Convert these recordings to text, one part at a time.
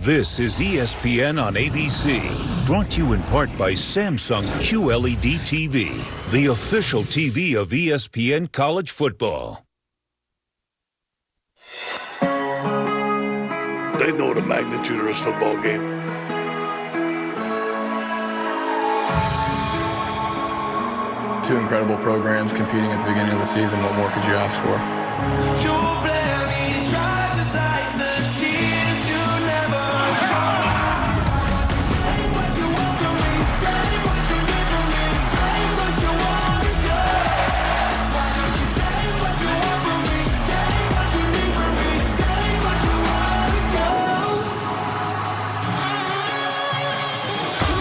This is ESPN on ABC, brought to you in part by Samsung QLED TV, the official TV of ESPN College Football. They know the magnitude of this football game. Two incredible programs competing at the beginning of the season. What more could you ask for?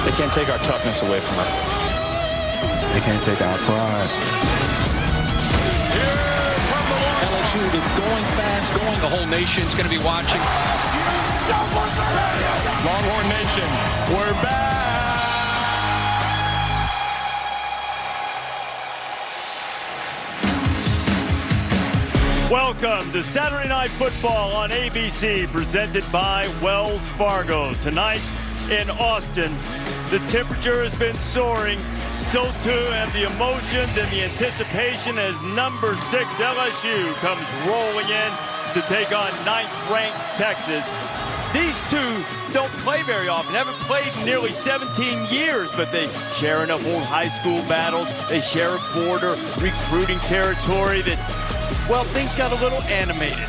They can't take our toughness away from us. They can't take our pride. LSU, it's going fast, going. The whole nation's going to be watching. Longhorn Nation, we're back! Welcome to Saturday Night Football on ABC, presented by Wells Fargo. Tonight in Austin, the temperature has been soaring. So too have the emotions and the anticipation as number 6 LSU comes rolling in to take on 9th-ranked Texas. These two don't play very often, haven't played in nearly 17 years, but they share enough old high school battles. They share a border recruiting territory that, well, things got a little animated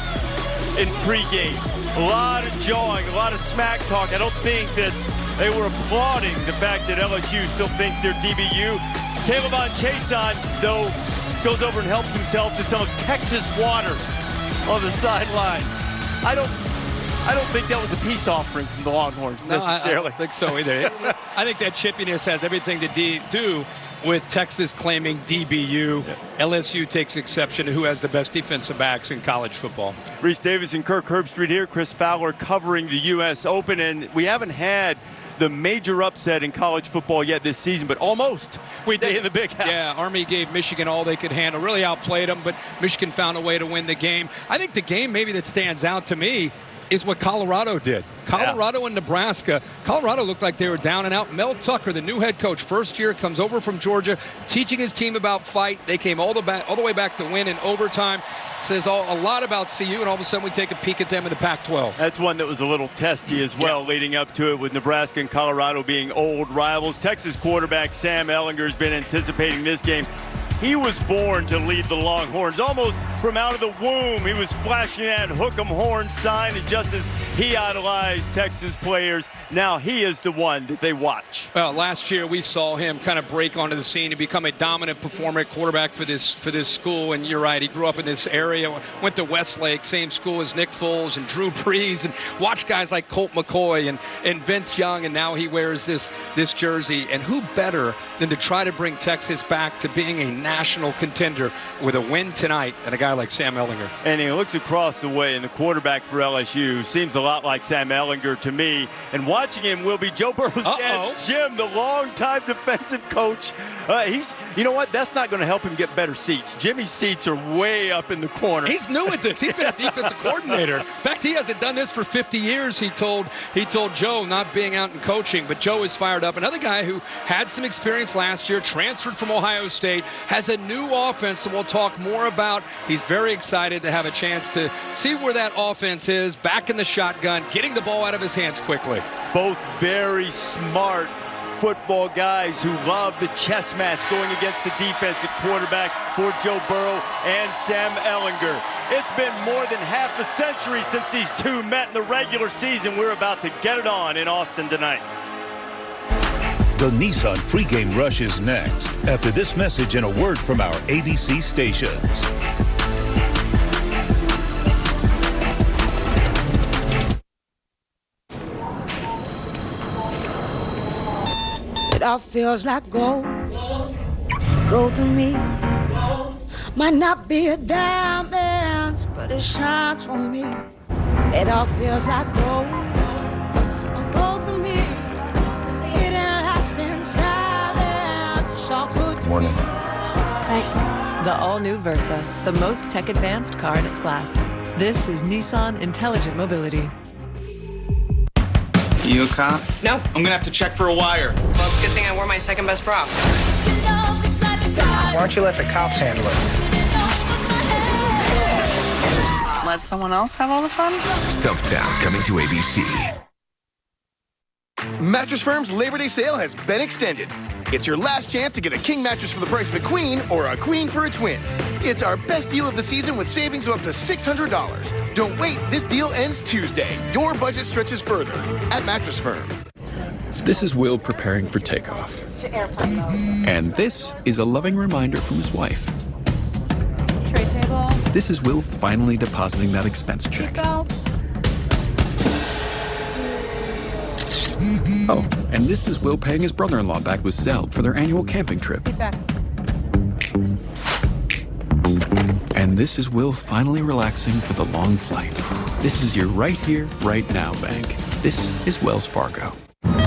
in pregame. A lot of jawing, a lot of smack talk. I don't think that they were applauding the fact that LSU still thinks they're DBU. Caleb Chason, though, goes over and helps himself to some of Texas water on the sideline. I don't think that was a peace offering from the Longhorns necessarily. I don't think so either. I think that chippiness has everything to do with Texas claiming DBU. LSU takes exception to who has the best defensive backs in college football. Reese Davis and Kirk Herbstreit here. Chris Fowler covering the U.S. Open, and we haven't had the major upset in college football yet this season, but almost. We did in the big house. Yeah, Army gave Michigan all they could handle, really outplayed them, but Michigan found a way to win the game. I think the game maybe that stands out to me is what Colorado did. Colorado and Nebraska. Colorado looked like they were down and out. Mel Tucker, the new head coach, first year, comes over from Georgia, teaching his team about fight. They came all the way back to win in overtime. Says a lot about CU, and all of a sudden we take a peek at them in the Pac-12. That's one that was a little testy as well, leading up to it, with Nebraska and Colorado being old rivals. Texas quarterback Sam Ehlinger has been anticipating this game. He was born to lead the Longhorns. Almost from out of the womb, he was flashing that hook 'em horn sign, and just as he idolized Texas players, now he is the one that they watch. Well, last year we saw him kind of break onto the scene and become a dominant performer at quarterback for this school. And you're right, he grew up in this area, went to Westlake, same school as Nick Foles and Drew Brees, and watched guys like Colt McCoy and Vince Young, and now he wears this jersey. And who better than to try to bring Texas back to being a national contender with a win tonight than a guy like Sam Ehlinger. And he looks across the way, and the quarterback for LSU seems a lot like Sam Ehlinger to me. And watching him will be Joe Burrow's dad, Jim, the longtime defensive coach. You know what? That's not going to help him get better seats. Jimmy's seats are way up in the corner. He's new at this. He's been a defensive coordinator. In fact, he hasn't done this for 50 years. He told Joe, not being out and coaching, but Joe is fired up. Another guy who had some experience last year, transferred from Ohio State, has a new offense that we'll talk more about. He's very excited to have a chance to see where that offense is, back in the shotgun, getting the ball out of his hands quickly. Both very smart football guys who love the chess match going against the defense at quarterback for Joe Burrow and Sam Ehlinger. It's been more than half a century since these two met in the regular season. We're about to get it on in Austin tonight. The Nissan pregame rush is next, after this message and a word from our ABC stations. It all feels like gold. Gold to me. Might not be a diamond, but it shines for me. It all feels like gold. Gold to me. It ain't lasting silent. It's all good to Morning. The all-new Versa, the most tech-advanced car in its class. This is Nissan Intelligent Mobility. You a cop? No. I'm gonna have to check for a wire. Well, it's a good thing I wore my second best bra. Why don't you let the cops handle it? Let someone else have all the fun? Stumptown coming to ABC. Mattress Firm's Labor Day sale has been extended. It's your last chance to get a king mattress for the price of a queen or a queen for a twin. It's our best deal of the season with savings of up to $600. Don't wait, this deal ends Tuesday. Your budget stretches further at Mattress Firm. This is Will preparing for takeoff. And this is a loving reminder from his wife. Tray table. This is Will finally depositing that expense check. Seatbelt. Oh, and this is Will paying his brother-in-law back with Zelle for their annual camping trip. Seat back. And this is Will finally relaxing for the long flight. This is your right here, right now bank. This is Wells Fargo.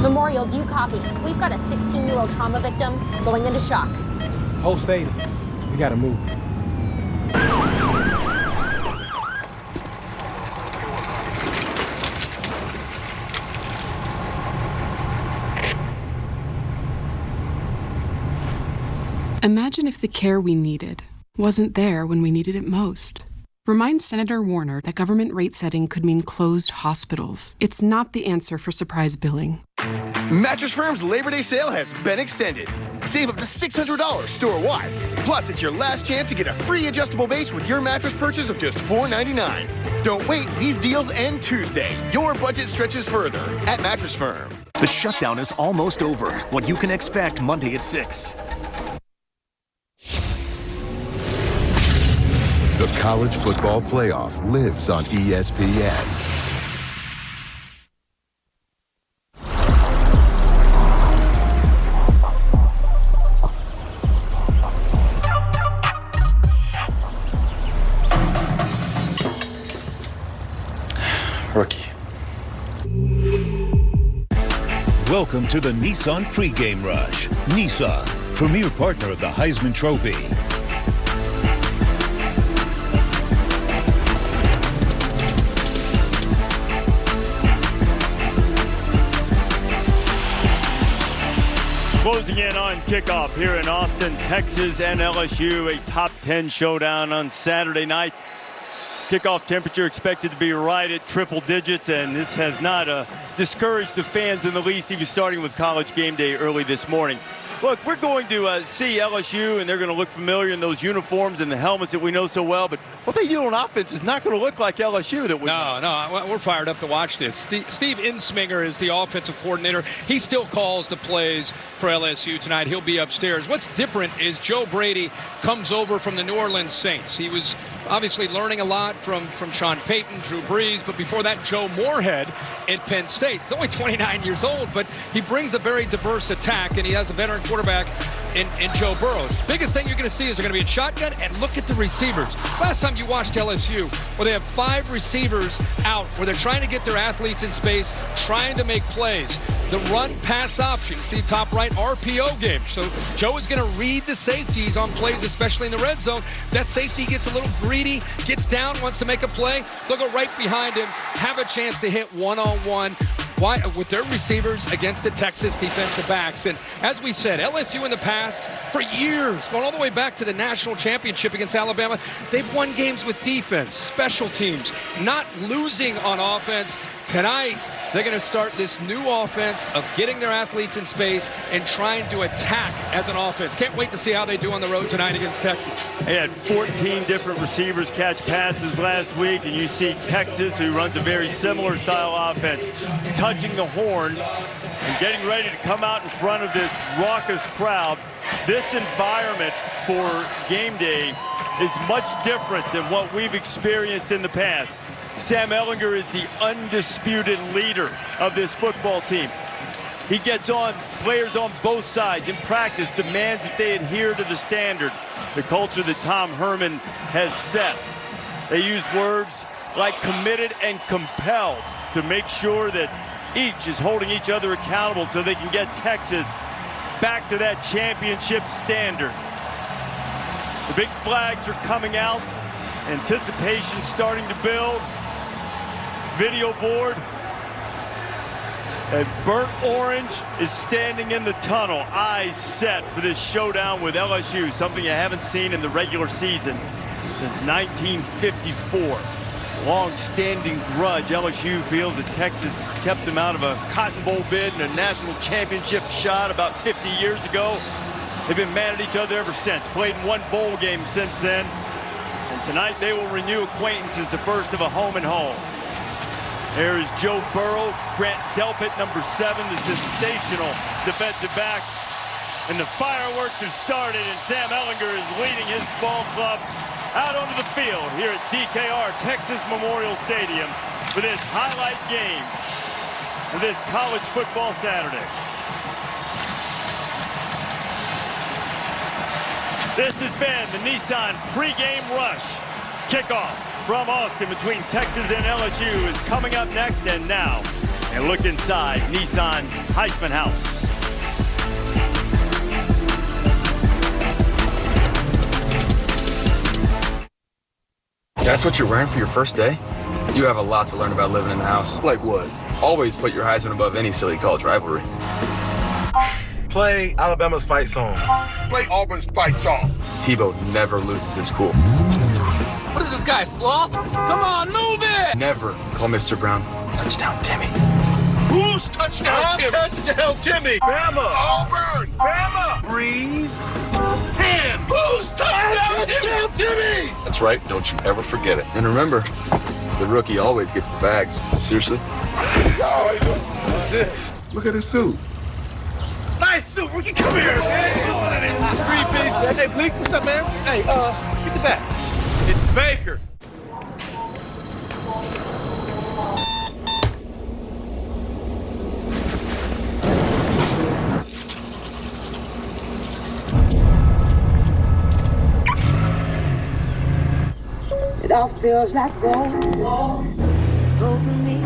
Memorial, do you copy? We've got a 16-year-old trauma victim going into shock. Host baby, we gotta move. Imagine if the care we needed wasn't there when we needed it most. Remind Senator Warner that government rate setting could mean closed hospitals. It's not the answer for surprise billing. Mattress Firm's Labor Day sale has been extended. Save up to $600 store-wide. Plus, it's your last chance to get a free adjustable base with your mattress purchase of just $4.99. Don't wait, these deals end Tuesday. Your budget stretches further at Mattress Firm. The shutdown is almost over. What you can expect Monday at 6. The College Football Playoff lives on ESPN. Rookie. Welcome to the Nissan pregame rush. Nissan, premier partner of the Heisman Trophy. Closing in on kickoff here in Austin, Texas, and LSU, a top 10 showdown on Saturday night. Kickoff temperature expected to be right at triple digits, and this has not discouraged the fans in the least, even starting with College game day early this morning. Look, we're going to see LSU, and they're going to look familiar in those uniforms and the helmets that we know so well, but what they do on offense is not going to look like LSU. No, we're fired up to watch this. Steve Insminger is the offensive coordinator. He still calls the plays for LSU tonight. He'll be upstairs. What's different is Joe Brady comes over from the New Orleans Saints. He was obviously learning a lot from Sean Payton, Drew Brees, but before that, Joe Moorhead at Penn State. He's only 29 years old, but he brings a very diverse attack, and he has a veteran quarterback in Joe Burrow. Biggest thing you're going to see is they're going to be in shotgun, and look at the receivers. Last time you watched LSU, where they have 5 receivers out, where they're trying to get their athletes in space, trying to make plays. The run-pass option, see top right, RPO game. So Joe is going to read the safeties on plays, especially in the red zone. That safety gets a little greedy, gets down, wants to make a play. They'll go right behind him, have a chance to hit one-on-one with their receivers against the Texas defensive backs. And as we said, LSU in the past, for years, going all the way back to the national championship against Alabama, they've won games with defense, special teams, not losing on offense. Tonight, they're going to start this new offense of getting their athletes in space and trying to attack as an offense. Can't wait to see how they do on the road tonight against Texas. They had 14 different receivers catch passes last week, and you see Texas, who runs a very similar style offense, touching the horns and getting ready to come out in front of this raucous crowd. This environment for game day is much different than what we've experienced in the past. Sam Ehlinger is the undisputed leader of this football team. He gets on players on both sides in practice, demands that they adhere to the standard, the culture that Tom Herman has set. They use words like committed and compelled to make sure that each is holding each other accountable so they can get Texas back to that championship standard. The big flags are coming out, anticipation starting to build. Video board. And Burnt Orange is standing in the tunnel, eyes set for this showdown with LSU, something you haven't seen in the regular season since 1954. Long-standing grudge LSU feels that Texas kept them out of a Cotton Bowl bid and a national championship shot about 50 years ago. They've been mad at each other ever since, played in one bowl game since then. And tonight they will renew acquaintances, the first of a home and home. There is Joe Burrow, Grant Delpit, number 7, the sensational defensive back. And the fireworks have started, and Sam Ehlinger is leading his ball club out onto the field here at DKR Texas Memorial Stadium for this highlight game for this college football Saturday. This has been the Nissan pregame rush. Kickoff from Austin between Texas and LSU is coming up next, and now a look inside Nissan's Heisman House. That's what you're wearing for your first day? You have a lot to learn about living in the house. Like what? Always put your Heisman above any silly college rivalry. Play Alabama's fight song. Play Auburn's fight song. Tebow never loses his cool. What is this guy, sloth? Come on, move it! Never call Mr. Brown touchdown Timmy. Who's touchdown Timmy? Touchdown Timmy. Bama. Auburn. Bama. Breathe. 10. Who's touchdown Timmy? That's right. Don't you ever forget it. And remember, the rookie always gets the bags. Seriously? What's this? Look at his suit. Nice suit. Rookie, come here, man. It's 3 pieces. Hey, Bleak, what's up, man? Hey, get the bags. It's Baker. It all feels like gold. Gold to me.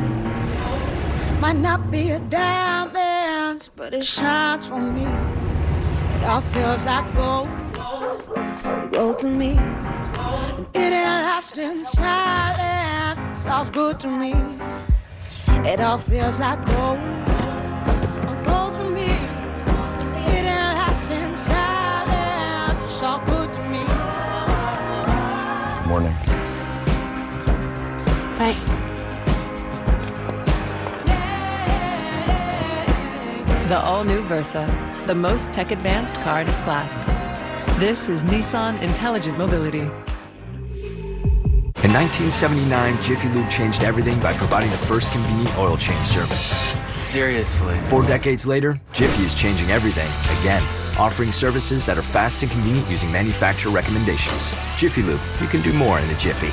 Might not be a diamond, but it shines for me. It all feels like gold. Gold to me. And it ain't lasting silence. It's all good to me. It all feels like gold. Gold to me. It ain't lasting silence. It's all good to me. Good morning. Right. The all-new Versa, the most tech-advanced car in its class. This is Nissan Intelligent Mobility. In 1979, Jiffy Lube changed everything by providing the first convenient oil change service. Seriously? 4 decades later, Jiffy is changing everything again, offering services that are fast and convenient using manufacturer recommendations. Jiffy Lube, you can do more in a jiffy.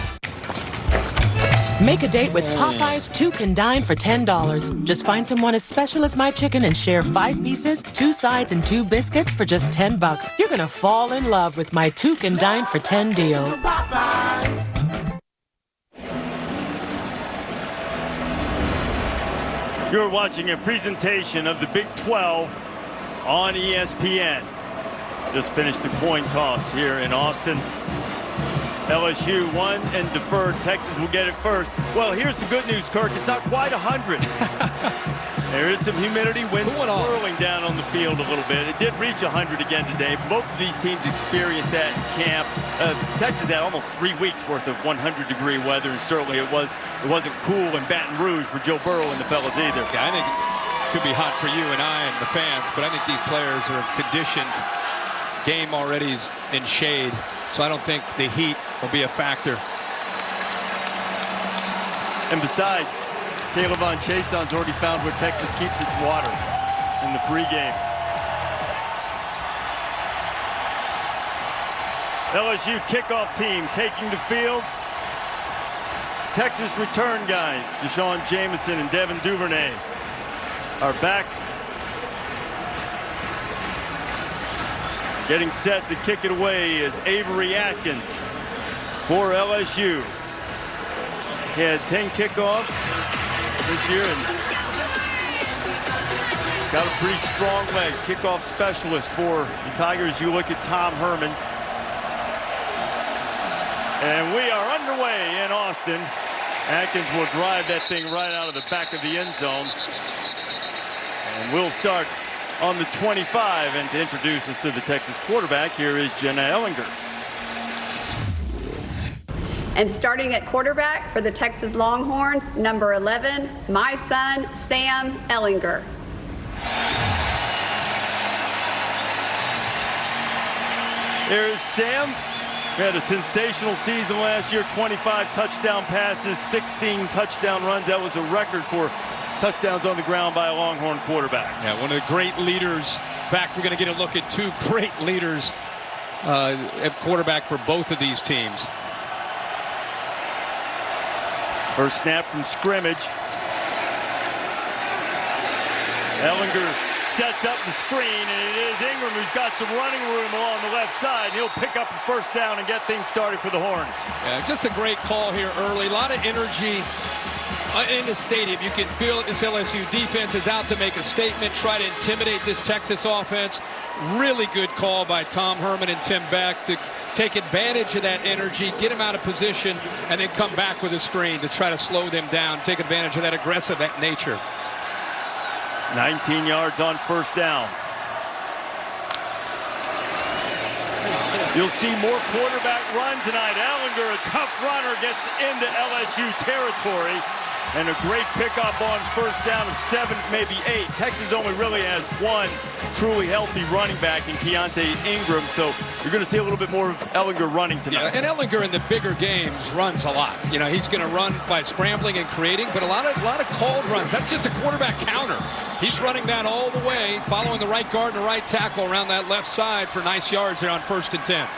Make a date with Popeye's 2 can dine for $10. Just find someone as special as my chicken and share 5 pieces, 2 sides, and 2 biscuits for just $10. You're gonna fall in love with my 2 can dine for $10 deal. You're watching a presentation of the Big 12 on ESPN. Just finished the coin toss here in Austin. LSU won and deferred. Texas will get it first. Well, here's the good news, Kirk. It's not quite 100. There is some humidity, wind swirling down on the field a little bit. It did reach 100 again today. Both of these teams experienced that in camp. Texas had almost 3 weeks worth of 100-degree weather, and certainly it wasn't cool in Baton Rouge for Joe Burrow and the fellas either. Yeah, I think it could be hot for you and I and the fans, but I think these players are conditioned. Game already is in shade, so I don't think the heat will be a factor. And besides, Caleb Von Chason's already found where Texas keeps its water in the pregame. LSU kickoff team taking the field. Texas return guys, Deshaun Jameson and Devin Duvernay, are back. Getting set to kick it away is Avery Atkins for LSU. He had 10 kickoffs this year and got a pretty strong leg. Kickoff specialist for the Tigers. You look at Tom Herman. And we are underway in Austin. Atkins will drive that thing right out of the back of the end zone. And we'll start on the 25. And to introduce us to the Texas quarterback, here is Jenna Ellinger. And starting at quarterback for the Texas Longhorns, number 11, my son, Sam Ellinger. Here's Sam. He had a sensational season last year, 25 touchdown passes, 16 touchdown runs. That was a record for touchdowns on the ground by a Longhorn quarterback. Yeah, one of the great leaders. In fact, we're going to get a look at two great leaders at quarterback for both of these teams. First snap from scrimmage. Ellinger sets up the screen, and it is Ingram who's got some running room along the left side. He'll pick up the first down and get things started for the Horns. Yeah, just a great call here early. A lot of energy in the stadium. You can feel it. This LSU defense is out to make a statement, try to intimidate this Texas offense. Really good call by Tom Herman and Tim Beck to take advantage of that energy, get them out of position, and then come back with a screen to try to slow them down, take advantage of that aggressive nature. 19 yards on first down. You'll see more quarterback run tonight. Ellinger, a tough runner, gets into LSU territory. And a great pickup on first down of 7, maybe 8. Texas only really has one truly healthy running back in Keontae Ingram, so you're going to see a little bit more of Ellinger running tonight. Yeah, and Ellinger in the bigger games runs a lot. You know, he's going to run by scrambling and creating, but a lot of called runs. That's just a quarterback counter. He's running that all the way, following the right guard and the right tackle around that left side for nice yards there on 1st and 10.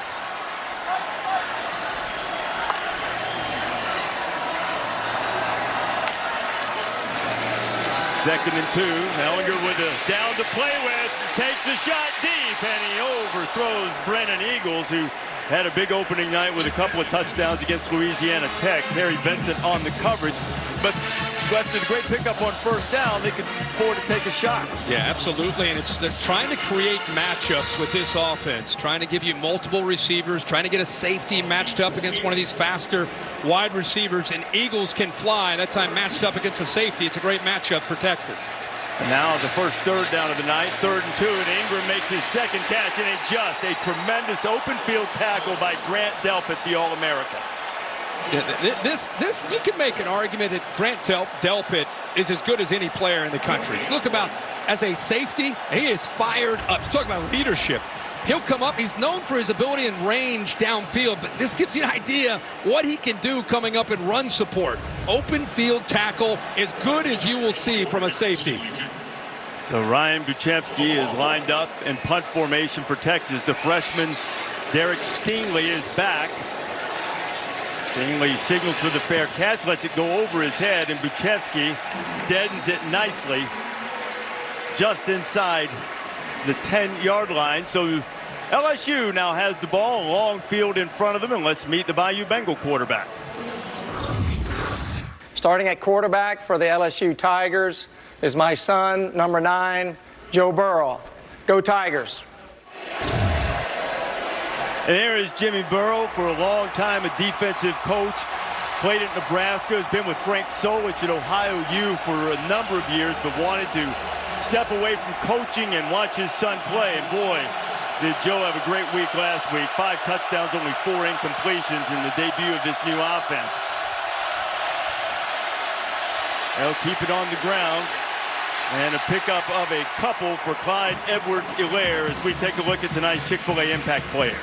Second and 2. Ellinger with a down to play with. Takes a shot deep, and he overthrows Brennan Eagles, who had a big opening night with a couple of touchdowns against Louisiana Tech. Terry Vincent on the coverage. But after the great pickup on first down, they could afford to take a shot. Yeah, absolutely. And they're trying to create matchups with this offense, trying to give you multiple receivers, trying to get a safety matched up against one of these faster wide receivers. And Eagles can fly. That time matched up against a safety. It's a great matchup for Texas. And now the first third down of the night, 3rd and 2, and Ingram makes his second catch, and a tremendous open field tackle by Grant Delpit, the All-American. Yeah, this you can make an argument that Grant Delpit is as good as any player in the country. Look about as a safety, he is fired up. Talk about leadership. He'll come up. He's known for his ability and range downfield, but this gives you an idea what he can do coming up in run support. Open field tackle, as good as you will see from a safety. So Ryan Buchevsky is lined up in punt formation for Texas. The freshman Derek Stingley is back. Stingley signals for the fair catch, lets it go over his head, and Buchevsky deadens it nicely just inside the 10-yard line. So LSU now has the ball, a long field in front of them, and let's meet the Bayou Bengal quarterback. Starting at quarterback for the LSU Tigers is my son, number 9, Joe Burrow. Go Tigers. And there is Jimmy Burrow, for a long time a defensive coach. Played at Nebraska, has been with Frank Solich at Ohio U for a number of years, but wanted to step away from coaching and watch his son play. And boy, did Joe have a great week last week. 5 touchdowns, only 4 incompletions in the debut of this new offense. They'll keep it on the ground. And a pickup of a couple for Clyde Edwards-Helaire as we take a look at tonight's Chick-fil-A impact players.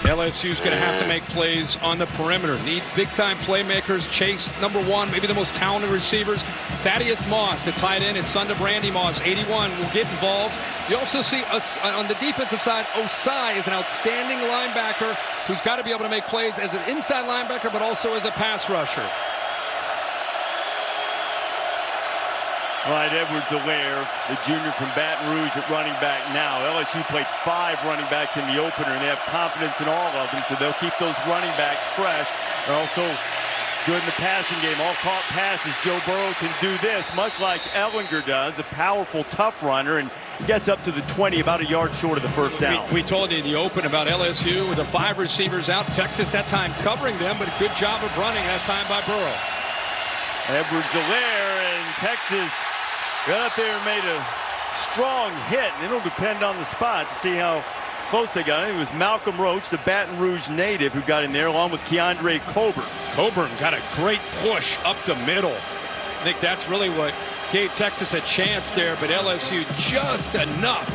LSU's going to have to make plays on the perimeter. Need big-time playmakers. Chase, number 1, maybe the most talented receivers. Thaddeus Moss, the tight end, and son to Brandy Moss, 81, will get involved. You also see us on the defensive side, Osai is an outstanding linebacker who's got to be able to make plays as an inside linebacker, but also as a pass rusher. Clyde Edwards-Helaire, the junior from Baton Rouge at running back now. LSU played 5 running backs in the opener, and they have confidence in all of them, so they'll keep those running backs fresh. They're also good in the passing game. All caught passes. Joe Burrow can do this, much like Ellinger does, a powerful, tough runner, and gets up to the 20, about a yard short of the first down. We told you in the open about LSU with the 5 receivers out. Texas that time covering them, but a good job of running that time by Burrow. Edwards-Helaire, and Texas Got up there and made a strong hit, and it'll depend on the spot to see how close they got. I think it was Malcolm Roach, the Baton Rouge native, who got in there along with Keandre Coburn. Coburn got a great push up the middle. I think that's really what gave Texas a chance there, but LSU just enough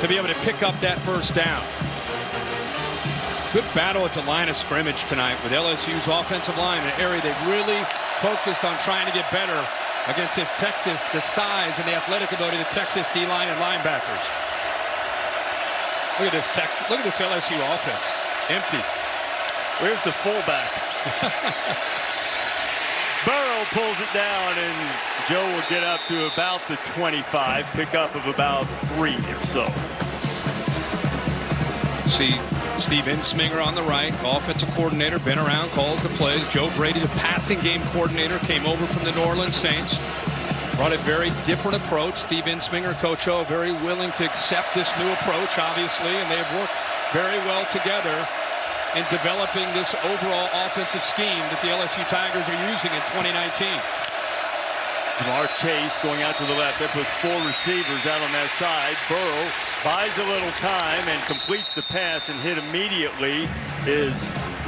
to be able to pick up that first down. Good battle at the line of scrimmage tonight with LSU's offensive line, an area they really focused on trying to get better against this Texas, the size and the athletic ability of the Texas D-line and linebackers. Look at this Texas. Look at this LSU offense. Empty. Where's the fullback? Burrow pulls it down, and Joe will get up to about the 25, pickup of about 3 or so. See Steve Insminger on the right, offensive coordinator, been around, calls the plays. Joe Brady, the passing game coordinator, came over from the New Orleans Saints. Brought a very different approach. Steve Insminger, Coach O, very willing to accept this new approach, obviously, and they have worked very well together in developing this overall offensive scheme that the LSU Tigers are using in 2019. Jamar Chase going out to the left. That puts 4 receivers out on that side. Burrow buys a little time and completes the pass, and hit immediately is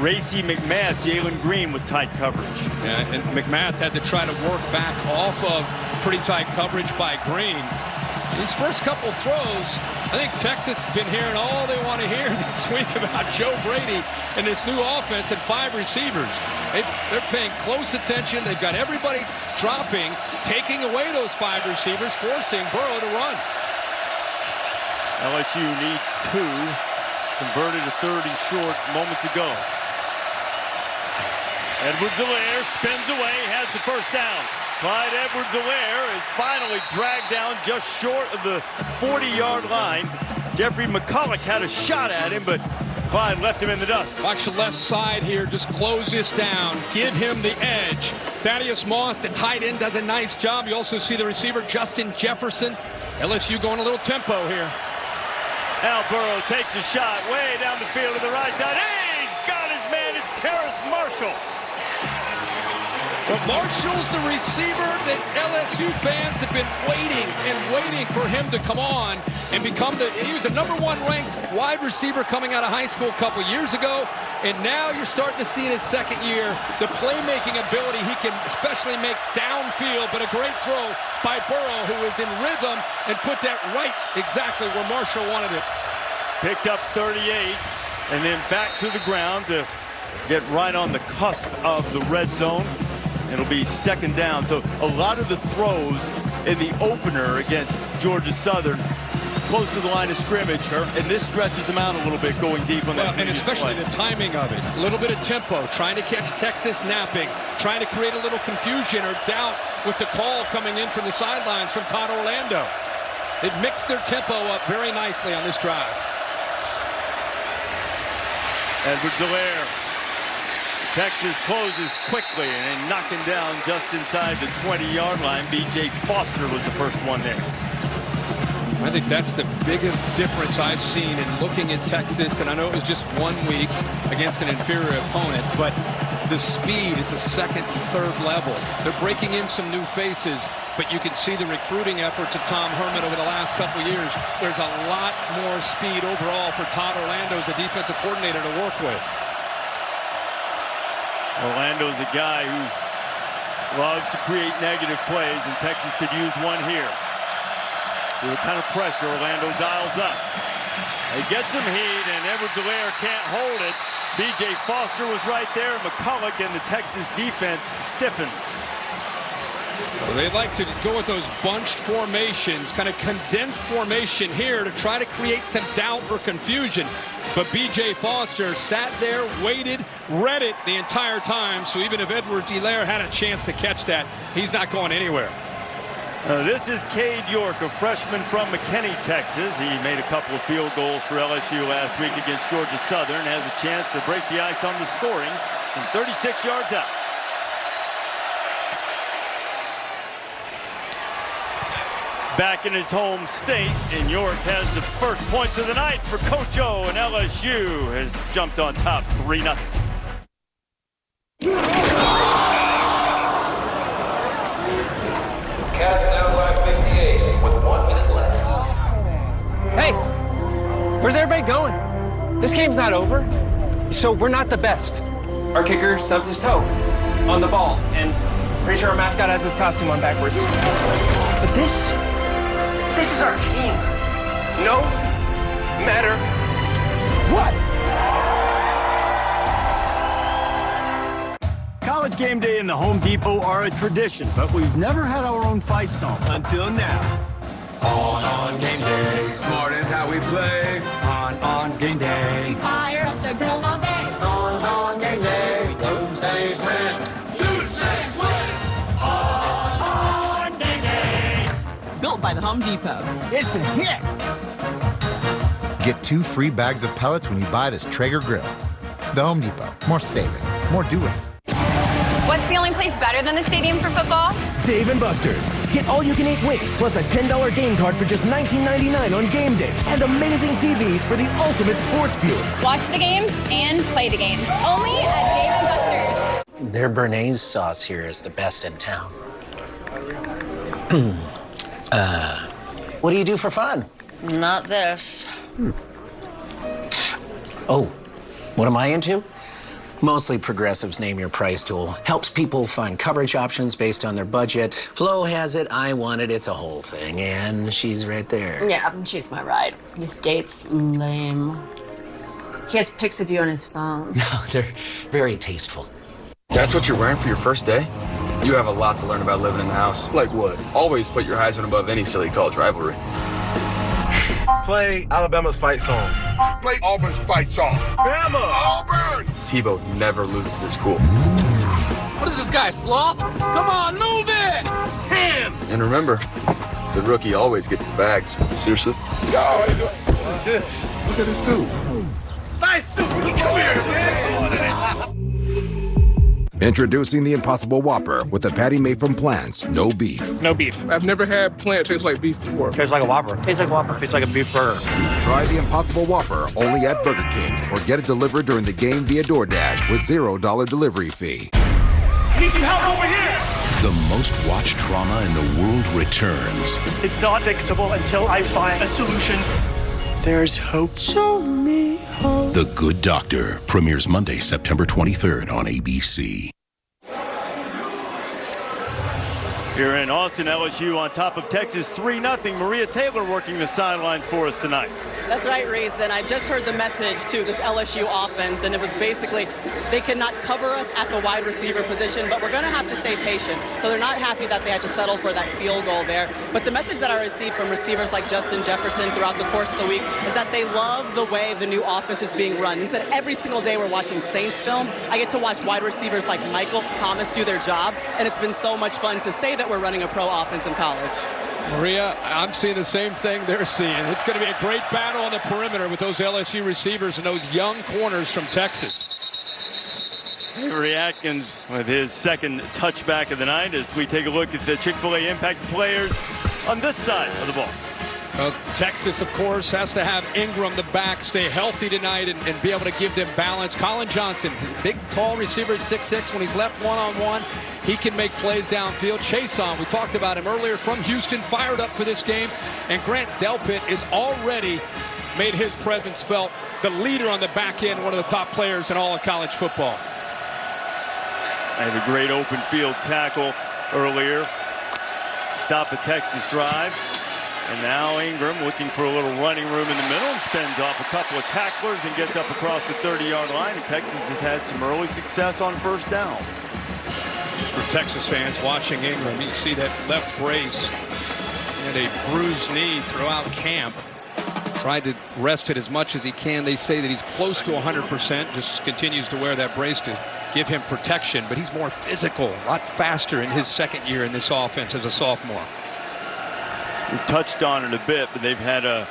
Racy McMath, Jalen Green with tight coverage. Yeah, and McMath had to try to work back off of pretty tight coverage by Green. These first couple throws, I think Texas has been hearing all they want to hear this week about Joe Brady and this new offense and 5 receivers. They're paying close attention. They've got everybody dropping, taking away those 5 receivers, forcing Burrow to run. LSU needs 2. Converted a 30 short moments ago. Edwards-Helaire spins away, has the first down. Clyde Edwards-Helaire is finally dragged down just short of the 40-yard line. Jeffrey McCulloch had a shot at him, but Clyde left him in the dust. Watch the left side here. Just close this down. Give him the edge. Thaddeus Moss, the tight end, does a nice job. You also see the receiver, Justin Jefferson. LSU going a little tempo here. Al Burrow takes a shot way down the field to the right side. Hey, he's got his man. It's Terrace Marshall. But Marshall's the receiver that LSU fans have been waiting for him to come on and become he was the #1 ranked wide receiver coming out of high school a couple years ago. And now you're starting to see in his second year the playmaking ability he can especially make downfield, but a great throw by Burrow, who is in rhythm and put that right exactly where Marshall wanted it. Picked up 38 and then back to the ground to get right on the cusp of the red zone. It'll be second down. So a lot of the throws in the opener against Georgia Southern close to the line of scrimmage, and this stretches them out a little bit going deep on that. And especially the timing of it. A little bit of tempo, trying to catch Texas napping, trying to create a little confusion or doubt with the call coming in from the sidelines from Todd Orlando. They've mixed their tempo up very nicely on this drive. Edwards-Helaire. Texas closes quickly and then knocking down just inside the 20-yard line. B.J. Foster was the first one there. I think that's the biggest difference I've seen in looking at Texas, and I know it was just 1 week against an inferior opponent, but the speed at the second and third level. They're breaking in some new faces, but you can see the recruiting efforts of Tom Herman over the last couple years. There's a lot more speed overall for Todd Orlando as a defensive coordinator to work with. Orlando's a guy who loves to create negative plays, and Texas could use one here. With the kind of pressure Orlando dials up. He gets some heat, and Edwards-Helaire can't hold it. B.J. Foster was right there. McCulloch, and the Texas defense stiffens. Well, they like to go with those bunched formations, kind of condensed formation here to try to create some doubt or confusion. But B.J. Foster sat there, waited, read it the entire time. So even if Edwards-Helaire had a chance to catch that, he's not going anywhere. This is Cade York, a freshman from McKinney, Texas. He made a couple of field goals for LSU last week against Georgia Southern. Has a chance to break the ice on the scoring from 36 yards out. Back in his home state, and York has the first points of the night for Coach O, and LSU has jumped on top 3-0. Cats down by 58. Hey, where's everybody going? This game's not over, so we're not the best. Our kicker stubbed his toe on the ball, and pretty sure our mascot has his costume on backwards. But this is our team. No matter what. College game day and the Home Depot are a tradition, but we've never had our own fight song until now. On game day, smart is how we play. On game day. We fire up the grill all day. On game day. Do save win. Do save win. On game day. Built by the Home Depot. It's a hit. Get 2 free bags of pellets when you buy this Traeger grill. The Home Depot. More saving. More doing. What's the only place better than the stadium for football? Dave & Buster's. Get all-you-can-eat wings plus a $10 game card for just $19.99 on game days and amazing TVs for the ultimate sports viewer. Watch the games and play the games. Only at Dave & Buster's. Their Bernaise sauce here is the best in town. What do you do for fun? Not this. Oh, what am I into? Mostly Progressive's Name Your Price tool. Helps people find coverage options based on their budget. Flo has it, I want it, it's a whole thing. And she's right there. Yeah, she's my ride. This date's lame. He has pics of you on his phone. No, they're very tasteful. That's what you're wearing for your first day? You have a lot to learn about living in the house. Like what? Always put your Heisman above any silly college rivalry. Play Alabama's fight song. Play Auburn's fight song. Bama! Auburn! Tebow never loses his cool. What is this guy, sloth? Come on, move it! 10! And remember, the rookie always gets the bags. Seriously? What's this? Look at his suit. Nice suit. Come here, man. Introducing the Impossible Whopper with a patty made from plants, no beef. No beef. I've never had plant taste like beef before. Tastes like a Whopper. Tastes like Whopper. Tastes like a beef burger. Try the Impossible Whopper only at Burger King or get it delivered during the game via DoorDash with $0 delivery fee. I need some help over here. The most watched trauma in the world returns. It's not fixable until I find a solution. There's hope. Show me hope. The Good Doctor premieres Monday, September 23rd on ABC. Here in Austin, LSU on top of Texas 3-0. Maria Taylor working the sidelines for us tonight. That's right, Reese. And I just heard the message to this LSU offense, and it was basically they cannot cover us at the wide receiver position, but we're going to have to stay patient. So they're not happy that they had to settle for that field goal there. But the message that I received from receivers like Justin Jefferson throughout the course of the week is that they love the way the new offense is being run. He said every single day we're watching Saints film, I get to watch wide receivers like Michael Thomas do their job, and it's been so much fun to say that we're running a pro offense in college. Maria, I'm seeing the same thing they're seeing. It's going to be a great battle on the perimeter with those LSU receivers and those young corners from Texas. Avery Atkins with his second touchback of the night as we take a look at the Chick-fil-A impact players on this side of the ball. Texas, of course, has to have Ingram, the back, stay healthy tonight and be able to give them balance. Colin Johnson, big, tall receiver at 6'6". When he's left one-on-one, he can make plays downfield. Chason, we talked about him earlier from Houston, fired up for this game. And Grant Delpit is already made his presence felt. The leader on the back end, one of the top players in all of college football. And a great open field tackle earlier. Stop the Texas drive. And now Ingram looking for a little running room in the middle and spins off a couple of tacklers and gets up across the 30-yard line. And Texas has had some early success on first down. For Texas fans watching Ingram, you see that left brace and a bruised knee throughout camp. Tried to rest it as much as he can. They say that he's close to 100%, just continues to wear that brace to give him protection, but he's more physical, a lot faster in his second year in this offense as a sophomore. We've touched on it a bit, but they've had a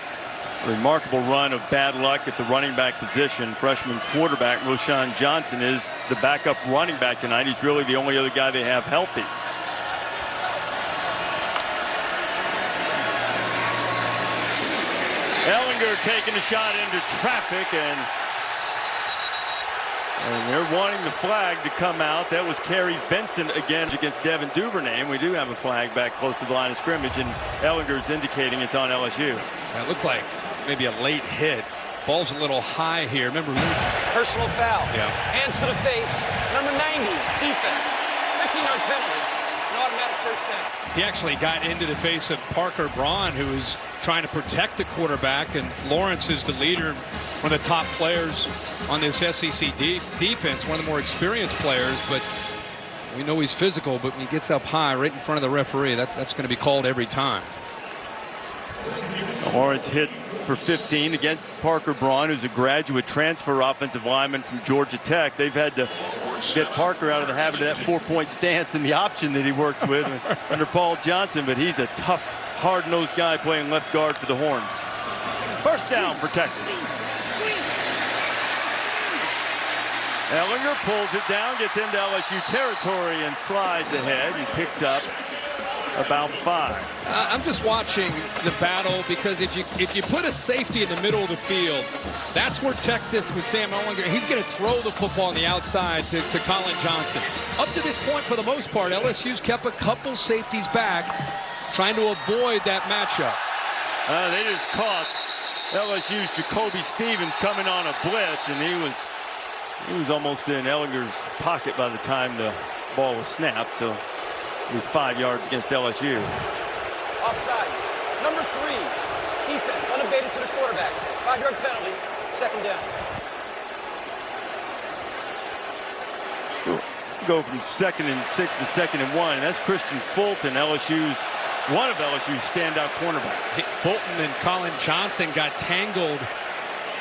remarkable run of bad luck at the running back position. Freshman quarterback Roschon Johnson is the backup running back tonight. He's really the only other guy they have healthy. Ellinger taking a shot into traffic, and they're wanting the flag to come out. That was Kerry Vincent again against Devin Duvernay. And we do have a flag back close to the line of scrimmage, and Ellinger's indicating it's on LSU. It looked like maybe a late hit. Ball's a little high here. Remember, personal foul. Yeah. Hands to the face. Number 90, defense. 15-yard penalty. An automatic first down. He actually got into the face of Parker Braun, who was trying to protect the quarterback, and Lawrence is the leader, one of the top players on this SEC defense, one of the more experienced players, but we know he's physical, but when he gets up high right in front of the referee, that's going to be called every time. Lawrence hit for 15 against Parker Braun, who's a graduate transfer offensive lineman from Georgia Tech. They've had to get Parker out of the habit of that 4-point stance and the option that he worked with under Paul Johnson, but he's a tough, hard-nosed guy playing left guard for the Horns. First down for Texas. Ellinger pulls it down, gets into LSU territory and slides ahead and picks up about 5. I'm just watching the battle because if you put a safety in the middle of the field, that's where Texas with Sam Ellinger, he's going to throw the football on the outside to Colin Johnson. Up to this point, for the most part, LSU's kept a couple safeties back, trying to avoid that matchup. They just caught LSU's Jacoby Stevens coming on a blitz, and he was almost in Ellinger's pocket by the time the ball was snapped. So with 5 yards against LSU. Offside. Number 3, defense, unabated to the quarterback. 5-yard penalty, second down. So go from 2nd and 6 to 2nd and 1. And that's Christian Fulton, one of LSU's standout cornerbacks. Fulton and Colin Johnson got tangled.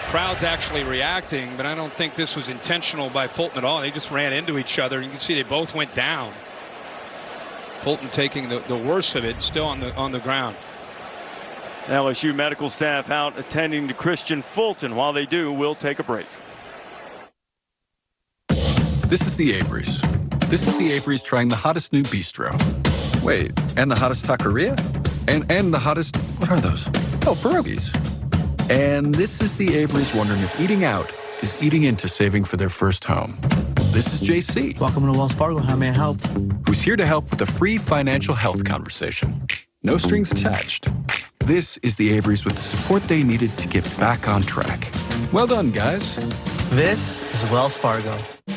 Crowd's actually reacting, but I don't think this was intentional by Fulton at all. They just ran into each other. You can see they both went down. Fulton taking the worst of it, still on the ground. LSU medical staff out attending to Christian Fulton. While they do, we'll take a break. This is the Averys. This is the Averys trying the hottest new bistro. Wait, and the hottest taqueria? And the hottest, what are those? Oh, pierogies. And this is the Averys wondering if eating out is eating into saving for their first home. This is JC. Welcome to Wells Fargo. How may I help? Who's here to help with a free financial health conversation. No strings attached. This is the Averys with the support they needed to get back on track. Well done, guys. This is Wells Fargo.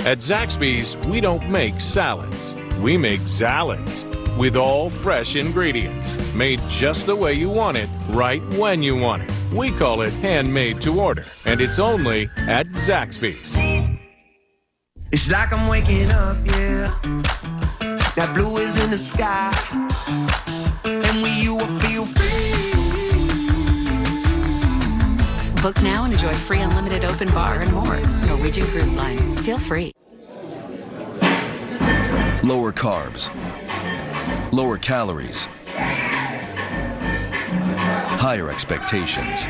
At Zaxby's, we don't make salads. We make Zalads with all fresh ingredients, made just the way you want it, right when you want it. We call it handmade to order, and it's only at Zaxby's. It's like I'm waking up, yeah. That blue is in the sky, and with you I feel free. Book now and enjoy free unlimited open bar and more. Norwegian Cruise Line. Feel free. Lower carbs, lower calories, higher expectations.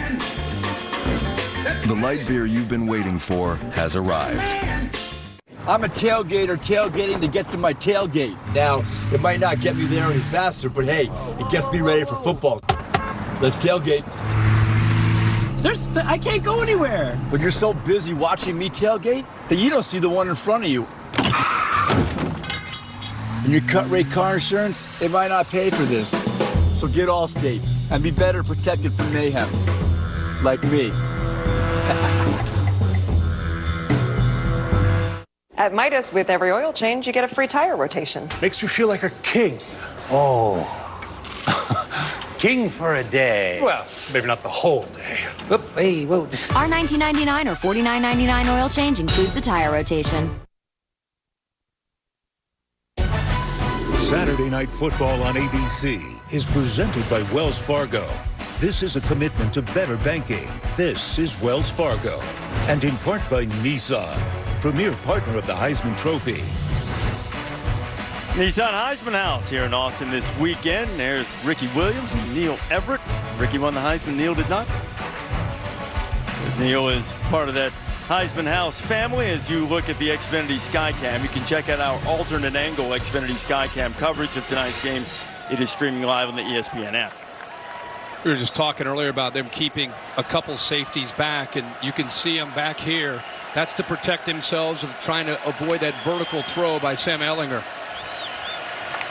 The light beer you've been waiting for has arrived. I'm a tailgater tailgating to get to my tailgate. Now, it might not get me there any faster, but hey, it gets me ready for football. Let's tailgate. I can't go anywhere. But you're so busy watching me tailgate that you don't see the one in front of you. And your cut rate car insurance, it might not pay for this. So get Allstate and be better protected from mayhem. Like me. At Midas, with every oil change, you get a free tire rotation. Makes you feel like a king. Oh. King for a day. Well, maybe not the whole day. Whoop, hey, whoa. Our $19.99 or $49.99 oil change includes a tire rotation. Saturday Night Football on ABC is presented by Wells Fargo. This is a commitment to better banking. This is Wells Fargo. And in part by Nissan, premier partner of the Heisman Trophy. Nissan Heisman House here in Austin this weekend. There's Ricky Williams and Neil Everett. Ricky won the Heisman, Neil did not. Neil is part of that Heisman House family. As you look at the Xfinity Skycam, you can check out our alternate angle Xfinity Skycam coverage of tonight's game. It is streaming live on the ESPN app. We were just talking earlier about them keeping a couple safeties back, and you can see them back here. That's to protect themselves of trying to avoid that vertical throw by Sam Ellinger.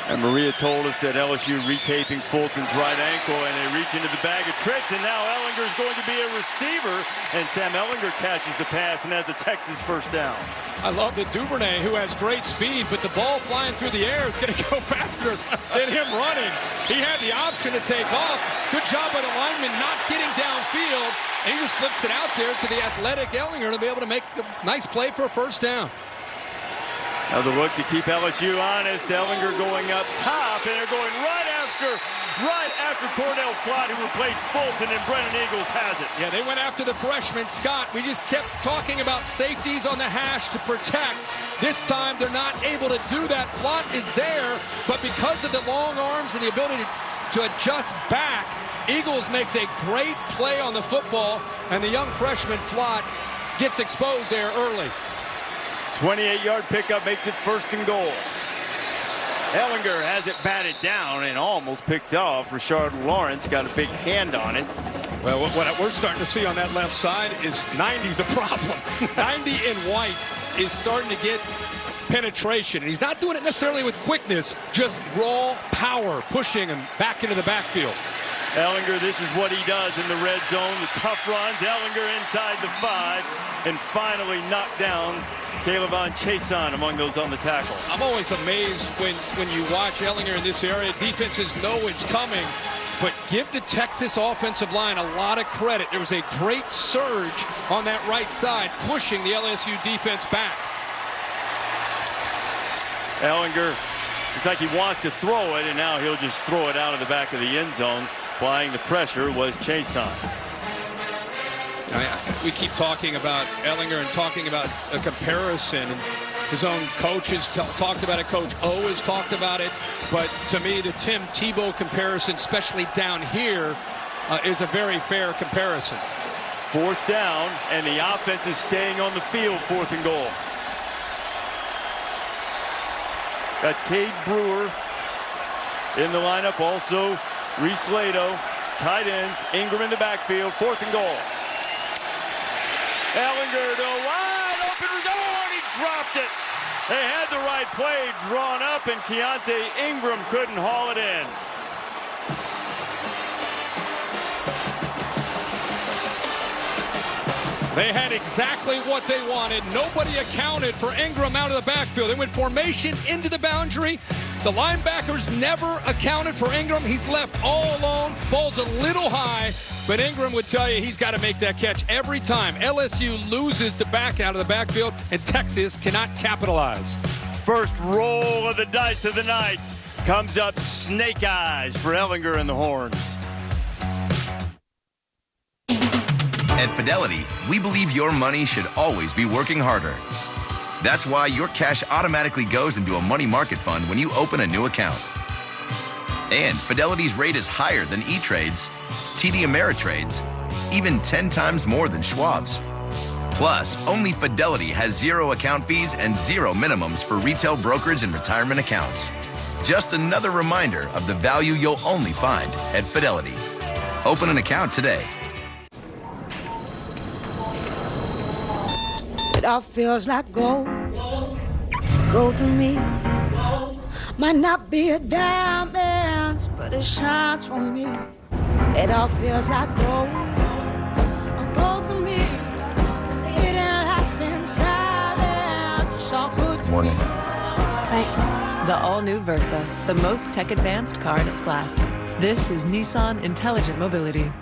And Maria told us that LSU retaping Fulton's right ankle, and they reach into the bag of tricks, and now Ellinger is going to be a receiver, and Sam Ellinger catches the pass and has a Texas first down. I love the Duvernay, who has great speed, but the ball flying through the air is going to go faster than him running. He had the option to take off. Good job by the lineman not getting downfield, and he just flips it out there to the athletic Ellinger to be able to make a nice play for a first down. Now the look to keep LSU honest. Ellinger going up top, and they're going right after Cordell Flott, who replaced Fulton, and Brennan Eagles has it. Yeah, they went after the freshman, Scott. We just kept talking about safeties on the hash to protect. This time, they're not able to do that. Flott is there, but because of the long arms and the ability to adjust back, Eagles makes a great play on the football, and the young freshman, Flott, gets exposed there early. 28-yard pickup makes it 1st and goal. Ellinger has it batted down and almost picked off. Rashard Lawrence got a big hand on it. Well, what we're starting to see on that left side is 90's a problem. 90 in white is starting to get penetration. And he's not doing it necessarily with quickness, just raw power, pushing him back into the backfield. Ellinger, this is what he does in the red zone. The tough runs. Ellinger inside the 5 and finally knocked down Caleb Chason among those on the tackle. I'm always amazed when you watch Ellinger in this area. Defenses know it's coming, but give the Texas offensive line a lot of credit. There was a great surge on that right side, pushing the LSU defense back. Ellinger, it's like he wants to throw it, and now he'll just throw it out of the back of the end zone. Applying the pressure was Chason. We keep talking about Ellinger and talking about a comparison, and his own coach has talked about it. Coach O has talked about it. But to me, the Tim Tebow comparison, especially down here, is a very fair comparison. 4th down, and the offense is staying on the field. 4th and goal. Got Cade Brewer in the lineup. Also, Reese Lato, tight ends. Ingram in the backfield. 4th and goal. Ellinger to wide open zone. He dropped it. They had the right play drawn up, and Keontae Ingram couldn't haul it in. They had exactly what they wanted. Nobody accounted for Ingram out of the backfield. They went formation into the boundary. The linebackers never accounted for Ingram. He's left all alone. Ball's a little high, but Ingram would tell you he's got to make that catch every time. LSU loses the back out of the backfield, and Texas cannot capitalize. First roll of the dice of the night comes up snake eyes for Ellinger and the Horns. At Fidelity, we believe your money should always be working harder. That's why your cash automatically goes into a money market fund when you open a new account. And Fidelity's rate is higher than E-Trade's, TD Ameritrade's, even 10 times more than Schwab's. Plus, only Fidelity has 0 account fees and 0 minimums for retail brokerage and retirement accounts. Just another reminder of the value you'll only find at Fidelity. Open an account today. It all feels like gold. Gold to me. Might not be a diamond, but it shines for me. It all feels like gold. Gold to me. It lasts in silence. It's all good to Morning. The all-new Versa, the most tech-advanced car in its class. This is Nissan Intelligent Mobility.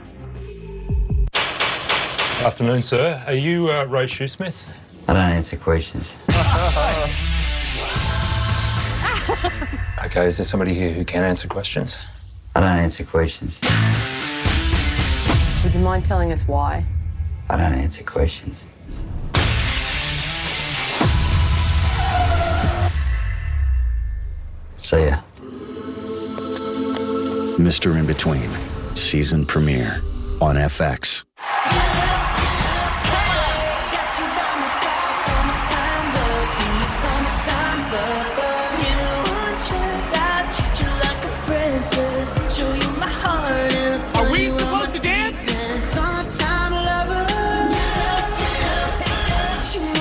Afternoon, sir. Are you Ray Shoesmith? I don't answer questions. Okay, is there somebody here who can answer questions? I don't answer questions. Would you mind telling us why? I don't answer questions. See ya. Mr. In Between, season premiere on FX. Are we supposed to dance?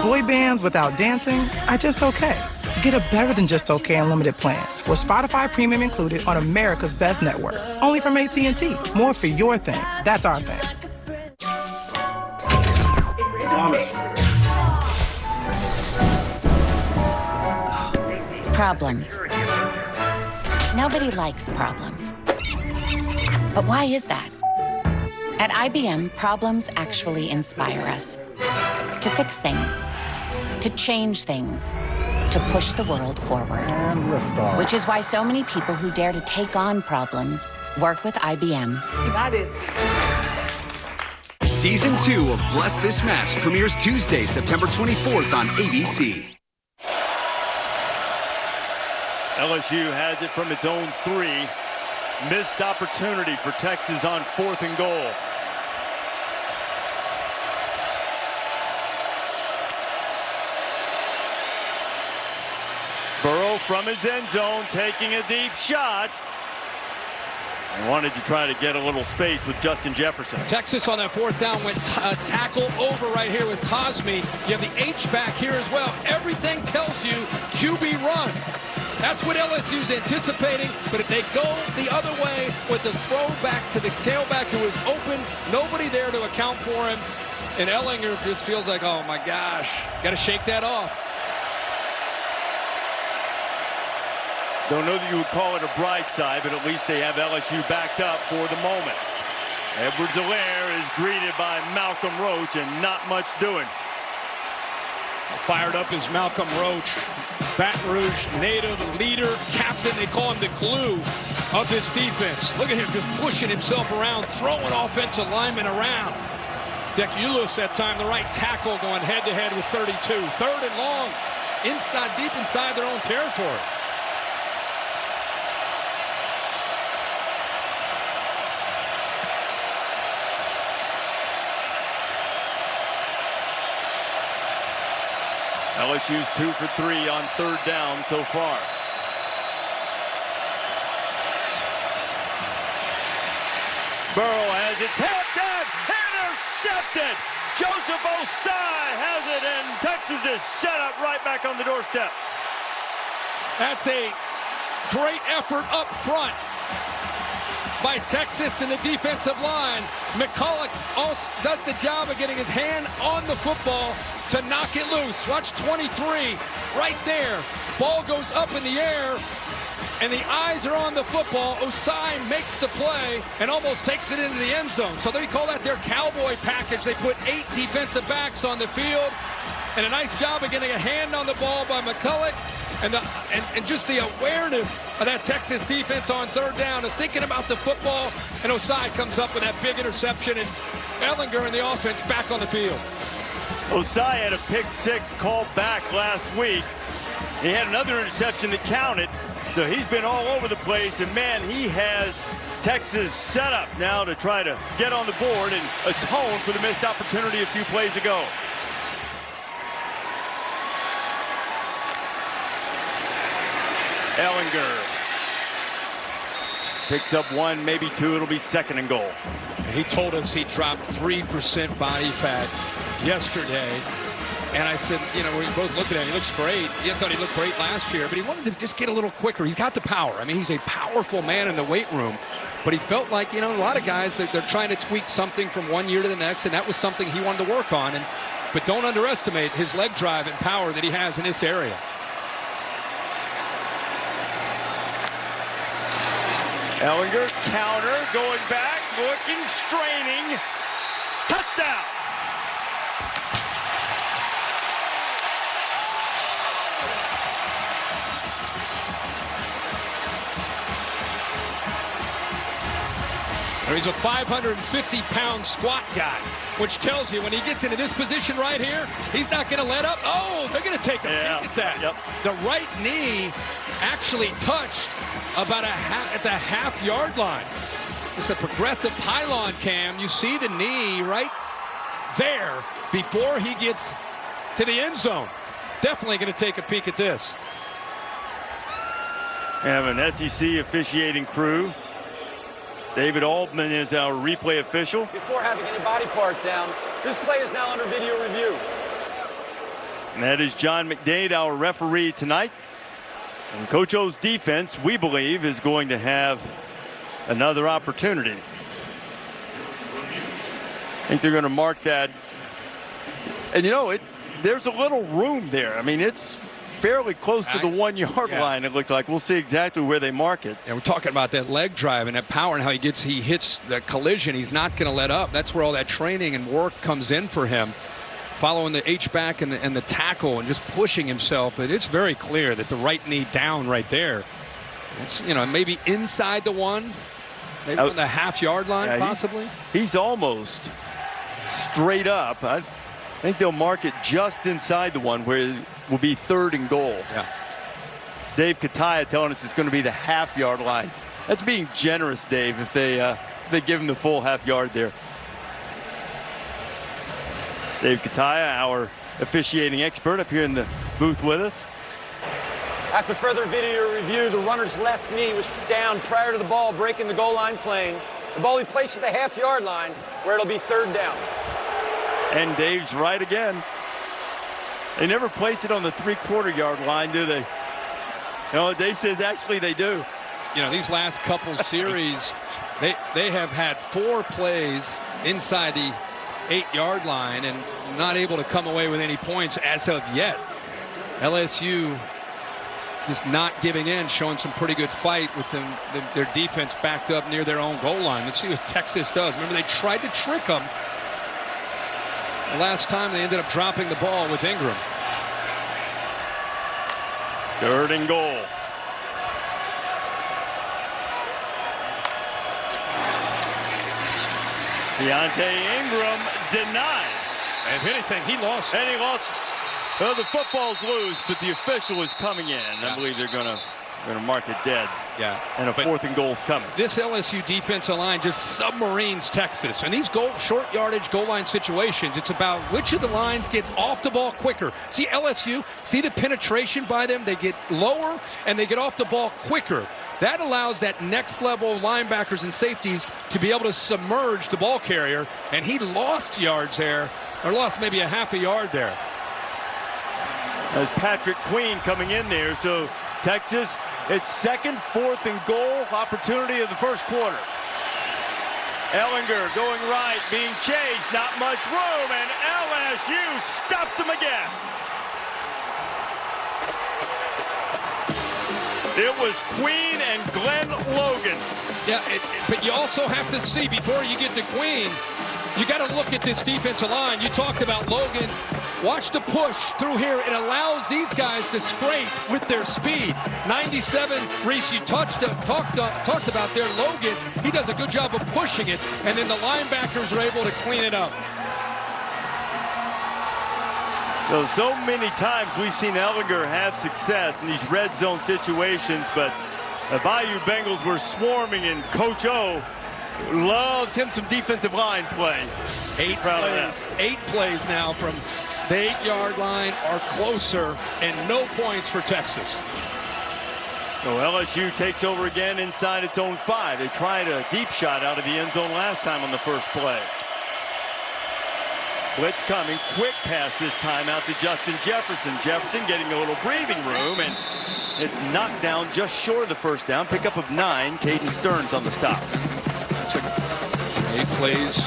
Boy bands without dancing are just okay. get a better than just okay unlimited plan with Spotify Premium included on America's Best Network. Only from AT&T. More for your thing. That's our thing. Problems. Nobody likes problems. But why is that? At IBM, problems actually inspire us to fix things, to change things, to push the world forward. Which is why so many people who dare to take on problems work with IBM. Season 2 of Bless This Mess premieres Tuesday, September 24th on ABC. LSU has it from its own 3. Missed opportunity for Texas on 4th and goal. Burrow from his end zone taking a deep shot. I wanted to try to get a little space with Justin Jefferson. Texas on that 4th down went tackle over right here with Cosme. You have the H back here as well. Everything tells you QB run. That's what LSU's anticipating, but if they go the other way with the throw back to the tailback who is open, nobody there to account for him, and Ellinger just feels like, oh my gosh, got to shake that off. Don't know that you would call it a bright side, but at least they have LSU backed up for the moment. Edwards-Helaire is greeted by Malcolm Roach, and not much doing. Fired up is Malcolm Roach, Baton Rouge native, leader, captain. They call him the glue of this defense. Look at him just pushing himself around, throwing offensive linemen around. Dekulis that time, the right tackle, going head-to-head with 32. 3rd and long, deep inside their own territory. LSU's 2 for 3 on 3rd down so far. Burrow has it tapped out, intercepted. Joseph Osai has it, and Texas is set up right back on the doorstep. That's a great effort up front by Texas in the defensive line. McCulloch also does the job of getting his hand on the football to knock it loose. Watch 23 right there. Ball goes up in the air, and the eyes are on the football. Osai makes the play and almost takes it into the end zone. So they call that their cowboy package. They put 8 defensive backs on the field, and a nice job of getting a hand on the ball by McCulloch. And just the awareness of that Texas defense on 3rd down and thinking about the football, and Osai comes up with that big interception, and Ellinger and the offense back on the field. Osai had a pick 6 called back last week. He had another interception that counted, so he's been all over the place, and man, he has Texas set up now to try to get on the board and atone for the missed opportunity a few plays ago. Ellinger picks up 1, maybe 2. It'll be 2nd and goal. He told us he dropped 3% body fat yesterday. And I said, you know, we both looked at him. He looks great. I thought he looked great last year, but he wanted to just get a little quicker. He's got the power. I mean, he's a powerful man in the weight room. But he felt like, you know, a lot of guys, they're trying to tweak something from one year to the next, and that was something he wanted to work on. But don't underestimate his leg drive and power that he has in this area. Ellinger, counter, going back, looking, straining. Touchdown! He's a 550-pound squat guy, which tells you when he gets into this position right here, he's not going to let up. Oh, they're going to take a peek at that. Yep. The right knee actually touched about at the half-yard line. It's the progressive pylon cam. You see the knee right there before he gets to the end zone. Definitely going to take a peek at this. We have an SEC officiating crew. David Altman is our replay official. Before having any body part down, this play is now under video review. And that is John McDade, our referee tonight. And Coach O's defense, we believe, is going to have another opportunity. I think they're going to mark that. And you know, there's a little room there. I mean, it's fairly close to the 1 yard line, it looked like. We'll see exactly where they mark it. And we're talking about that leg drive and that power and how he hits the collision. He's not going to let up. That's where all that training and work comes in for him. Following the H-back and the tackle and just pushing himself. But it's very clear that the right knee down right there. It's, you know, maybe inside the one, maybe on the half-yard line, possibly. He's almost straight up. I think they'll mark it just inside the one where it will be 3rd and goal. Yeah. Dave Kataya telling us it's going to be the half-yard line. That's being generous, Dave, if they give him the full half-yard there. Dave Kataya, our officiating expert, up here in the booth with us. After further video review, the runner's left knee was down prior to the ball breaking the goal line plane. The ball will be placed at the half-yard line, where it'll be 3rd down. And Dave's right again. They never place it on the 3/4 yard line, do they? No, Dave says actually they do. You know, these last couple series, they have had 4 plays inside the 8-yard line and not able to come away with any points as of yet. LSU just not giving in, showing some pretty good fight with their defense backed up near their own goal line. Let's see what Texas does. Remember, they tried to trick them. The last time they ended up dropping the ball with Ingram. 3rd and goal. Deontay Ingram denied. If anything, he lost. And he lost. Well, the football's loose, but the official is coming in. Yeah. I believe they're going to mark it dead. Yeah. And a 4th and goal's coming. This LSU defensive line just submarines Texas. And these short yardage goal line situations, it's about which of the lines gets off the ball quicker. See LSU, see the penetration by them. They get lower and they get off the ball quicker. That allows that next level of linebackers and safeties to be able to submerge the ball carrier. And he lost yards there, or lost maybe a half a yard there. There's Patrick Queen coming in there. So Texas, it's 2nd, 4th and goal opportunity of the 1st quarter. Ellinger going right, being chased, not much room, and LSU stops him again. It was Queen and Glenn Logan. Yeah, but you also have to see, before you get to Queen, you got to look at this defensive line. You talked about Logan. Watch the push through here. It allows these guys to scrape with their speed. 97, Reese, you talked about there. Logan, he does a good job of pushing it, and then the linebackers are able to clean it up. So many times we've seen Ellinger have success in these red zone situations, but the Bayou Bengals were swarming, and Coach O loves him some defensive line play. 8 plays now from the 8-yard line or closer, and no points for Texas. So LSU takes over again inside its own 5. They tried a deep shot out of the end zone last time on the first play. Blitz coming, quick pass this time out to Justin Jefferson. Jefferson getting a little breathing room, and it's knocked down just short of the 1st down. Pickup of 9, Caden Stearns on the stop. It's 8 plays,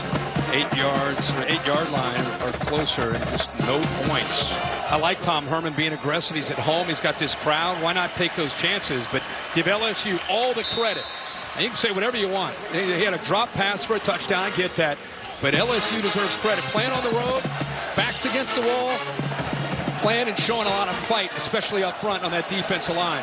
8 yards, or 8-yard line or closer, and just no points. I like Tom Herman being aggressive. He's at home. He's got this crowd. Why not take those chances? But give LSU all the credit. And you can say whatever you want. He had a drop pass for a touchdown. I get that. But LSU deserves credit. Playing on the road, backs against the wall, playing and showing a lot of fight, especially up front on that defensive line.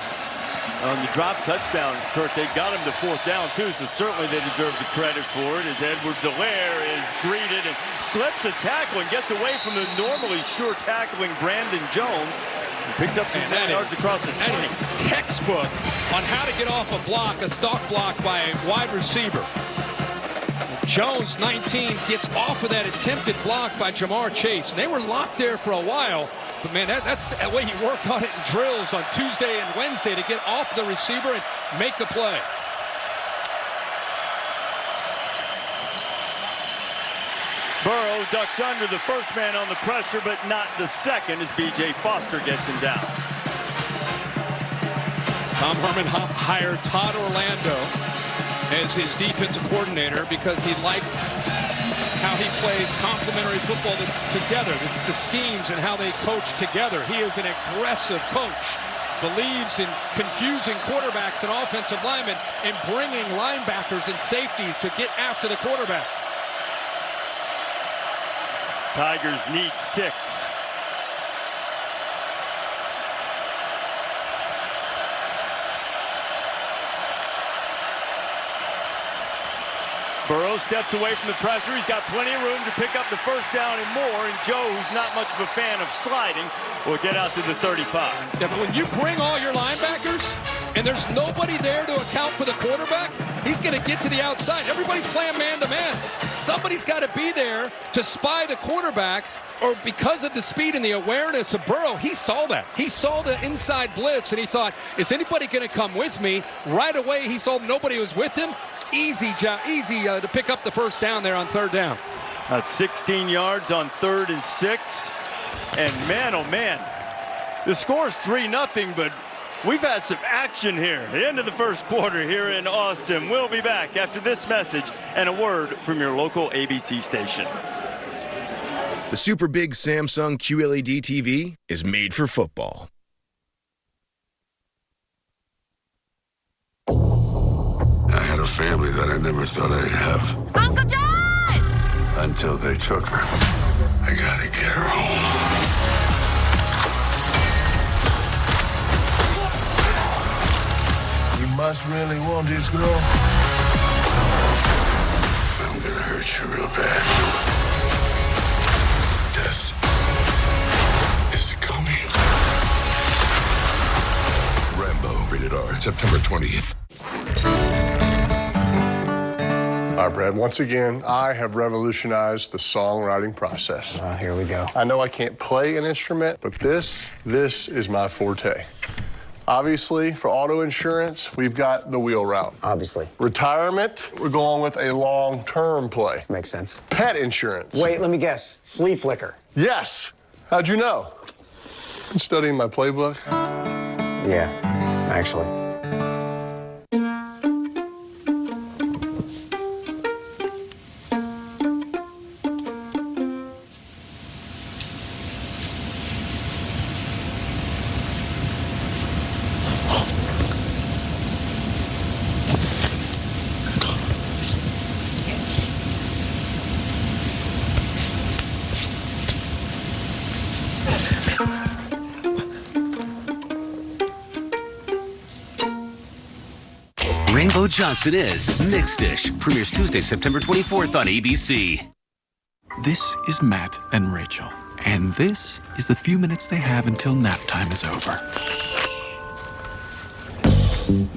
On the drop touchdown, Kurt, they got him to 4th down, too, so certainly they deserve the credit for it as Edwards-Helaire is greeted and slips a tackle and gets away from the normally sure tackling Brandon Jones. He picks up some yards across the 20. That is textbook on how to get off a block, a stalk block by a wide receiver. Jones, 19, gets off of that attempted block by Jamar Chase. And they were locked there for a while. But, man, that's the way he worked on it in drills on Tuesday and Wednesday to get off the receiver and make the play. Burrow ducks under the 1st man on the pressure, but not the 2nd as B.J. Foster gets him down. Tom Herman hired Todd Orlando as his defensive coordinator because he liked how he plays complementary football together. It's the schemes and how they coach together. He is an aggressive coach. Believes in confusing quarterbacks and offensive linemen and bringing linebackers and safeties to get after the quarterback. Tigers need 6. Burrow steps away from the pressure. He's got plenty of room to pick up the first down and more. And Joe, who's not much of a fan of sliding, will get out to the 35. Yeah, but when you bring all your linebackers and there's nobody there to account for the quarterback, he's going to get to the outside. Everybody's playing man-to-man. Somebody's got to be there to spy the quarterback, or because of the speed and the awareness of Burrow, he saw that. He saw the inside blitz, and he thought, is anybody going to come with me? Right away, he saw nobody was with him. Easy to pick up the first down there on 3rd down. That's 16 yards on 3rd and 6. And man, oh man, the score's 3-0, but we've had some action here. The end of the first quarter here in Austin. We'll be back after this message and a word from your local ABC station. The super big Samsung QLED TV is made for football. I had a family that I never thought I'd have. Uncle John! Until they took her. I gotta get her home. You must really want this girl. I'm gonna hurt you real bad. Death is coming. Rambo, rated R, September 20th. All right, Brad, once again, I have revolutionized the songwriting process. Here we go. I know I can't play an instrument, but this is my forte. Obviously, for auto insurance, we've got the wheel route. Obviously. Retirement, we're going with a long-term play. Makes sense. Pet insurance. Wait, let me guess. Flea flicker. Yes. How'd you know? I'm studying my playbook. Yeah, actually. Rainbow Johnson is Mixed Dish. Premieres Tuesday, September 24th on ABC. This is Matt and Rachel, and this is the few minutes they have until nap time is over.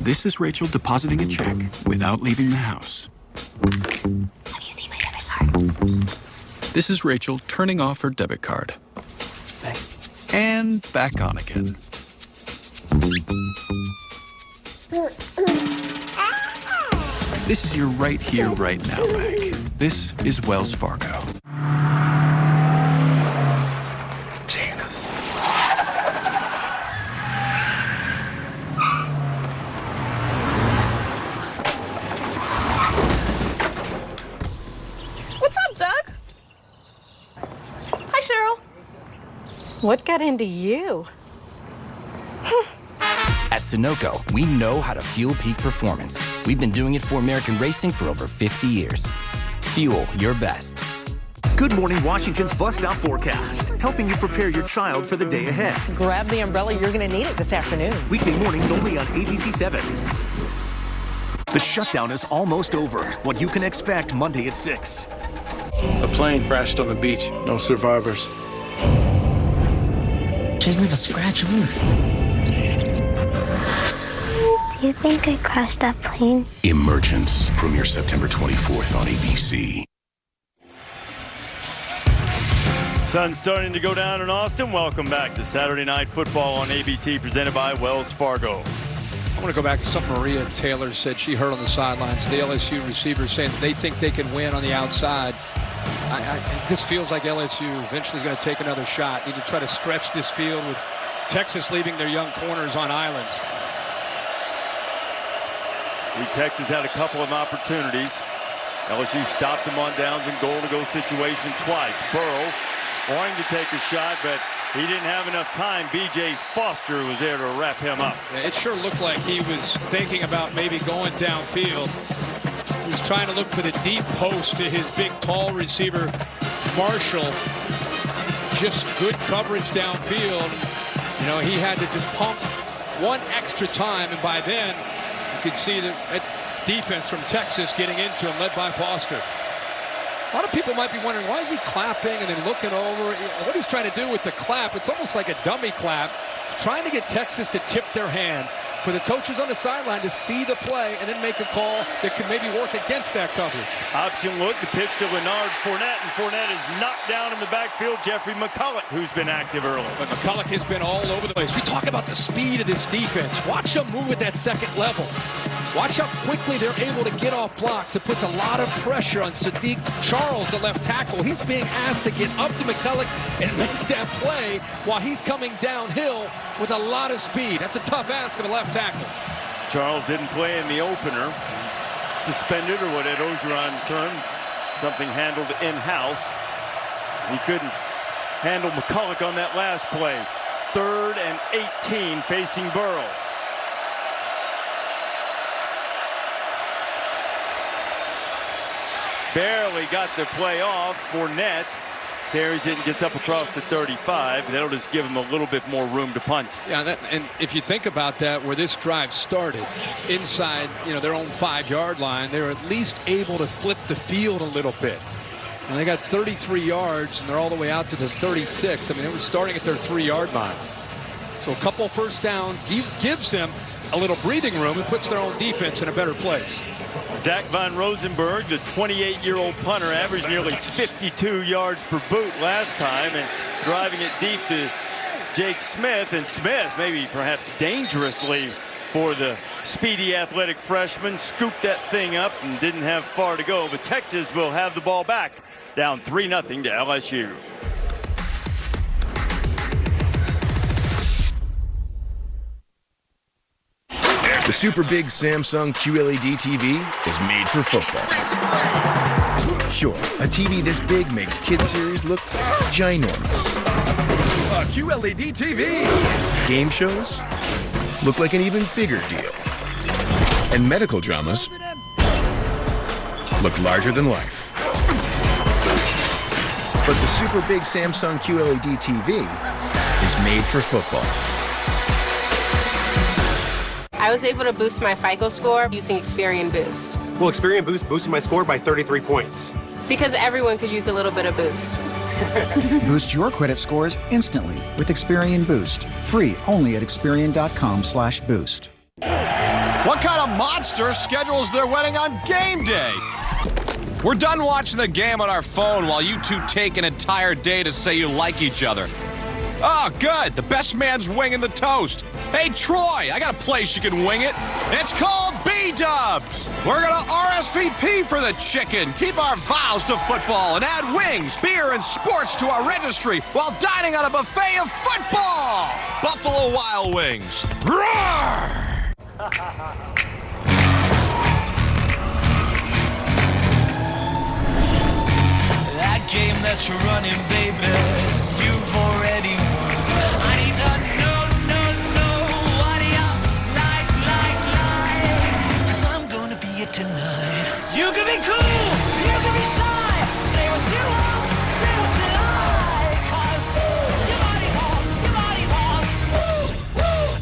This is Rachel depositing a check without leaving the house. Have you seen my debit card? This is Rachel turning off her debit card. Thanks. And back on again. This is your right here, right now bank. This is Wells Fargo. Janice. What's up, Doug? Hi, Cheryl. What got into you? At Sunoco, we know how to fuel peak performance. We've been doing it for American racing for over 50 years. Fuel your best. Good Morning Washington's Bust Out Forecast, helping you prepare your child for the day ahead. Grab the umbrella, you're going to need it this afternoon. Weekday mornings only on ABC 7. The shutdown is almost over. What you can expect Monday at 6. A plane crashed on the beach. No survivors. She doesn't have a scratch on her. Do you think I crashed that plane? Emergence premieres September 24th on ABC. Sun's starting to go down in Austin. Welcome back to Saturday Night Football on ABC, presented by Wells Fargo. I want to go back to something Maria Taylor said she heard on the sidelines. The LSU receivers saying they think they can win on the outside. This feels like LSU eventually is going to take another shot. Need to try to stretch this field with Texas leaving their young corners on islands. Texas had a couple of opportunities. LSU stopped them on downs and goal-to-go situation twice. Burrow wanting to take a shot, but he didn't have enough time. B.J. Foster was there to wrap him up. It sure looked like he was thinking about maybe going downfield. He was trying to look for the deep post to his big, tall receiver, Marshall. Just good coverage downfield. You know, he had to just pump one extra time, and by then, you could see that defense from Texas getting into him, led by Foster. A lot of people might be wondering, why is he clapping and then looking over? What he's trying to do with the clap, it's almost like a dummy clap, trying to get Texas to tip their hand, for the coaches on the sideline to see the play and then make a call that could maybe work against that coverage. Option look, the pitch to Leonard Fournette, and Fournette is knocked down in the backfield. Jeffrey McCulloch, who's been active early. But McCulloch has been all over the place. We talk about the speed of this defense. Watch them move at that second level. Watch how quickly they're able to get off blocks. It puts a lot of pressure on Sadiq Charles, the left tackle. He's being asked to get up to McCulloch and make that play while he's coming downhill with a lot of speed. That's a tough ask of a left tackle. Charles didn't play in the opener. Suspended, or what Ed Ogeron termed, something handled in-house. He couldn't handle McCulloch on that last play. 3rd and 18 facing Burrow. Barely got the play off. Fournette carries it and gets up across the 35. That'll just give him a little bit more room to punt. Yeah, and if you think about that, where this drive started, inside, their own 5-yard line, they're at least able to flip the field a little bit. And they got 33 yards, and they're all the way out to the 36. I mean, they were starting at their 3-yard line. So a couple first downs gives them a little breathing room and puts their own defense in a better place. Zach Von Rosenberg, the 28-year-old punter, averaged nearly 52 yards per boot last time, and driving it deep to Jake Smith. And Smith, maybe perhaps dangerously for the speedy athletic freshman, scooped that thing up and didn't have far to go. But Texas will have the ball back, down 3-0 to LSU. The super big Samsung QLED TV is made for football. Sure, a TV this big makes Kid Series look ginormous. A QLED TV! Game shows look like an even bigger deal. And medical dramas look larger than life. But the super big Samsung QLED TV is made for football. I was able to boost my FICO score using Experian Boost. Well, Experian Boost boosted my score by 33 points. Because everyone could use a little bit of boost. Boost your credit scores instantly with Experian Boost. Free only at Experian.com/boost. What kind of monster schedules their wedding on game day? We're done watching the game on our phone while you two take an entire day to say you like each other. Oh, good. The best man's winging the toast. Hey, Troy, I got a place you can wing it. It's called B-Dubs. We're going to RSVP for the chicken, keep our vows to football, and add wings, beer, and sports to our registry while dining on a buffet of football. Buffalo Wild Wings. Roar! That game that you're running, baby, you've already won. I need to know what you like, 'cause I'm gonna be it tonight. You can be cool, you can be shy, say what you want, say what you like, 'cause your body talks, your body talks,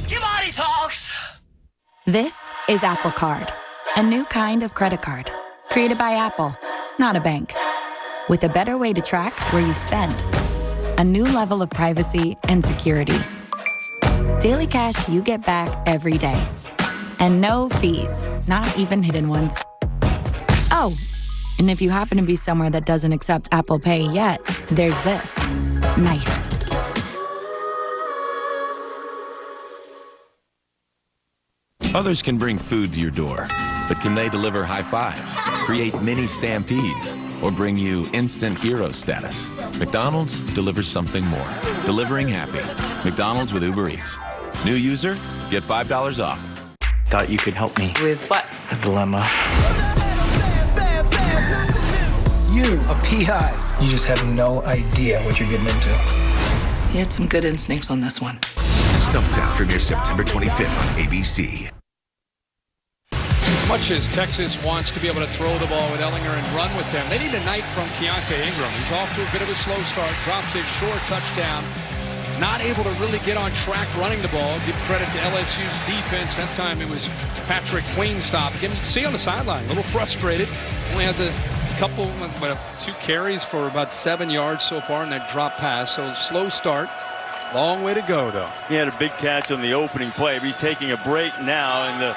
your body talks. This is Apple Card, a new kind of credit card created by Apple, not a bank. With a better way to track where you spend, a new level of privacy and security. Daily cash you get back every day. And no fees, not even hidden ones. Oh, and if you happen to be somewhere that doesn't accept Apple Pay yet, there's this. Nice. Others can bring food to your door, but can they deliver high fives, create mini stampedes, or bring you instant hero status? McDonald's delivers something more. Delivering happy. McDonald's with Uber Eats. New user, get $5 off. Thought you could help me. With what? A dilemma. You, a PI. You just have no idea what you're getting into. You had some good instincts on this one. Stumptown premieres September 25th on ABC. As much as Texas wants to be able to throw the ball with Ellinger and run with them, they need a night from Keontae Ingram. He's off to a bit of a slow start, drops his short touchdown. Not able to really get on track running the ball. Give credit to LSU's defense. That time it was Patrick Queen stop. Again, you can see on the sideline, a little frustrated. Only has a couple, 2 carries for about 7 yards so far in that drop pass. So slow start. Long way to go, though. He had a big catch on the opening play, but he's taking a break now. And the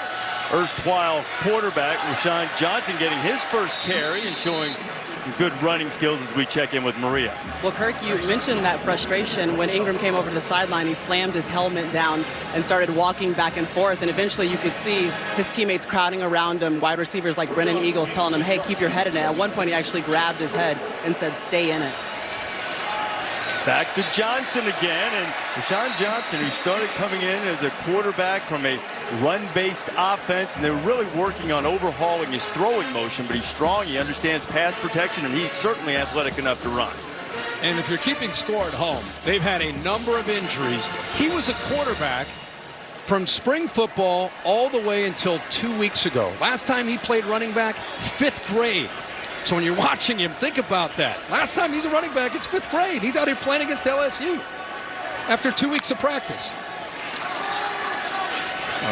erstwhile quarterback, Rashawn Johnson, getting his first carry and showing good running skills as we check in with Maria. Well, Kirk, you mentioned that frustration. When Ingram came over to the sideline, he slammed his helmet down and started walking back and forth. And eventually you could see his teammates crowding around him, wide receivers like Brennan Eagles telling him, hey, keep your head in it. At one point, he actually grabbed his head and said, stay in it. Back to Johnson again, and Rashawn Johnson, who started coming in as a quarterback from a run-based offense, and they're really working on overhauling his throwing motion, but he's strong, he understands pass protection, and he's certainly athletic enough to run. And if you're keeping score at home, they've had a number of injuries. He was a quarterback from spring football all the way until 2 weeks ago. Last time he played running back, 5th grade. So when you're watching him, think about that. Last time he's a running back, it's 5th grade. He's out here playing against LSU after 2 weeks of practice.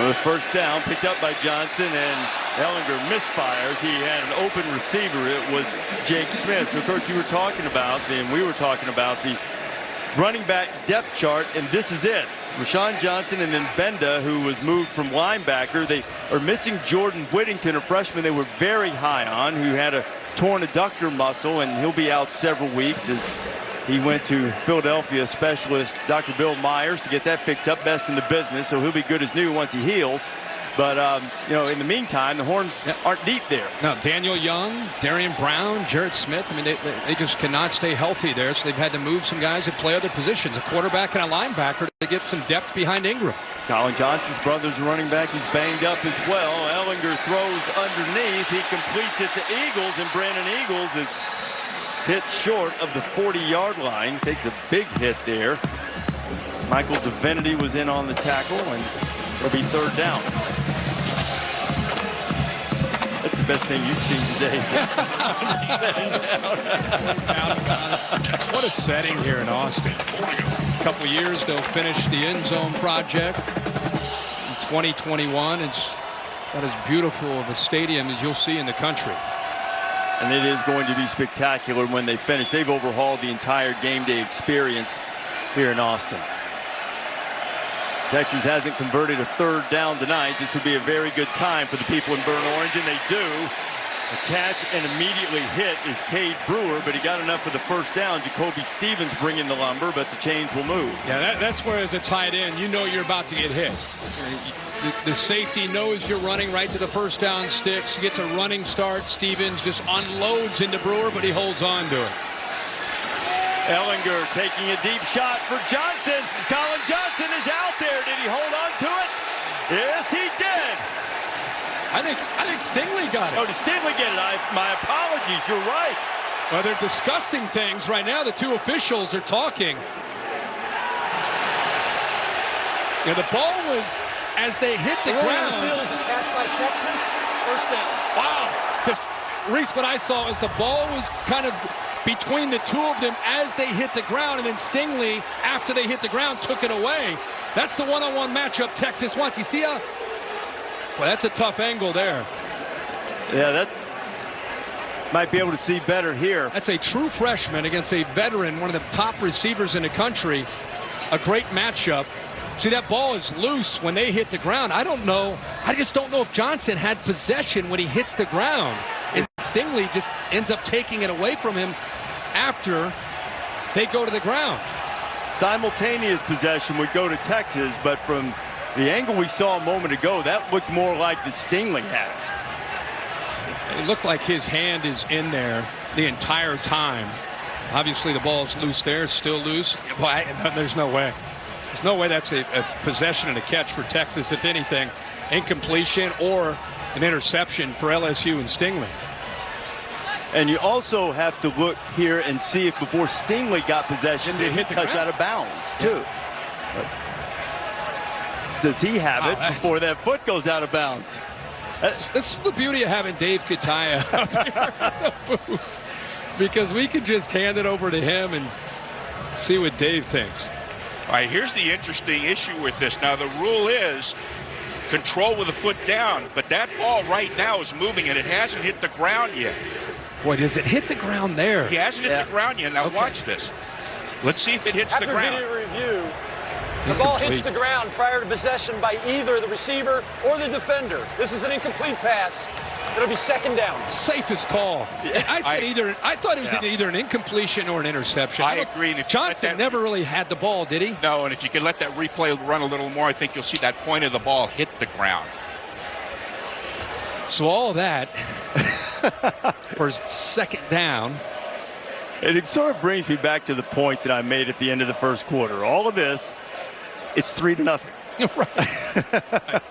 The first down picked up by Johnson, and Ellinger misfires. He had an open receiver. It was Jake Smith. So, Kirk, you were talking about, and we were talking about the running back depth chart, and this is it. Rashawn Johnson and then Benda, who was moved from linebacker. They are missing Jordan Whittington, a freshman they were very high on, who had a torn adductor muscle, and he'll be out several weeks as he went to Philadelphia specialist Dr. Bill Myers to get that fixed up, best in the business, so he'll be good as new once he heals. But, in the meantime, the Horns aren't deep there. No, Daniel Young, Darian Brown, Jarrett Smith, I mean, they just cannot stay healthy there, so they've had to move some guys that play other positions, a quarterback and a linebacker, to get some depth behind Ingram. Colin Johnson's brother's running back. He's banged up as well. Ellinger throws underneath. He completes it to Eagles, and Brandon Eagles is hit short of the 40-yard line. Takes a big hit there. Michael Divinity was in on the tackle, and it'll be 3rd down. That's the best thing you've seen today. What a setting here in Austin. A couple years they'll finish the end zone project in 2021. It's about as beautiful of a stadium as you'll see in the country. And it is going to be spectacular when they finish. They've overhauled the entire game day experience here in Austin. Texas hasn't converted a 3rd down tonight. This would be a very good time for the people in Burnt Orange, and they do. A catch and immediately hit is Cade Brewer, but he got enough for the 1st down. Jacoby Stevens bringing the lumber, but the chains will move. Yeah, that's where as a tight end, you know you're about to get hit. The safety knows you're running right to the 1st down sticks. He gets a running start. Stevens just unloads into Brewer, but he holds on to it. Ellinger taking a deep shot for Johnson. Colin Johnson is out there. Did he hold on to it? Yes, he did. I think Stingley got it. Oh, did Stingley get it? My apologies. You're right. Well, they're discussing things right now. The two officials are talking. The ball was, as they hit the ground. Catch by Texas. 1st down. Wow. Because, Reese, what I saw is the ball was kind of between the two of them as they hit the ground, and then Stingley, after they hit the ground, took it away. That's the one-on-one matchup Texas wants. You see how? Well, that's a tough angle there. Yeah, that might be able to see better here. That's a true freshman against a veteran, one of the top receivers in the country. A great matchup. See, that ball is loose when they hit the ground. I don't know. I just don't know if Johnson had possession when he hits the ground. And Stingley just ends up taking it away from him after they go to the ground. Simultaneous possession would go to Texas, but from the angle we saw a moment ago, that looked more like the Stingley had it. It looked like his hand is in there the entire time. Obviously, the ball's loose there. It's still loose. But there's no way. There's no way that's a possession and a catch for Texas. If anything, incompletion or an interception for LSU and Stingley. And you also have to look here and see if before Stingley got possession, did he touch out of bounds too? Does he have it before that foot goes out of bounds? This is the beauty of having Dave Kataya up here in the booth, because we could just hand it over to him and see what Dave thinks. All right, here's the interesting issue with this. Now, the rule is control with the foot down, but that ball right now is moving, and it hasn't hit the ground yet. Boy, does it hit the ground there? He hasn't hit the ground yet. Now, watch this. Let's see if it hits the ground. After video review, the ball hits the ground prior to possession by either the receiver or the defender. This is an incomplete pass. It'll be second down. Safest call. I thought it was either an incompletion or an interception. I agree. And if Johnson never really had the ball, did he? No, and if you can let that replay run a little more, I think you'll see that point of the ball hit the ground. So all of that for second down. And it sort of brings me back to the point that I made at the end of the first quarter. All of this, it's 3-0. Right.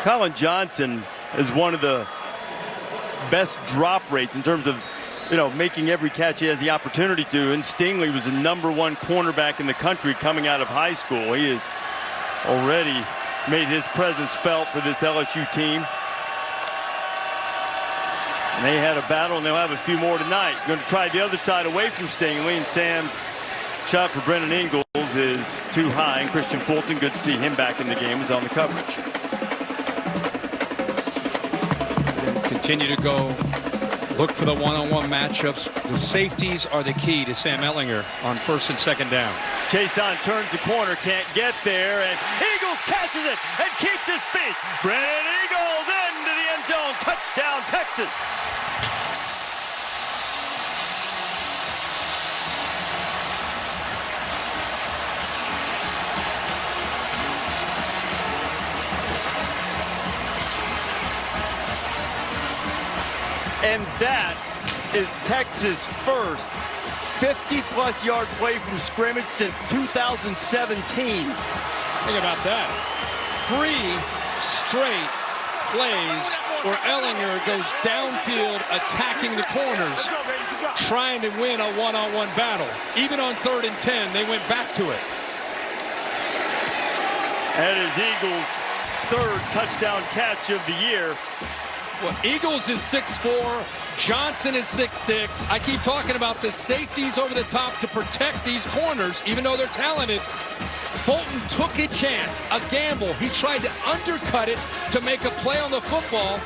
Colin Johnson is one of the best drop rates in terms of, making every catch he has the opportunity to. And Stingley was the #1 cornerback in the country coming out of high school. He has already made his presence felt for this LSU team. And they had a battle, and they'll have a few more tonight. Going to try the other side away from Stingley, and Sam's shot for Brennan Ingalls is too high. And Christian Fulton, good to see him back in the game, is on the coverage. Continue to go look for the one-on-one matchups. The safeties are the key to Sam Ehlinger on first and second down. Chason turns the corner, can't get there, and Eagles catches it and keeps his feet. Brennan Eagles into the end zone. Touchdown, Texas. And that is Texas' first 50-plus yard play from scrimmage since 2017. Think about that. 3 straight plays where Ehlinger goes downfield attacking the corners, trying to win a one-on-one battle. Even on 3rd and 10, they went back to it. That is Eagles' 3rd touchdown catch of the year. Well, Eagles is 6'4", Johnson is 6'6". I keep talking about the safeties over the top to protect these corners, even though they're talented. Fulton took a chance, a gamble. He tried to undercut it to make a play on the football,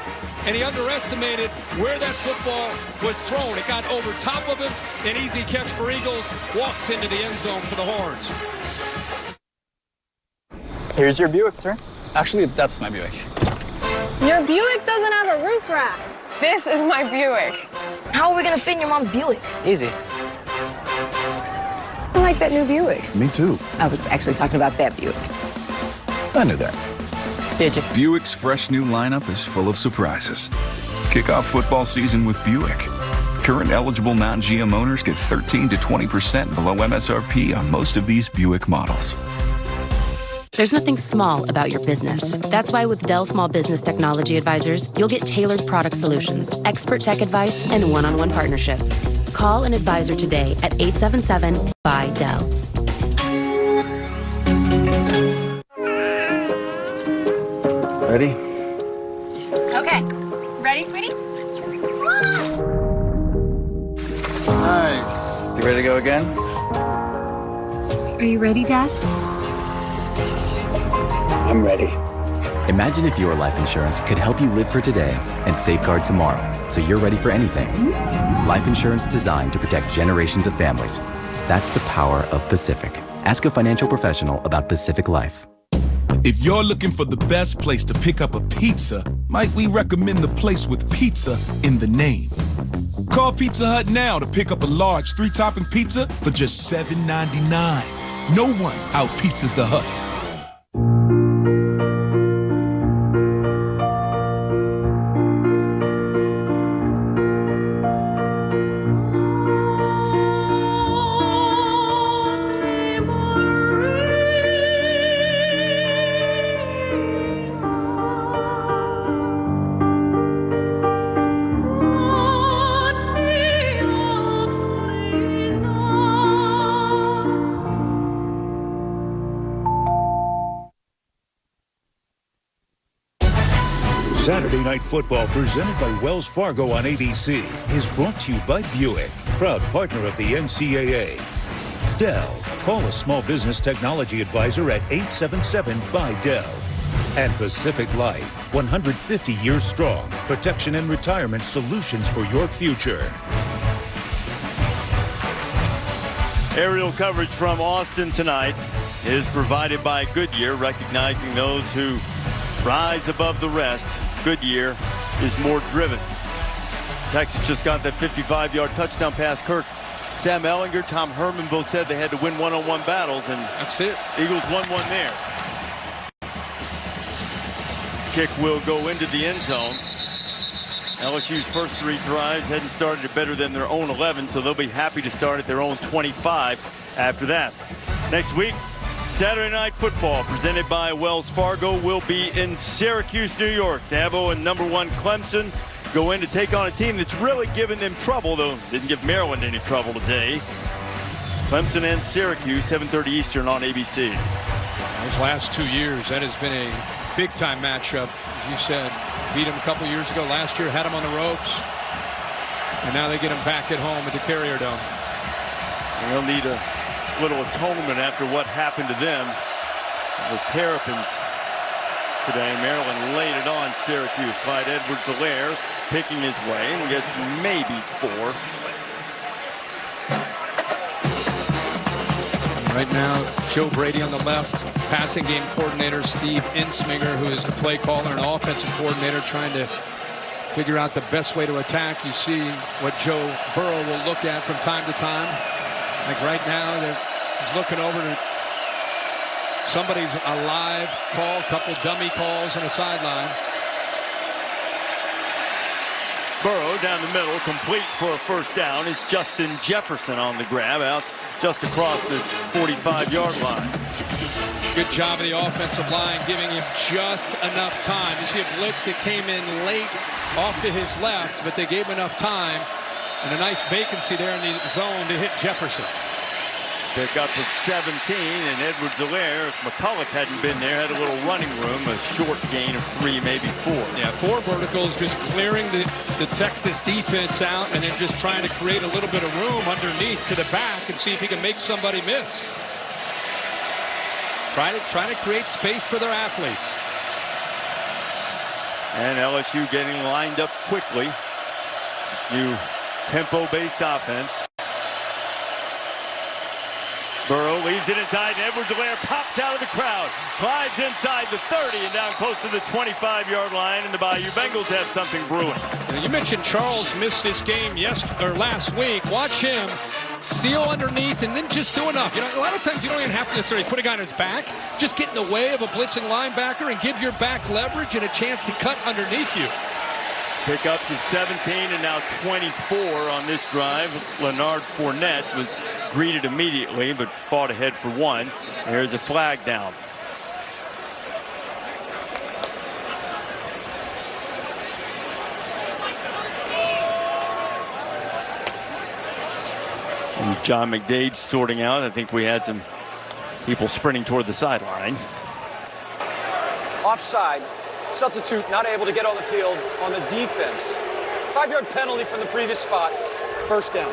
and he underestimated where that football was thrown. It got over top of him, an easy catch for Eagles, walks into the end zone for the Horns. Here's your Buick, sir. Actually, that's my Buick. Your Buick doesn't have a roof rack. This is my Buick. How are we gonna fit in your mom's Buick? Easy. I like that new Buick. Me too. I was actually talking about that Buick. I knew that. Did you? Buick's fresh new lineup is full of surprises. Kick off football season with Buick. Current eligible non-GM owners get 13 to 20% below MSRP on most of these Buick models. There's nothing small about your business. That's why with Dell Small Business Technology Advisors, you'll get tailored product solutions, expert tech advice, and one-on-one partnership. Call an advisor today at 877-BUY-DELL. Ready? Okay. Ready, sweetie? Nice. You ready to go again? Are you ready, Dad? I'm ready. Imagine if your life insurance could help you live for today and safeguard tomorrow, so you're ready for anything. Life insurance designed to protect generations of families. That's the power of Pacific. Ask a financial professional about Pacific Life. If you're looking for the best place to pick up a pizza, might we recommend the place with pizza in the name? Call Pizza Hut now to pick up a large 3-topping pizza for just $7.99. No one out-pizzas the Hut. Saturday Night Football, presented by Wells Fargo on ABC, is brought to you by Buick, proud partner of the NCAA. Dell. Call a small business technology advisor at 877-BUY-DELL. And Pacific Life, 150 years strong. Protection and retirement solutions for your future. Aerial coverage from Austin tonight is provided by Goodyear, recognizing those who rise above the rest. Goodyear is more driven. Texas just got that 55-yard touchdown pass. Kirk, Sam Ehlinger, Tom Herman both said they had to win one-on-one battles, and that's it. Eagles won one there. Kick will go into the end zone. LSU's first 3 drives hadn't started it better than their own 11, so they'll be happy to start at their own 25 after that. Next week, Saturday Night Football, presented by Wells Fargo, will be in Syracuse, New York. Dabo and #1 Clemson go in to take on a team that's really given them trouble, though didn't give Maryland any trouble today. Clemson and Syracuse, 7:30 Eastern on ABC. Those last 2 years, that has been a big-time matchup. As you said, beat them a couple years ago. Last year, had them on the ropes. And now they get them back at home at the Carrier Dome. They'll need a little atonement after what happened to them. The Terrapins today. Maryland laid it on Syracuse. Clyde Edwards-Helaire picking his way and gets maybe 4. Right now, Joe Brady on the left, passing game coordinator Steve Insminger, who is the play caller and offensive coordinator, trying to figure out the best way to attack. You see what Joe Burrow will look at from time to time. Like right now, he's looking over to somebody's a live call, a couple dummy calls on a sideline. Burrow down the middle, complete for a first down, is Justin Jefferson on the grab out just across this 45-yard line. Good job of the offensive line, giving him just enough time. You see a blitz that came in late off to his left, but they gave him enough time. And a nice vacancy there in the zone to hit Jefferson. Pick up to 17, and Edwards-Helaire, if McCulloch hadn't been there, had a little running room, a short gain of 3, maybe 4. Yeah, 4 verticals, just clearing the Texas defense out and then just trying to create a little bit of room underneath to the back and see if he can make somebody miss. Trying to create space for their athletes. And LSU getting lined up quickly. New tempo-based offense. Burrow leaves it inside, and Edwards-Helaire pops out of the crowd. Glides inside the 30 and down close to the 25-yard line, and the Bayou Bengals have something brewing. You mentioned Charles missed this game last week. Watch him seal underneath and then just do enough. You know, a lot of times you don't even have to necessarily put a guy on his back. Just get in the way of a blitzing linebacker and give your back leverage and a chance to cut underneath you. Pick up to 17 and now 24 on this drive. Leonard Fournette was greeted immediately, but fought ahead for 1. There's a flag down. And John McDade sorting out. I think we had some people sprinting toward the sideline. Offside. Substitute not able to get on the field on the defense. 5-yard penalty from the previous spot. First down.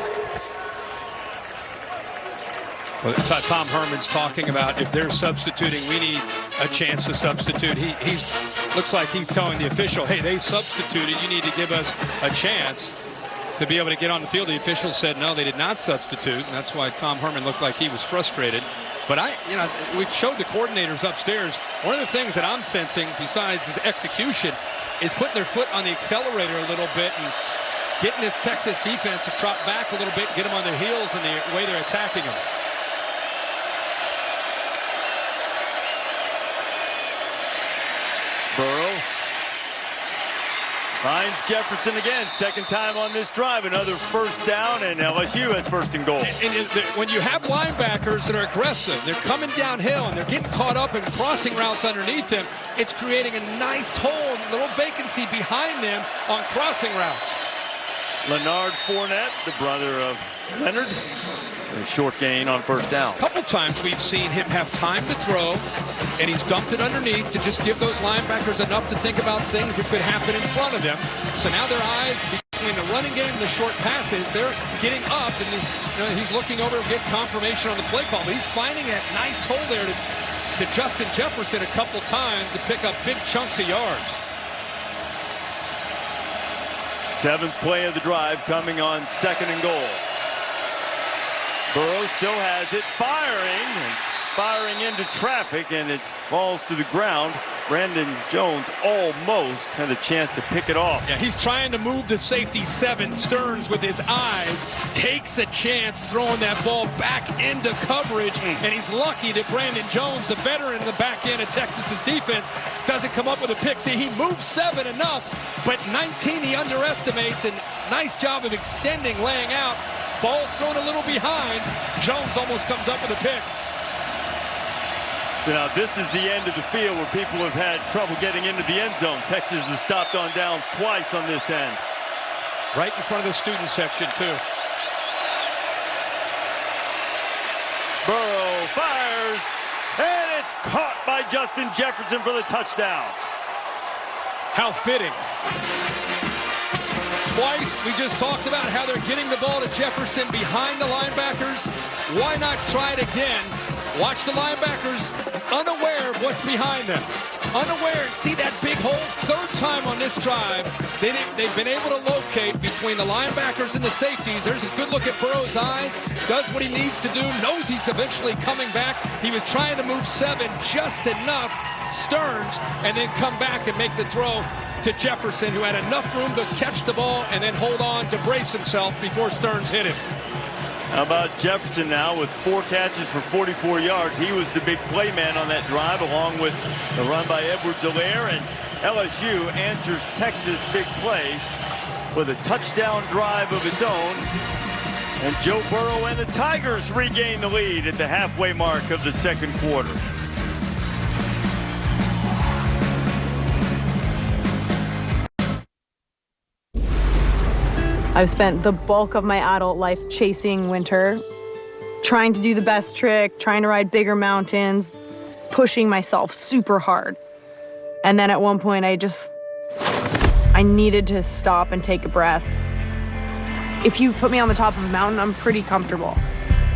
Well, Tom Herman's talking about if they're substituting, we need a chance to substitute. He's looks like he's telling the official, hey, they substituted. You need to give us a chance to be able to get on the field. The official said no, they did not substitute, and that's why Tom Herman looked like he was frustrated. But we showed the coordinators upstairs. One of the things that I'm sensing, besides his execution, is putting their foot on the accelerator a little bit and getting this Texas defense to drop back a little bit, get them on their heels in the way they're attacking them. Burrow finds Jefferson again, second time on this drive, another first down, and LSU has first and goal. And when you have linebackers that are aggressive, they're coming downhill and they're getting caught up in crossing routes underneath them, it's creating a nice hole, a little vacancy behind them on crossing routes. Leonard Fournette, the brother of Leonard. A short gain on first down. A couple times we've seen him have time to throw, and he's dumped it underneath to just give those linebackers enough to think about things that could happen in front of them. So now their eyes between the running game and the short passes, they're getting up, and he's looking over to get confirmation on the play call. But he's finding that nice hole there to Justin Jefferson a couple times to pick up big chunks of yards. 7th play of the drive coming on 2nd and goal. Burrow still has it, firing into traffic, and it falls to the ground. Brandon Jones almost had a chance to pick it off. Yeah, he's trying to move the safety 7. Stearns with his eyes takes a chance throwing that ball back into coverage, and he's lucky that Brandon Jones, the veteran in the back end of Texas's defense, doesn't come up with a pick. See, he moves 7 enough, but 19 he underestimates, and nice job of extending, laying out. Ball's thrown a little behind. Jones almost comes up with a pick. So now this is the end of the field where people have had trouble getting into the end zone. Texas has stopped on downs twice on this end. Right in front of the student section, too. Burrow fires, and it's caught by Justin Jefferson for the touchdown. How fitting. Twice, we just talked about how they're getting the ball to Jefferson behind the linebackers. Why not try it again? Watch the linebackers unaware of what's behind them. Unaware, see that big hole? 3rd time on this drive. They've been able to locate between the linebackers and the safeties. There's a good look at Burrow's eyes. Does what he needs to do. Knows he's eventually coming back. He was trying to move 7 just enough. Stearns, and then come back and make the throw to Jefferson, who had enough room to catch the ball and then hold on to brace himself before Stearns hit him. How about Jefferson now with 4 catches for 44 yards? He was the big play man on that drive, along with the run by Edwards-Helaire, and LSU answers Texas' big play with a touchdown drive of its own. And Joe Burrow and the Tigers regain the lead at the halfway mark of the 2nd quarter. I've spent the bulk of my adult life chasing winter, trying to do the best trick, trying to ride bigger mountains, pushing myself super hard. And then at one point, I needed to stop and take a breath. If you put me on the top of a mountain, I'm pretty comfortable.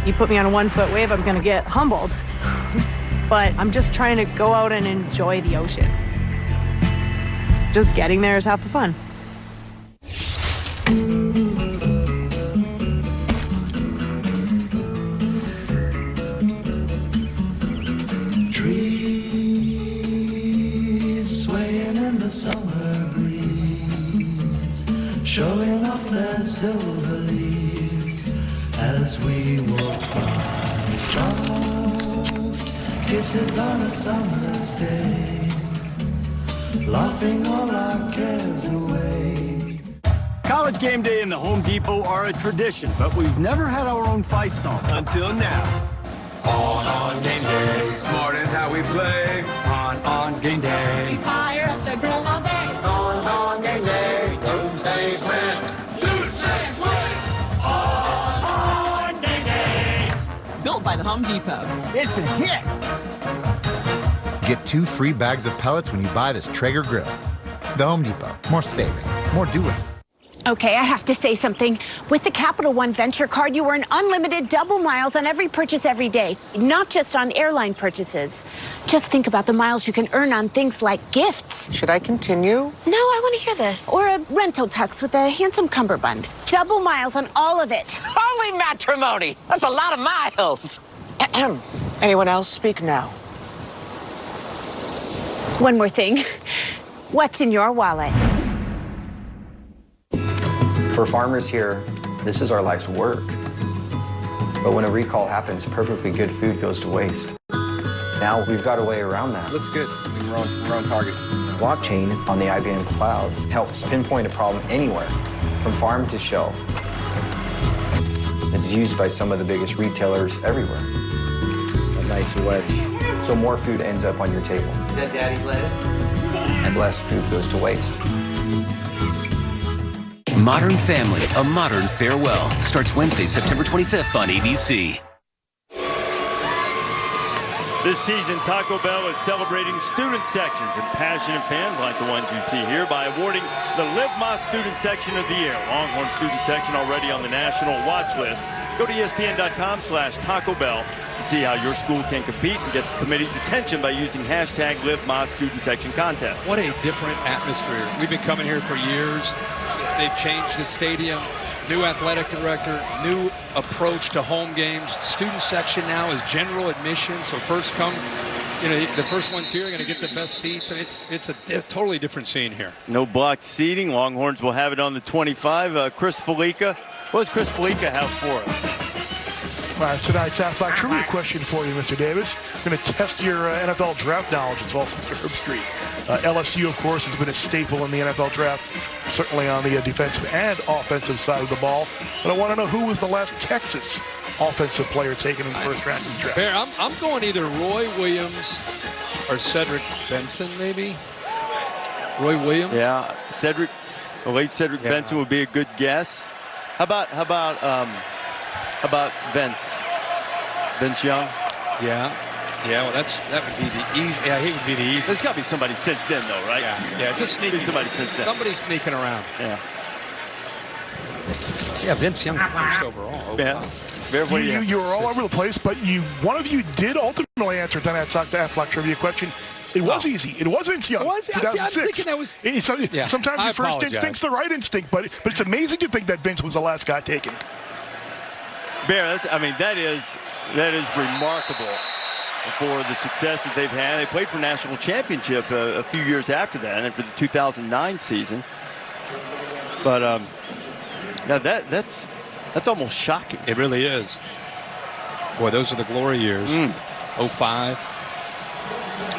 You put me on a 1-foot wave, I'm gonna get humbled. But I'm just trying to go out and enjoy the ocean. Just getting there is half the fun. Trees swaying in the summer breeze, showing off their silver leaves as we walk by. Soft kisses on a summer's day, laughing all our cares away. College game day and the Home Depot are a tradition, but we've never had our own fight song until now. On game day, smart is how we play. On game day, we fire up the grill all day. On game day, do say when, do say when. On game day. Built by the Home Depot. It's a hit. Get 2 free bags of pellets when you buy this Traeger grill. The Home Depot. More saving, more doing. Okay, I have to say something. With the Capital One Venture Card, you earn unlimited double miles on every purchase every day, not just on airline purchases. Just think about the miles you can earn on things like gifts. Should I continue? No, I want to hear this. Or a rental tux with a handsome cummerbund. Double miles on all of it. Holy matrimony! That's a lot of miles. Anyone else? Speak now. One more thing. What's in your wallet? For farmers here, this is our life's work. But when a recall happens, perfectly good food goes to waste. Now we've got a way around that. Looks good. We're on target. Blockchain on the IBM cloud helps pinpoint a problem anywhere, from farm to shelf. It's used by some of the biggest retailers everywhere. A nice wedge. So more food ends up on your table. Is that Daddy's lettuce? And less food goes to waste. Modern Family, A Modern Farewell starts Wednesday, September 25th on ABC. This season, Taco Bell is celebrating student sections and passionate fans like the ones you see here by awarding the Live My Student Section of the Year. Longhorn Student Section already on the national watch list. Go to ESPN.com/Taco Bell to see how your school can compete and get the committee's attention by using hashtag Live My Student Section contest. What a different atmosphere. We've been coming here for years. They've changed the stadium. New athletic director, new approach to home games. Student section now is general admission, so first come, the first ones here are going to get the best seats, and it's a totally different scene here. No blocked seating. Longhorns will have it on the 25. Chris Felica, what does Chris Felica have for us? All right, tonight's Aflac Trivia question for you, Mr. Davis. We're going to test your NFL draft knowledge as well as Mr. Herbstreit. LSU, of course, has been a staple in the NFL draft, certainly on the defensive and offensive side of the ball. But I want to know who was the last Texas offensive player taken in the first round of the draft. Bear, I'm going either Roy Williams or Cedric Benson, maybe. Roy Williams? Yeah, the late Cedric Benson would be a good guess. How about Vince Young? Yeah, well, that would be the easy. Yeah, he would be the easy. There's got to be somebody since then, though, right? Yeah, it's just sneaking. Somebody since then. Somebody's sneaking around. Yeah. Yeah, Vince Young first overall. Yeah. You were all over the place, but one of you did ultimately answer tonight's Aflac Trivia question. It was easy. It was Vince Young. It was? 2006. I'm thinking that was... Sometimes your first instinct's the right instinct, but it's amazing to think that Vince was the last guy taken. Bear, that is remarkable for the success that they've had. They played for national championship a few years after that, and for the 2009 season. But now that's almost shocking. It really is. Boy, those are the glory years. 05.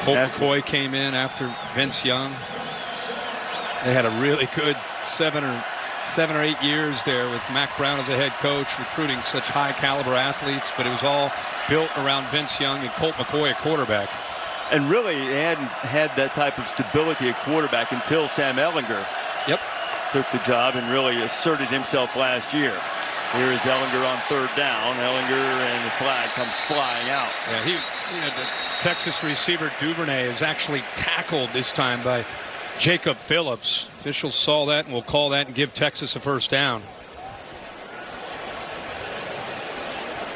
Colt McCoy came in after Vince Young. They had a really good 7 or 8 years there with Mac Brown as a head coach, recruiting such high caliber athletes, but it was all built around Vince Young and Colt McCoy at quarterback. And really, they hadn't had that type of stability at quarterback until Sam Ehlinger took the job and really asserted himself last year. Here is Ehlinger on third down. Ehlinger, and the flag comes flying out. Yeah, the Texas receiver Duvernay is actually tackled this time by Jacob Phillips. Officials saw that and will call that and give Texas a first down.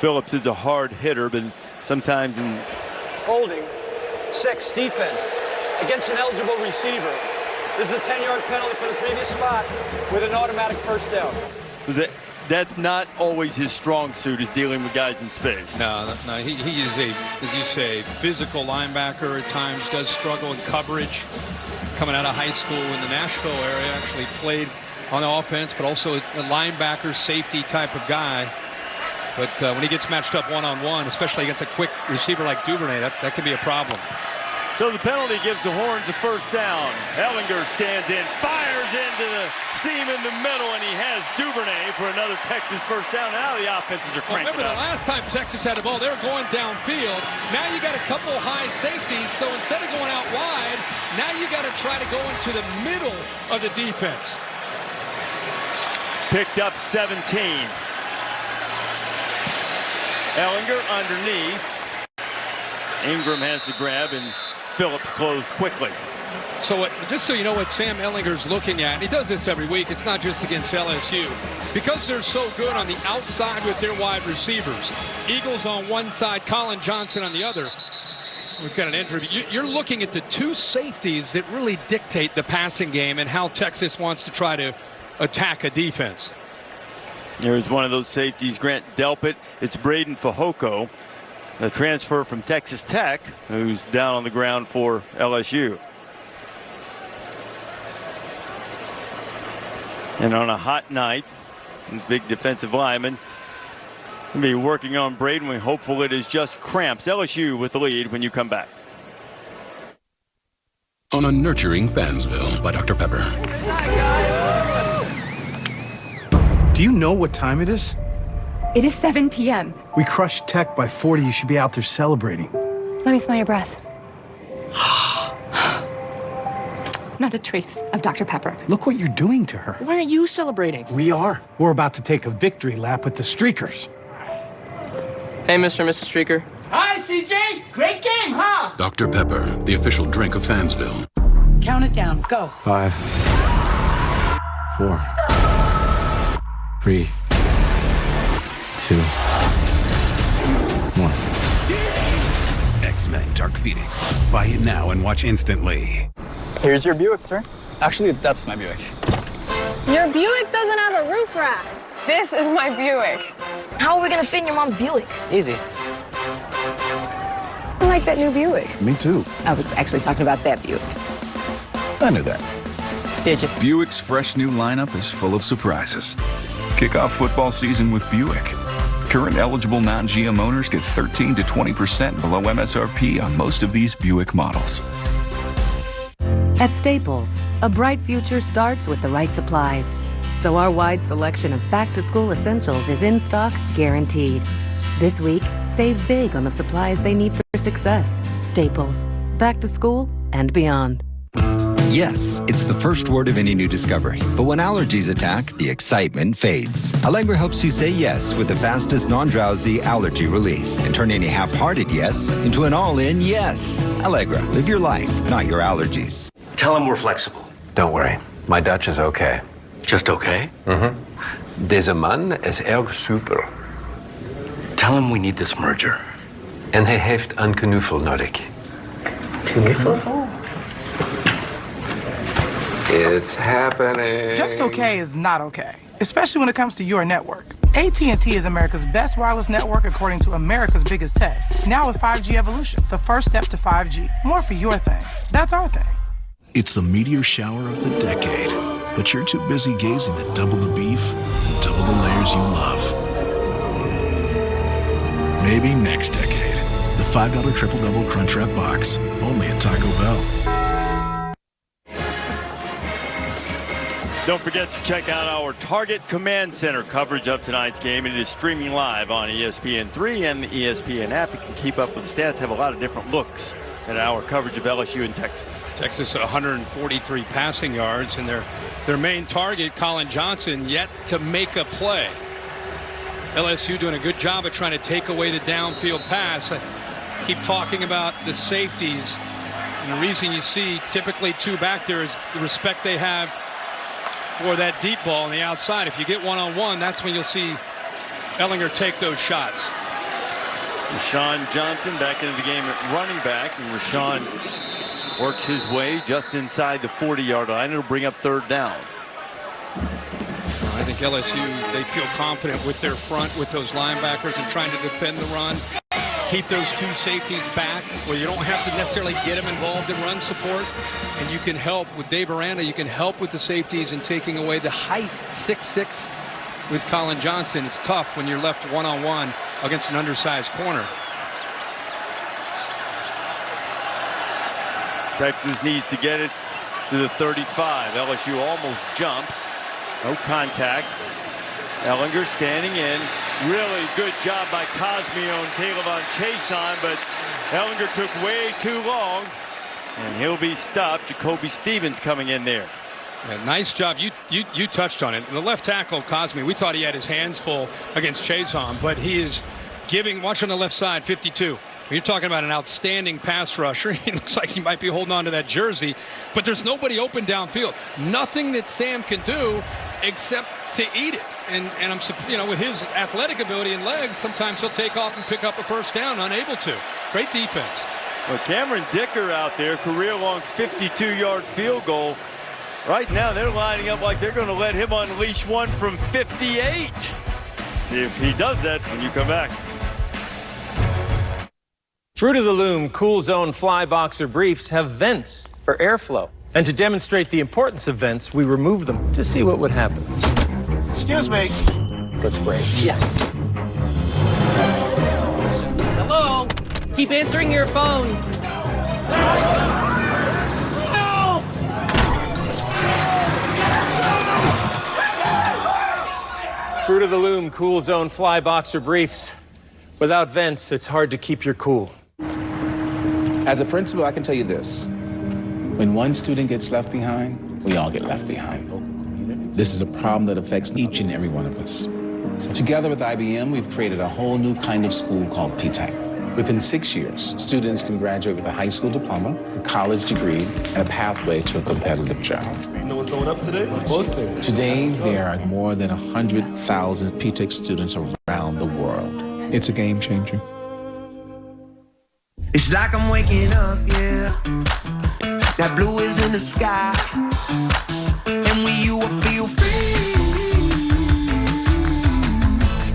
Phillips is a hard hitter, but sometimes in holding 6 defense against an eligible receiver. This is a 10-yard penalty for the previous spot with an automatic first down. That's not always his strong suit, is dealing with guys in space. No, he is a, as you say, physical linebacker. At times does struggle in coverage. Coming out of high school in the Nashville area, actually played on the offense, but also a linebacker, safety type of guy. But when he gets matched up one-on-one, especially against a quick receiver like Duvernay, that could be a problem. So the penalty gives the Horns a first down. Ehlinger stands in, fires into the seam in the middle, and he has Duvernay for another Texas first down. Now the offenses are cranking remember, up. the last time Texas had the ball, they were going downfield. Now you got a couple high safeties, so instead of going out wide, now you got to try to go into the middle of the defense. Picked up 17. Ehlinger underneath. Ingram has the grab, and Phillips closed quickly. So just so you know what Sam Ehlinger's looking at, and he does this every week, it's not just against LSU. Because they're so good on the outside with their wide receivers, Eagles on one side, Colin Johnson on the other. We've got an injury. You're looking at the two safeties that really dictate the passing game and how Texas wants to try to attack a defense. There's one of those safeties, Grant Delpit. It's Braden Fajoko, a transfer from Texas Tech, who's down on the ground for LSU. And on a hot night, big defensive lineman will be working on Braden. We're hopeful it is just cramps. LSU with the lead when you come back. On a nurturing Fansville by Dr. Pepper. Do you know what time it is? It is 7 p.m. We crushed Tech by 40. You should be out there celebrating. Let me smell your breath. No, not a trace of Dr. Pepper. Look what you're doing to her. Why aren't you celebrating? We are. We're about to take a victory lap with the Streakers. Hey, Mr. and Mrs. Streaker. Hi, CJ. Great game, huh? Dr. Pepper, the official drink of Fansville. Count it down. Go. 5, 4, 3, 2, 1. X-Men Dark Phoenix. Buy it now and watch instantly. Here's your Buick, sir. Actually, that's my Buick. Your Buick doesn't have a roof rack. This is my Buick. How are we gonna fit in your mom's Buick? Easy. I like that new Buick. Me too. I was actually talking about that Buick. I knew that. Did you? Buick's fresh new lineup is full of surprises. Kick off football season with Buick. Current eligible non-GM owners get 13 to 20% below MSRP on most of these Buick models. At Staples, a bright future starts with the right supplies. So our wide selection of back-to-school essentials is in stock, guaranteed. This week, save big on the supplies they need for success. Staples. Back to school and beyond. Yes, it's the first word of any new discovery. But when allergies attack, the excitement fades. Allegra helps you say yes with the fastest non-drowsy allergy relief and turn any half-hearted yes into an all-in yes. Allegra, live your life, not your allergies. Tell him we're flexible. Don't worry. My Dutch is okay. Just okay? Mm-hmm. Deze man is erg super. Tell him we need this merger. En hij heeft een knuffel nodig. Knuffel? It's happening. Just okay is not okay, especially when it comes to your network. AT&T is America's best wireless network according to America's biggest test. Now with 5G Evolution, the first step to 5G. More for your thing. That's our thing. It's the meteor shower of the decade, but you're too busy gazing at double the beef and double the layers you love. Maybe next decade. The $5 Triple Double Crunchwrap Box, only at Taco Bell. Don't forget to check out our Target Command Center coverage of tonight's game. It is streaming live on ESPN3 and the ESPN app. You can keep up with the stats, have a lot of different looks at our coverage of LSU and Texas. Texas 143 passing yards, and their main target, Colin Johnson, yet to make a play. LSU doing a good job of trying to take away the downfield pass. I keep talking about the safeties, and the reason you see typically two back there is the respect they have for that deep ball on the outside. If you get one-on-one, that's when you'll see Ellinger take those shots. Rashawn Johnson back into the game at running back, and Rashawn works his way just inside the 40-yard line. It'll bring up third down. I think LSU, they feel confident with their front, with those linebackers, and trying to defend the run. Keep those two safeties back where you don't have to necessarily get them involved in run support. And you can help with Dave Aranda. You can help with the safeties and taking away the height, 6'6", with Colin Johnson. It's tough when you're left one-on-one against an undersized corner. Texas needs to get it to the 35. LSU almost jumps. No contact. Ellinger standing in. Really good job by Cosmeo and Taylor Chason, but Ellinger took way too long, and he'll be stopped. Jacoby Stevens coming in there. Yeah, nice job. You touched on it. The left tackle, Cosme, we thought he had his hands full against Chason, but he is giving, watch on the left side, 52. You're talking about an outstanding pass rusher. He looks like he might be holding on to that jersey, but there's nobody open downfield. Nothing that Sam can do except to eat it. And I'm, with his athletic ability and legs, sometimes he'll take off and pick up a first down, unable to. Great defense. Well, Cameron Dicker out there, career-long 52-yard field goal. Right now, they're lining up like they're going to let him unleash one from 58. See if he does that when you come back. Fruit of the Loom Cool Zone Fly Boxer briefs have vents for airflow. And to demonstrate the importance of vents, we remove them to see what would happen. Excuse me. Looks great. Yeah. Hello? Keep answering your phone. Fruit of the Loom Cool Zone Fly Boxer briefs. Without vents, it's hard to keep your cool. As a principal, I can tell you this. When one student gets left behind, we all get left behind. This is a problem that affects each and every one of us. So together with IBM, we've created a whole new kind of school called P-Type. Within 6 years, students can graduate with a high school diploma, a college degree, and a pathway to a competitive job. You know what's going up today? Today, there are more than 100,000 P-Tech students around the world. It's a game changer. It's like I'm waking up, yeah. That blue is in the sky. And with you, I feel free.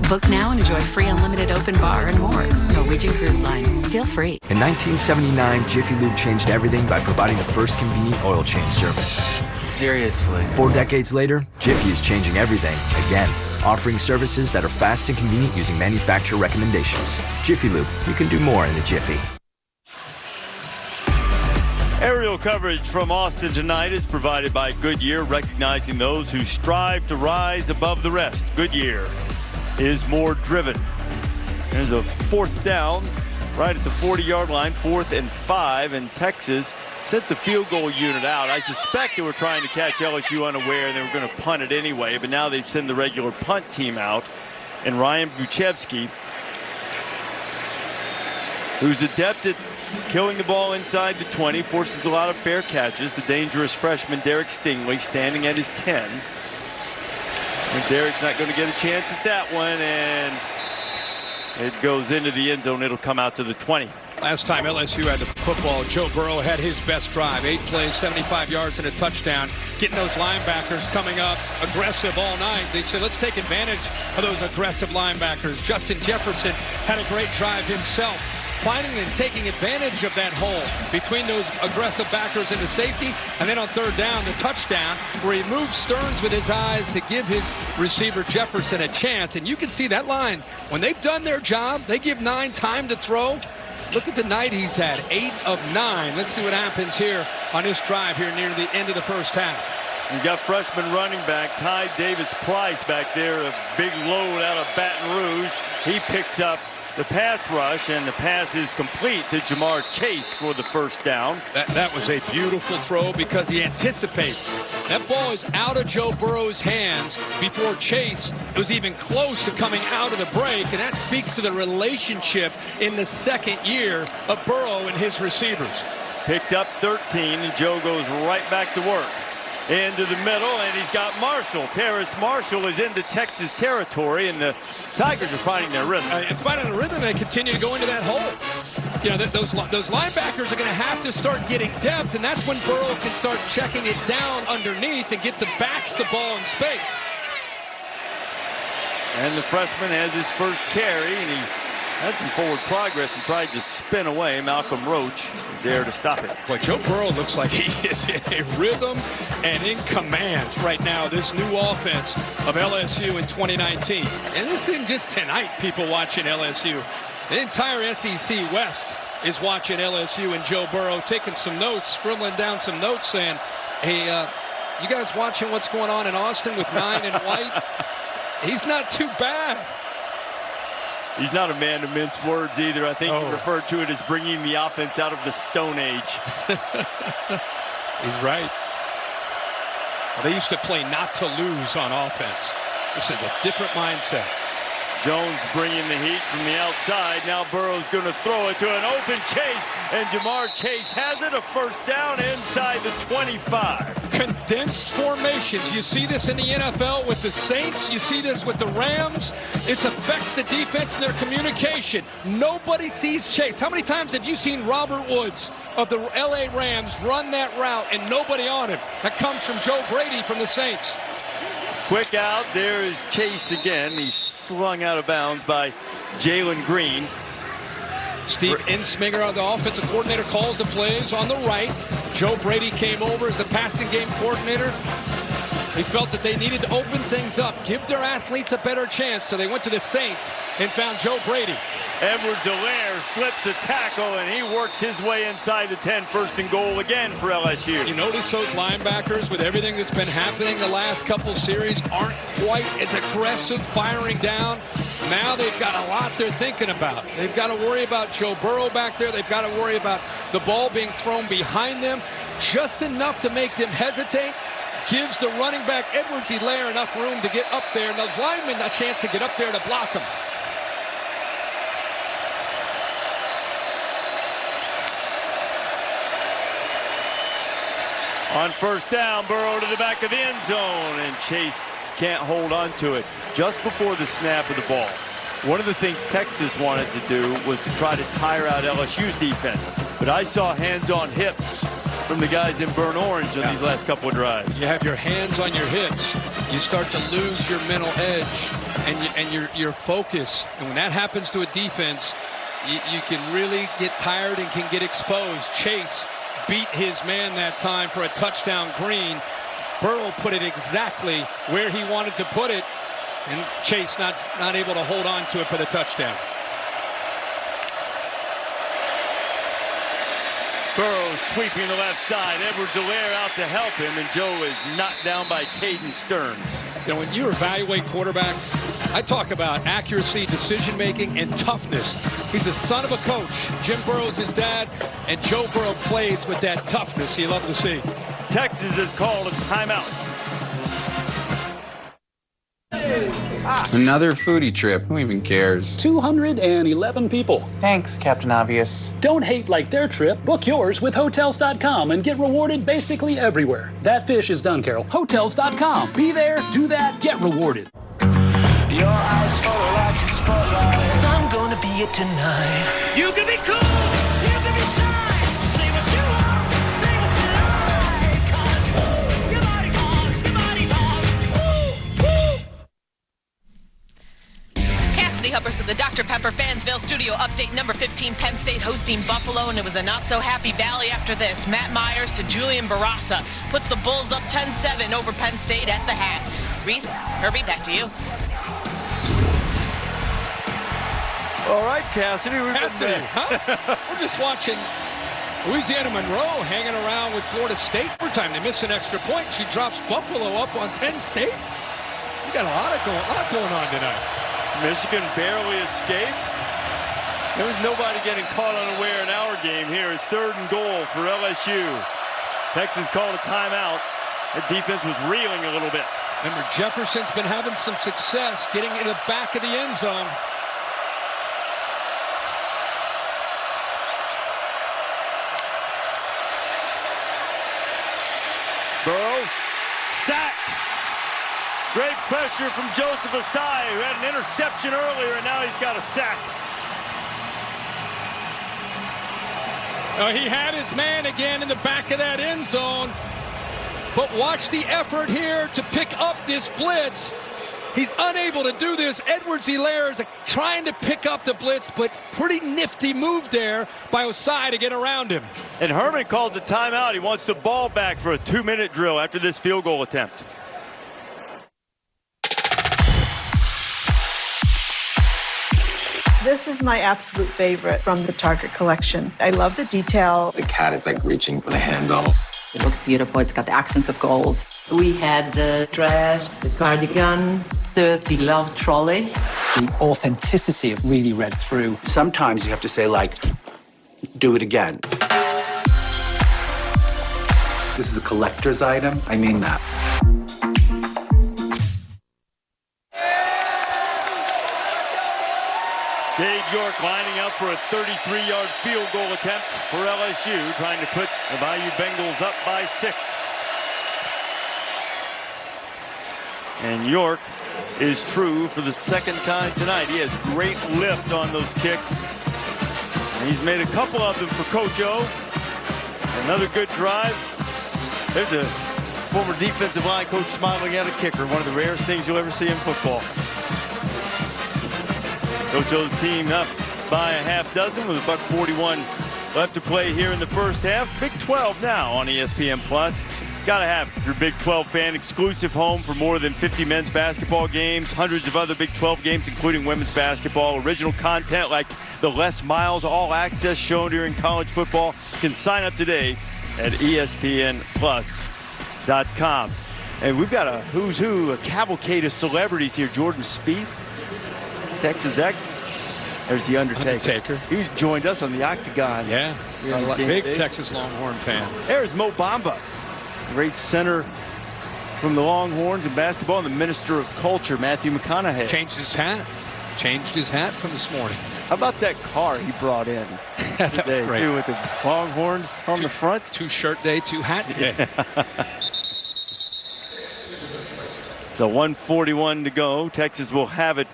Book now and enjoy free unlimited open bar and more. Norwegian Cruise Line. Feel free. In 1979, Jiffy Lube changed everything by providing the first convenient oil change service. Seriously? 4 decades later, Jiffy is changing everything again, offering services that are fast and convenient using manufacturer recommendations. Jiffy Lube, you can do more in a jiffy. Aerial coverage from Austin tonight is provided by Goodyear, recognizing those who strive to rise above the rest. Goodyear is more driven. There's a 4th down right at the 40-yard line, 4th and 5, and Texas sent the field goal unit out. I suspect they were trying to catch LSU unaware and they were going to punt it anyway, but now they send the regular punt team out. And Ryan Buchevsky, who's adept at killing the ball inside the 20, forces a lot of fair catches. The dangerous freshman Derek Stingley standing at his 10. And Derek's not going to get a chance at that one, and it goes into the end zone. It'll come out to the 20. Last time LSU had the football, Joe Burrow had his best drive. 8 plays, 75 yards, and a touchdown. Getting those linebackers coming up aggressive all night. They said, let's take advantage of those aggressive linebackers. Justin Jefferson had a great drive himself, finding and taking advantage of that hole between those aggressive backers and the safety. And then on 3rd down, the touchdown, where he moves Stearns with his eyes to give his receiver Jefferson a chance. And you can see that line, when they've done their job, they give 9 time to throw. Look at the night he's had, 8 of 9. Let's see what happens here on this drive here near the end of the first half. He's got freshman running back Ty Davis-Price back there, a big load out of Baton Rouge. He picks up the pass rush, and the pass is complete to Jamar Chase for the 1st down. That was a beautiful throw because he anticipates. That ball is out of Joe Burrow's hands before Chase was even close to coming out of the break, and that speaks to the relationship in the 2nd year of Burrow and his receivers. Picked up 13, and Joe goes right back to work. Into the middle, and he's got Marshall. Terrace Marshall is into Texas territory, and the Tigers are finding their rhythm. And finding a rhythm, they continue to go into that hole. You know, those linebackers are going to have to start getting depth, and that's when Burrow can start checking it down underneath and get the backs the ball in space. And the freshman has his first carry, and he had some forward progress and tried to spin away. Malcolm Roach is there to stop it. Boy, Joe Burrow looks like he is in a rhythm and in command right now, this new offense of LSU in 2019. And this isn't just tonight, people watching LSU. The entire SEC West is watching LSU and Joe Burrow, taking some notes, scribbling down some notes, saying, hey, you guys watching what's going on in Austin with 9 and White? He's not too bad. He's not a man to mince words either. I think he referred to it as bringing the offense out of the Stone Age. He's right. Well, they used to play not to lose on offense. This is a different mindset. Jones bringing the heat from the outside. Now Burrow's going to throw it to an open Chase, and Jamar Chase has it, a 1st down inside the 25. Condensed formations. You see this in the NFL with the Saints. You see this with the Rams. It affects the defense and their communication. Nobody sees Chase. How many times have you seen Robert Woods of the LA Rams run that route and nobody on him? That comes from Joe Brady from the Saints. Quick out. There is Chase again. He's slung out of bounds by Jalen Green. Steve Insminger, the offensive coordinator, calls the plays on the right. Joe Brady came over as the passing game coordinator. He felt that they needed to open things up, give their athletes a better chance, so they went to the Saints and found Joe Brady. Edwards-Helaire slips a tackle, and he works his way inside the 10. 1st and goal again for LSU. You notice those linebackers, with everything that's been happening the last couple series, aren't quite as aggressive firing down. Now they've got a lot they're thinking about. They've got to worry about Joe Burrow back there. They've got to worry about the ball being thrown behind them. just enough to make them hesitate. Gives the running back Edwards-Helaire enough room to get up there, and the lineman a chance to get up there to block him. On first down, Burrow to the back of the end zone, and Chase can't hold on to it just before the snap of the ball. One of the things Texas wanted to do was to try to tire out LSU's defense, but I saw hands on hips from the guys in burnt orange on these last couple of drives. You have your hands on your hips, you start to lose your mental edge and your focus, and when that happens to a defense, you can really get tired and can get exposed. Chase beat his man that time for a touchdown green. Burrow put it exactly where he wanted to put it, and Chase not able to hold on to it for the touchdown. Burrow sweeping the left side. Edwards-Helaire out to help him, and Joe is knocked down by Caden Stearns. You know, when you evaluate quarterbacks, I talk about accuracy, decision-making, and toughness. He's the son of a coach. Jim Burrow's his dad, and Joe Burrow plays with that toughness you love to see. Texas has called a timeout. Another foodie trip. Who even cares? 211 people. Thanks, Captain Obvious. Don't hate like their trip. Book yours with Hotels.com and get rewarded basically everywhere. That fish is done, Carol. Hotels.com. Be there, do that, get rewarded. Your eyes follow like a spotlight. 'Cause I'm gonna be it tonight. You can be cool, you can be shy. Say what you want, say what you like. 'Cause your body talks, your body talks. Cassidy Hubbard for the Dr. Pepper Fansville Studio Update number 15. Penn State hosting Buffalo, and it was a not-so-happy Valley after this. Matt Myers to Julian Barraza puts the Bulls up 10-7 over Penn State at the hat. Reese, Herbie, back to you. All right, Cassidy. We're just watching Louisiana Monroe hanging around with Florida State. Every time they miss an extra point, she drops Buffalo up on Penn State. We got a lot going on tonight. Michigan barely escaped. There was nobody getting caught unaware in our game here. It's 3rd and goal for LSU. Texas called a timeout. The defense was reeling a little bit. Remember, Jefferson's been having some success getting in the back of the end zone. Burrow sacked. Great pressure from Joseph Asai, who had an interception earlier, and now he's got a sack. He had his man again in the back of that end zone. But watch the effort here to pick up this blitz. He's unable to do this. Edwards-Helaire is trying to pick up the blitz, but pretty nifty move there by Osai to get around him. And Herman calls a timeout. He wants the ball back for a 2-minute drill after this field goal attempt. This is my absolute favorite from the Target collection. I love the detail. The cat is like reaching for the handle. It looks beautiful. It's got the accents of gold. We had the dress, the cardigan, the beloved trolley. The authenticity of really read through. Sometimes you have to say, like, do it again. This is a collector's item. I mean that. Dave York lining up for a 33-yard field goal attempt for LSU, trying to put the Bayou Bengals up by 6. And York is true for the 2nd time tonight. He has great lift on those kicks. And he's made a couple of them for Coach O. Another good drive. There's a former defensive line coach smiling at a kicker, one of the rarest things you'll ever see in football. Coach O's team up by a half dozen with $1:41 left to play here in the first half. Big 12 now on ESPN+. Gotta have your Big 12 fan exclusive home for more than 50 men's basketball games, hundreds of other Big 12 games, including women's basketball, original content like the Les Miles All Access show during college football. You can sign up today at ESPNplus.com. And we've got a who's who, a cavalcade of celebrities here. Jordan Spieth, Texas X. There's the Undertaker. He joined us on the Octagon. Yeah. Yeah, big Texas Longhorn fan. There's Mo Bamba, great center from the Longhorns in basketball, and the Minister of Culture, Matthew McConaughey. Changed his hat from this morning. How about that car he brought in That today, was great. too, with the Longhorns on the front? 2 shirt day, 2 hat day. So 1:41 to go. Texas will have it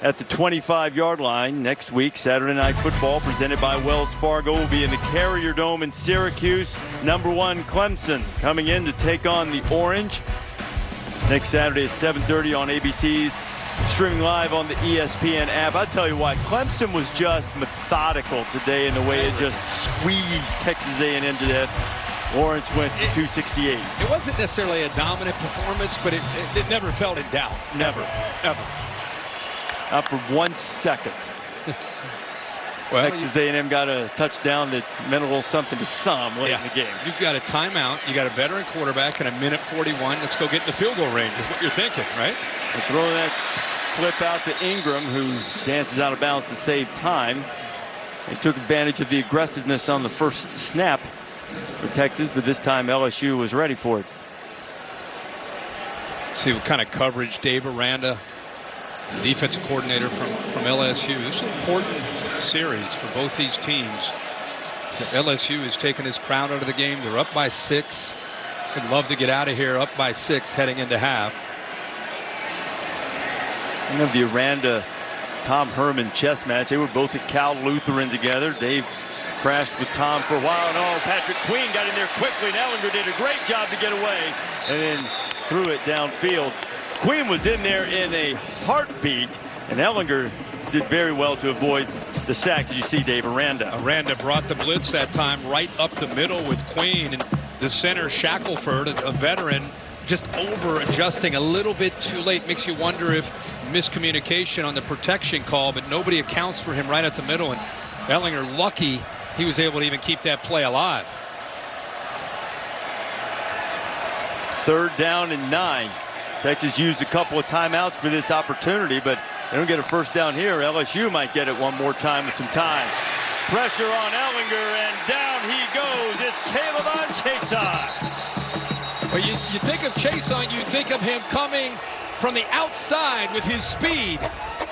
at the 25-yard line next week. Saturday Night Football presented by Wells Fargo will be in the Carrier Dome in Syracuse. Number 1 Clemson coming in to take on the Orange. It's next Saturday at 7:30 on ABC. It's streaming live on the ESPN app. I tell you what, Clemson was just methodical today in the way it just squeezed Texas A&M to death. Lawrence went 268. It wasn't necessarily a dominant performance, but it never felt in doubt. Never, ever. Not for 1 second. Well, Texas A&M got a touchdown that meant a little something to some late in the game. You've got a timeout. You got a veteran quarterback and a minute 41. Let's go get in the field goal range is what you're thinking, right? They're throwing that flip out to Ingram, who dances out of bounds to save time. They took advantage of the aggressiveness on the first snap for Texas, but this time LSU was ready for it. See what kind of coverage Dave Aranda, defensive coordinator from LSU. This is an important series for both these teams. So LSU has taken his crowd out of the game. They're up by 6. Would love to get out of here up by 6 heading into half. You have the Aranda Tom Herman chess match. They were both at Cal Lutheran together. Dave crashed with Tom for a while. No, Patrick Queen got in there quickly. And Ellinger did a great job to get away and then threw it downfield. Queen was in there in a heartbeat, and Ellinger did very well to avoid the sack. Did you see Dave Aranda? Aranda brought the blitz that time right up the middle with Queen, and the center Shackelford, a veteran, just over adjusting a little bit too late. Makes you wonder if miscommunication on the protection call, but nobody accounts for him right at the middle, and Ellinger lucky he was able to even keep that play alive. 3rd down and 9. Texas used a couple of timeouts for this opportunity, but they don't get a first down here. LSU might get it one more time with some time. Pressure on Ellinger, and down he goes. It's Caleb on Chason. Well, you think of Chason, you think of him coming from the outside with his speed.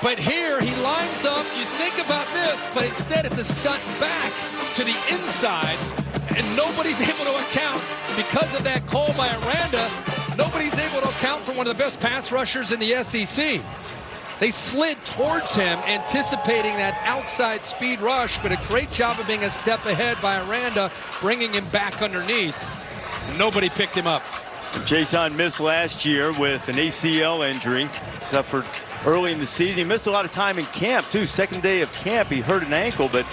But here he lines up, you think about this, but instead it's a stunt back to the inside, and nobody's able to account because of that call by Aranda. Nobody's able to account for one of the best pass rushers in the SEC. They slid towards him, anticipating that outside speed rush, but a great job of being a step ahead by Aranda, bringing him back underneath. And nobody picked him up. Chason missed last year with an ACL injury, suffered early in the season. He missed a lot of time in camp, too. Second day of camp, he hurt an ankle, but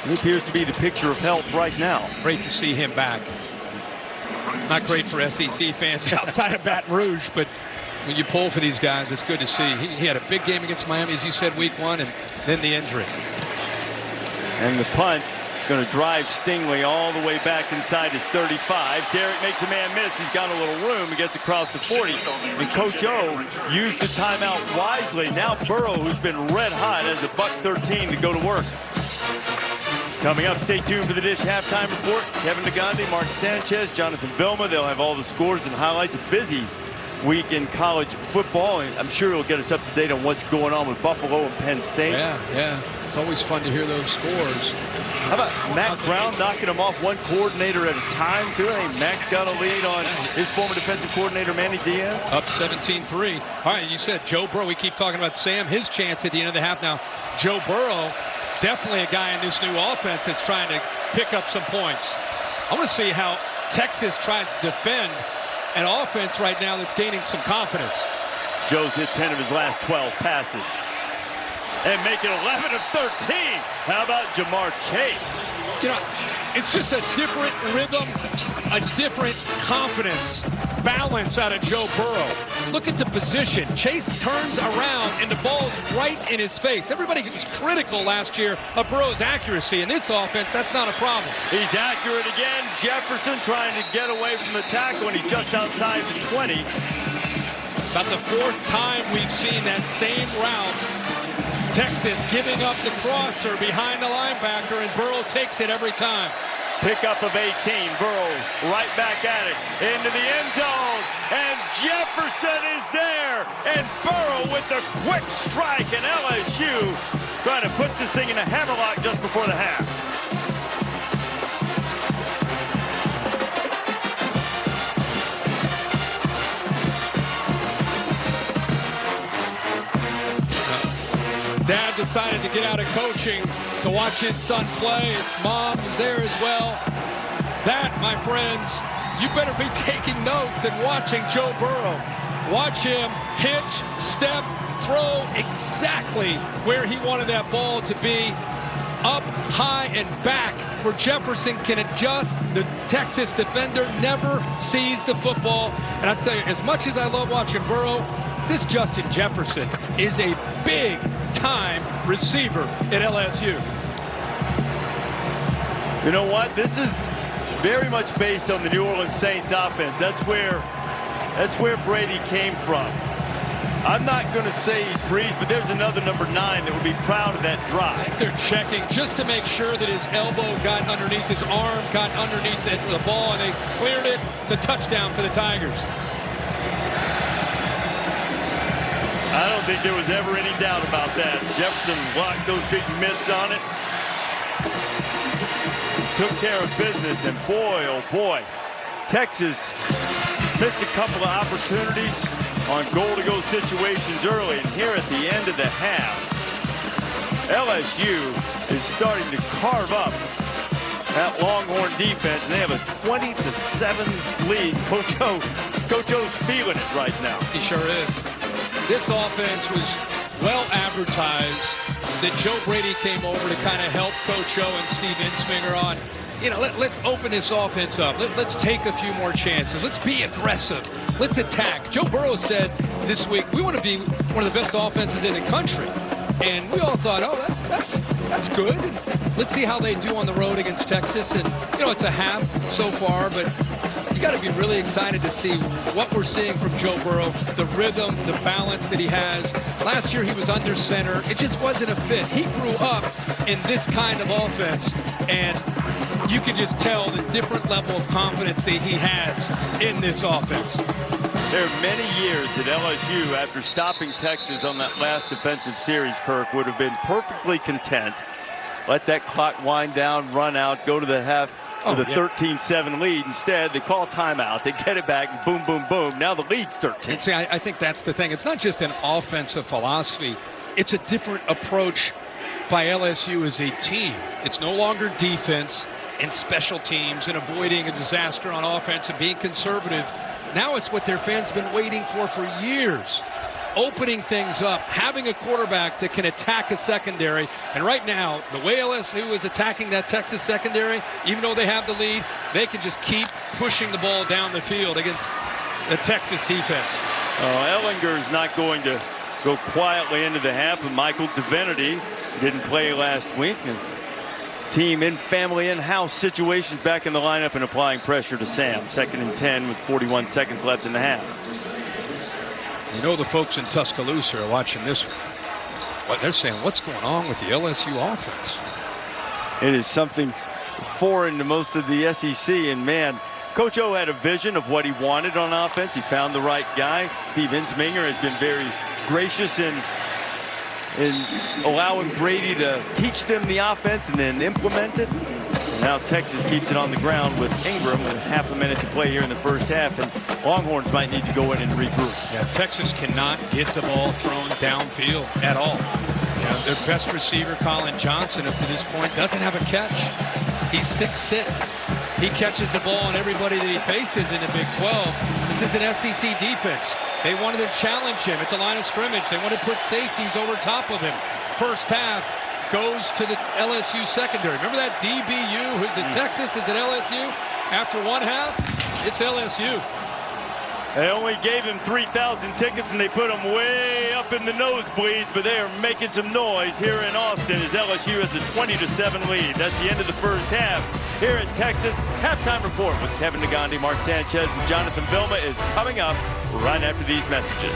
he appears to be the picture of health right now. Great to see him back. Not great for SEC fans outside of Baton Rouge, but when you pull for these guys, it's good to see. He had a big game against Miami, as you said, week 1, and then the injury. And the punt going to drive Stingley all the way back inside his 35. Derrick makes a man miss. He's got a little room. He gets across the 40. And Coach O used the timeout wisely. Now Burrow, who's been red hot, has a $1.13 to go to work. Coming up, stay tuned for the Dish Halftime Report. Kevin Negandhi, Mark Sanchez, Jonathan Vilma. They'll have all the scores and highlights. A busy week in college football. And I'm sure he'll get us up to date on what's going on with Buffalo and Penn State. Yeah. It's always fun to hear those scores. How about Mac Brown knocking him off one coordinator at a time, too? I think Mac's got a lead on his former defensive coordinator, Manny Diaz. Up 17-3. All right, you said Joe Burrow. We keep talking about Sam, his chance at the end of the half. Now, Joe Burrow, definitely a guy in this new offense that's trying to pick up some points. I want to see how Texas tries to defend an offense right now that's gaining some confidence. Joe's hit 10 of his last 12 passes. And make it 11 of 13. How about Jamar Chase? You know, it's just a different rhythm, a different confidence, balance out of Joe Burrow. Look at the position. Chase turns around and the ball's right in his face. Everybody was critical last year of Burrow's accuracy. In this offense, that's not a problem. He's accurate again. Jefferson trying to get away from the tackle, and he's just outside the 20. About the 4th time we've seen that same route. Texas giving up the crosser behind the linebacker, and Burrow takes it every time. Pickup of 18. Burrow right back at it. Into the end zone. And Jefferson is there. And Burrow with the quick strike. And LSU trying to put this thing in a hammerlock just before the half. Dad decided to get out of coaching to watch his son play. His mom was there as well. That, my friends, you better be taking notes and watching Joe Burrow. Watch him hitch, step, throw exactly where he wanted that ball to be. Up, high, and back where Jefferson can adjust. The Texas defender never sees the football. And I tell you, as much as I love watching Burrow, this Justin Jefferson is a big-time receiver at LSU. You know what? This is very much based on the New Orleans Saints offense. That's where Brady came from. I'm not going to say he's breezed, but there's another number 9 that would be proud of that drop. I think they're checking just to make sure that his elbow got underneath his arm, got underneath the ball, and they cleared it. It's a touchdown for the Tigers. I don't think there was ever any doubt about that. Jefferson blocked those big mitts on it. Took care of business, and boy, oh boy, Texas missed a couple of opportunities on goal-to-go situations early, and here at the end of the half, LSU is starting to carve up that Longhorn defense, and they have a 20-7 lead. Coach O's feeling it right now. He sure is. This offense was well advertised that Joe Brady came over to kind of help Coach O and Steve Ensminger on, you know, let's open this offense up. Let's take a few more chances. Let's be aggressive. Let's attack. Joe Burrow said this week, we want to be one of the best offenses in the country. And we all thought, oh, that's good. Let's see how they do on the road against Texas. And, you know, it's a half so far, but you got to be really excited to see what we're seeing from Joe Burrow, the rhythm, the balance that he has. Last year he was under center. It just wasn't a fit. He grew up in this kind of offense, and you can just tell the different level of confidence that he has in this offense. There are many years that LSU, after stopping Texas on that last defensive series, Kirk, would have been perfectly content. Let that clock wind down, run out, go to the half with a 13-7 lead. Instead, they call timeout. They get it back, and boom, boom, boom. Now the lead's 13. And see, I think that's the thing. It's not just an offensive philosophy. It's a different approach by LSU as a team. It's no longer defense and special teams and avoiding a disaster on offense and being conservative. Now it's what their fans have been waiting for years. Opening things up, having a quarterback that can attack a secondary. And right now, the way LSU is attacking that Texas secondary, even though they have the lead, they can just keep pushing the ball down the field against the Texas defense. Ellinger's not going to go quietly into the half, and Michael Divinity didn't play last week. And team in family in-house situations back in the lineup and applying pressure to Sam. 2nd and 10 with 41 seconds left in the half. You know the folks in Tuscaloosa are watching this one. They're saying, what's going on with the LSU offense? It is something foreign to most of the SEC, and man, Coach O had a vision of what he wanted on offense. He found the right guy. Steve Ensminger has been very gracious in allowing Brady to teach them the offense and then implement it. Now Texas keeps it on the ground with Ingram with half a minute to play here in the first half, and Longhorns might need to go in and regroup. Yeah, Texas cannot get the ball thrown downfield at all. You know, their best receiver, Colin Johnson, up to this point, doesn't have a catch. He's 6'6". He catches the ball on everybody that he faces in the Big 12. This is an SEC defense. They wanted to challenge him at the line of scrimmage. They wanted to put safeties over top of him. First half goes to the LSU secondary. Remember that DBU who's at Texas is at LSU? After one half, it's LSU. They only gave him 3,000 tickets, and they put them way up in the nosebleeds, but they are making some noise here in Austin as LSU has a 20-7 lead. That's the end of the first half here at Texas. Halftime report with Kevin Negandhi, Mark Sanchez, and Jonathan Vilma is coming up right after these messages.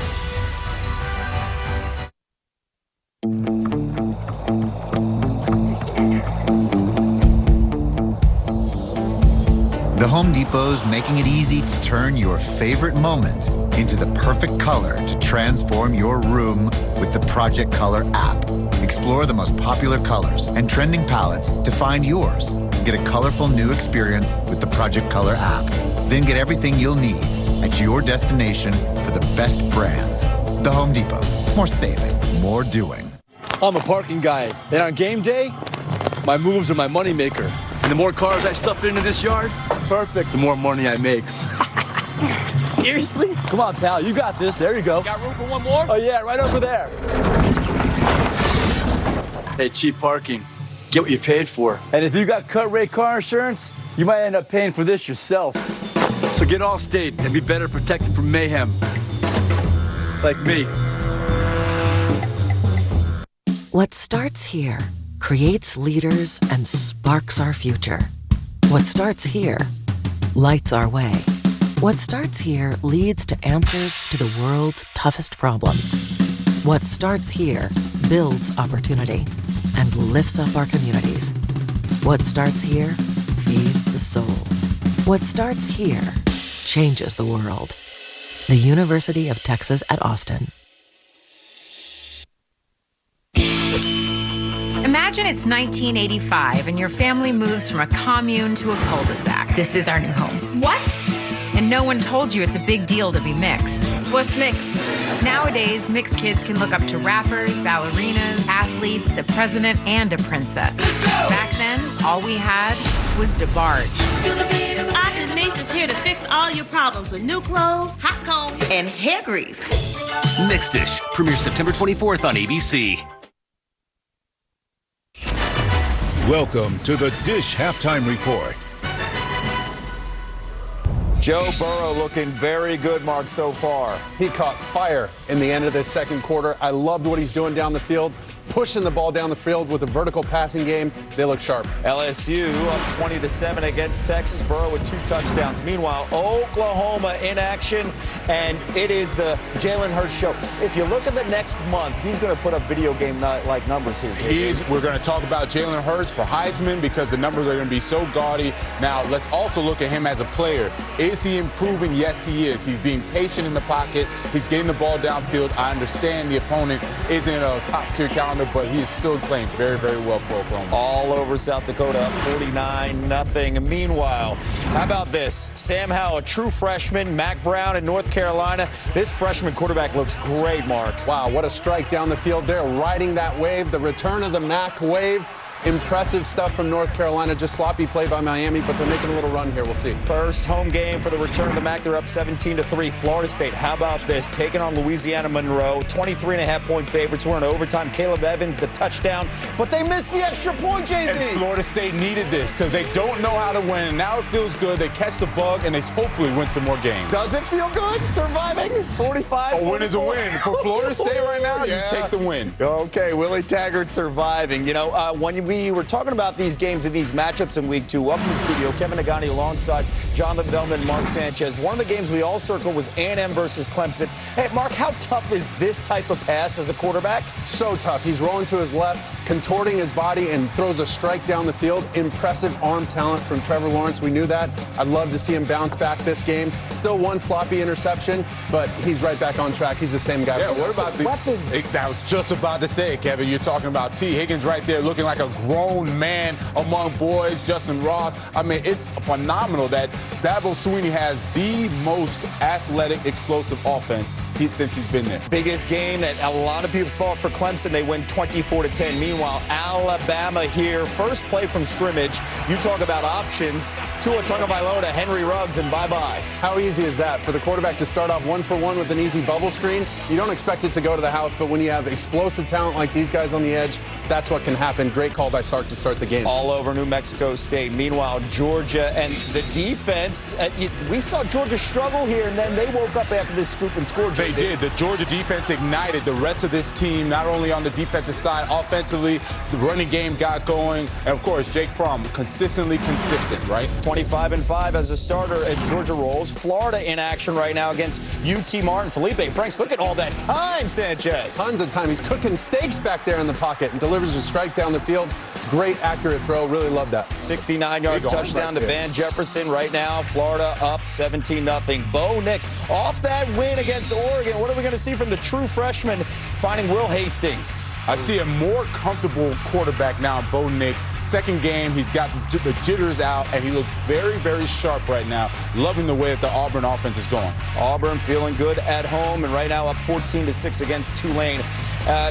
Home Depot's making it easy to turn your favorite moment into the perfect color to transform your room with the Project Color app. Explore the most popular colors and trending palettes to find yours. Get a colorful new experience with the Project Color app. Then get everything you'll need at your destination for the best brands. The Home Depot. More saving, more doing. I'm a parking guy, and on game day, my moves are my moneymaker. And the more cars I stuff into this yard, perfect, the more money I make. Seriously? Come on, pal, you got this. There you go. Got room for one more? Oh, yeah, right over there. Hey, cheap parking. Get what you paid for. And if you got cut rate car insurance, you might end up paying for this yourself. So get Allstate and be better protected from mayhem. Like me. What starts here creates leaders and sparks our future. What starts here lights our way. What starts here leads to answers to the world's toughest problems. What starts here builds opportunity and lifts up our communities. What starts here feeds the soul. What starts here changes the world. The University of Texas at Austin. Imagine it's 1985 and your family moves from a commune to a cul-de-sac. This is our new home. What? And no one told you it's a big deal to be mixed. What's mixed? Nowadays, mixed kids can look up to rappers, ballerinas, athletes, a president, and a princess. Back then, all we had was DeBarge. Aunt Denise is here to fix all your problems with new clothes, hot combs, and hair grease. Mixed-ish premieres September 24th on ABC. Welcome to the Dish Halftime Report. Joe Burrow looking very good, Mark, so far. He caught fire in the end of the second quarter. I loved what he's doing down the field, pushing the ball down the field with a vertical passing game. They look sharp. LSU up 20-7 against Texas. Burrow with 2 touchdowns. Meanwhile, Oklahoma in action, and it is the Jalen Hurts show. If you look at the next month, he's going to put up video game-like numbers here. We're going to talk about Jalen Hurts for Heisman because the numbers are going to be so gaudy. Now, let's also look at him as a player. Is he improving? Yes, he is. He's being patient in the pocket. He's getting the ball downfield. I understand the opponent isn't a top-tier calendar, but he is still playing very, very well for Oklahoma. All over South Dakota, up 49-0. Meanwhile, how about this? Sam Howell, a true freshman, Mac Brown in North Carolina. This freshman quarterback looks great, Mark. Wow, what a strike down the field there, riding that wave, the return of the Mac wave. Impressive stuff from North Carolina. Just sloppy play by Miami, but they're making a little run here. We'll see. First home game for the return of the MAC. They're up 17-3. Florida State, how about this? Taking on Louisiana Monroe. 23.5-point favorites. We're in overtime. Caleb Evans, the touchdown. But they missed the extra point, JB. And Florida State needed this because they don't know how to win. And now it feels good. They catch the bug, and they hopefully win some more games. Does it feel good surviving? 45? A win is a win. For Florida State right now, you take the win. Okay, Willie Taggart surviving. You know, when we were talking about these games and these matchups in week 2, up in the studio, Kevin Nagani alongside Jonathan Bellman and Mark Sanchez. One of the games we all circled was A&M versus Clemson. Hey, Mark, how tough is this type of pass as a quarterback? So tough. He's rolling to his left, contorting his body, and throws a strike down the field. Impressive arm talent from Trevor Lawrence. We knew that. I'd love to see him bounce back this game. Still one sloppy interception, but he's right back on track. He's the same guy. Yeah, what about the weapons? I was just about to say, Kevin, you're talking about T. Higgins right there looking like a grown man among boys. Justin Ross. I mean, it's phenomenal that Dabo Swinney has the most athletic, explosive offense since he's been there. Biggest game that a lot of people thought for Clemson. They win 24-10. Meanwhile, Alabama here. First play from scrimmage. You talk about options. Tua Tagovailoa, Henry Ruggs, and bye-bye. How easy is that for the quarterback to start off 1-for-1 with an easy bubble screen? You don't expect it to go to the house, but when you have explosive talent like these guys on the edge, that's what can happen. Great call by Sark to start the game. All over New Mexico State. Meanwhile, Georgia and the defense. We saw Georgia struggle here, and then they woke up after this scoop and score. They did. The Georgia defense ignited the rest of this team, not only on the defensive side, offensively. offensively. The running game got going. And, of course, Jake Fromm, consistently consistent, right? 25-5 as a starter as Georgia rolls. Florida in action right now against UT Martin. Felipe Franks, look at all that time, Sanchez. Tons of time. He's cooking steaks back there in the pocket and delivers a strike down the field. Great, accurate throw. Really love that. 69-yard touchdown to Van Jefferson right now. Florida up 17-0. Bo Nix off that win against Oregon. What are we going to see from the true freshman finding Will Hastings? I see a more comfortable quarterback now, Bo Nix. Second game, he's got the jitters out, and he looks very, very sharp right now. Loving the way that the Auburn offense is going. Auburn feeling good at home, and right now up 14-6 against Tulane.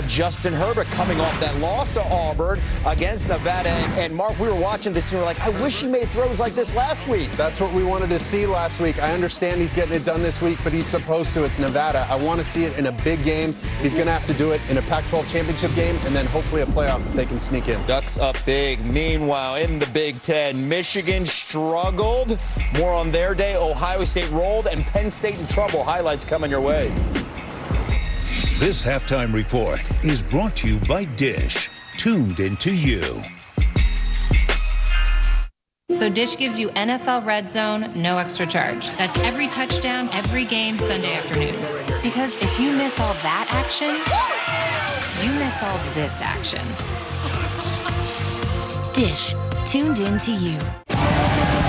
Justin Herbert coming off that loss to Auburn against Nevada. And Mark, we were watching this and we were like, I wish he made throws like this last week. That's what we wanted to see last week. I understand he's getting it done this week, but he's supposed to. It's Nevada. I want to see it in a big game. He's going to have to do it in a Pac-12 championship game and then hopefully a playoff if they can sneak in. Ducks up big. Meanwhile, in the Big Ten, Michigan struggled. More on their day. Ohio State rolled and Penn State in trouble. Highlights coming your way. This halftime report is brought to you by Dish. Tuned into you. So Dish gives you NFL Red Zone, no extra charge. That's every touchdown, every game, Sunday afternoons. Because if you miss all that action, you miss all this action. Dish, tuned in to you.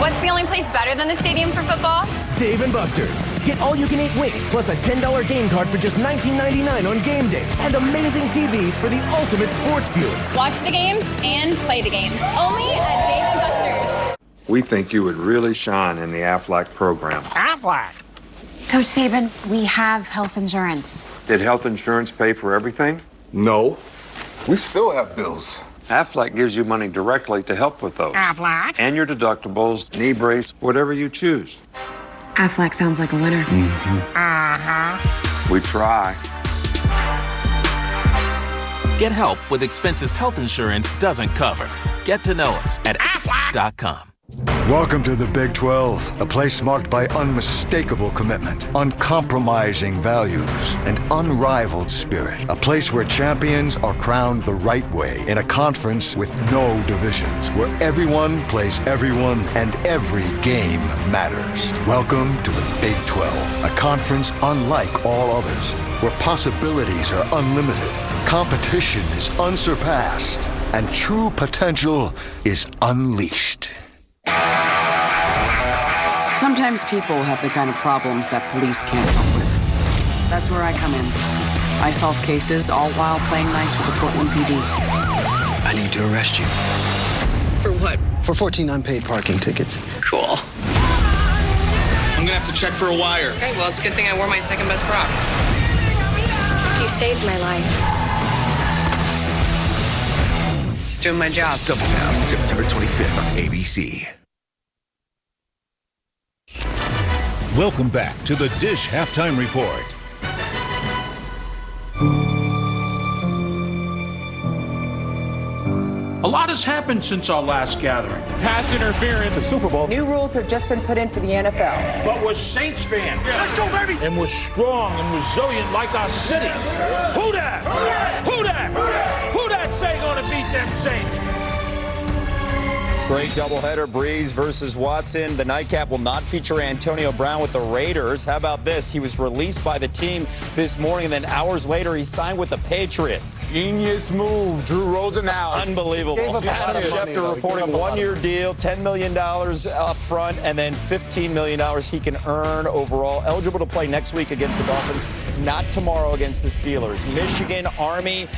What's the only place better than the stadium for football? Dave & Buster's. Get all-you-can-eat wings plus a $10 game card for just $19.99 on game days. And amazing TVs for the ultimate sports viewing. Watch the games and play the games. Only at Dave & Buster's. We think you would really shine in the Aflac program. Aflac. Coach Saban, we have health insurance. Did health insurance pay for everything? No. We still have bills. Aflac gives you money directly to help with those. Aflac. And your deductibles, knee brace, whatever you choose. Aflac sounds like a winner. We try. Get help with expenses health insurance doesn't cover. Get to know us at Aflac.com. Welcome to the Big 12, a place marked by unmistakable commitment, uncompromising values, and unrivaled spirit. A place where champions are crowned the right way in a conference with no divisions, where everyone plays everyone and every game matters. Welcome to the Big 12, a conference unlike all others, where possibilities are unlimited, competition is unsurpassed, and true potential is unleashed. Sometimes people have the kind of problems that police can't help with. That's where I come in. I solve cases all while playing nice with the Portland PD. I need to arrest you. For what? For 14 unpaid parking tickets. Cool. I'm gonna have to check for a wire. Okay, well, it's a good thing I wore my second best prop. You saved my life. Just doing my job. Stumptown, September 25th on ABC. Welcome back to the Dish Halftime Report. A lot has happened since our last gathering. Pass interference, the Super Bowl. New rules have just been put in for the NFL. But we're Saints fans. Yeah. Let's go, baby! And we're strong and resilient like our city. Who that? Who that? Who that say gonna beat them Saints? Great doubleheader, Breeze versus Watson. The nightcap will not feature Antonio Brown with the Raiders. How about this? He was released by the team this morning, and then hours later, he signed with the Patriots. Genius move. Drew Rosen out. Unbelievable. Adam Schefter reporting one-year deal, $10 million up front, and then $15 million he can earn overall. Eligible to play next week against the Dolphins, not tomorrow against the Steelers. Michigan, Army,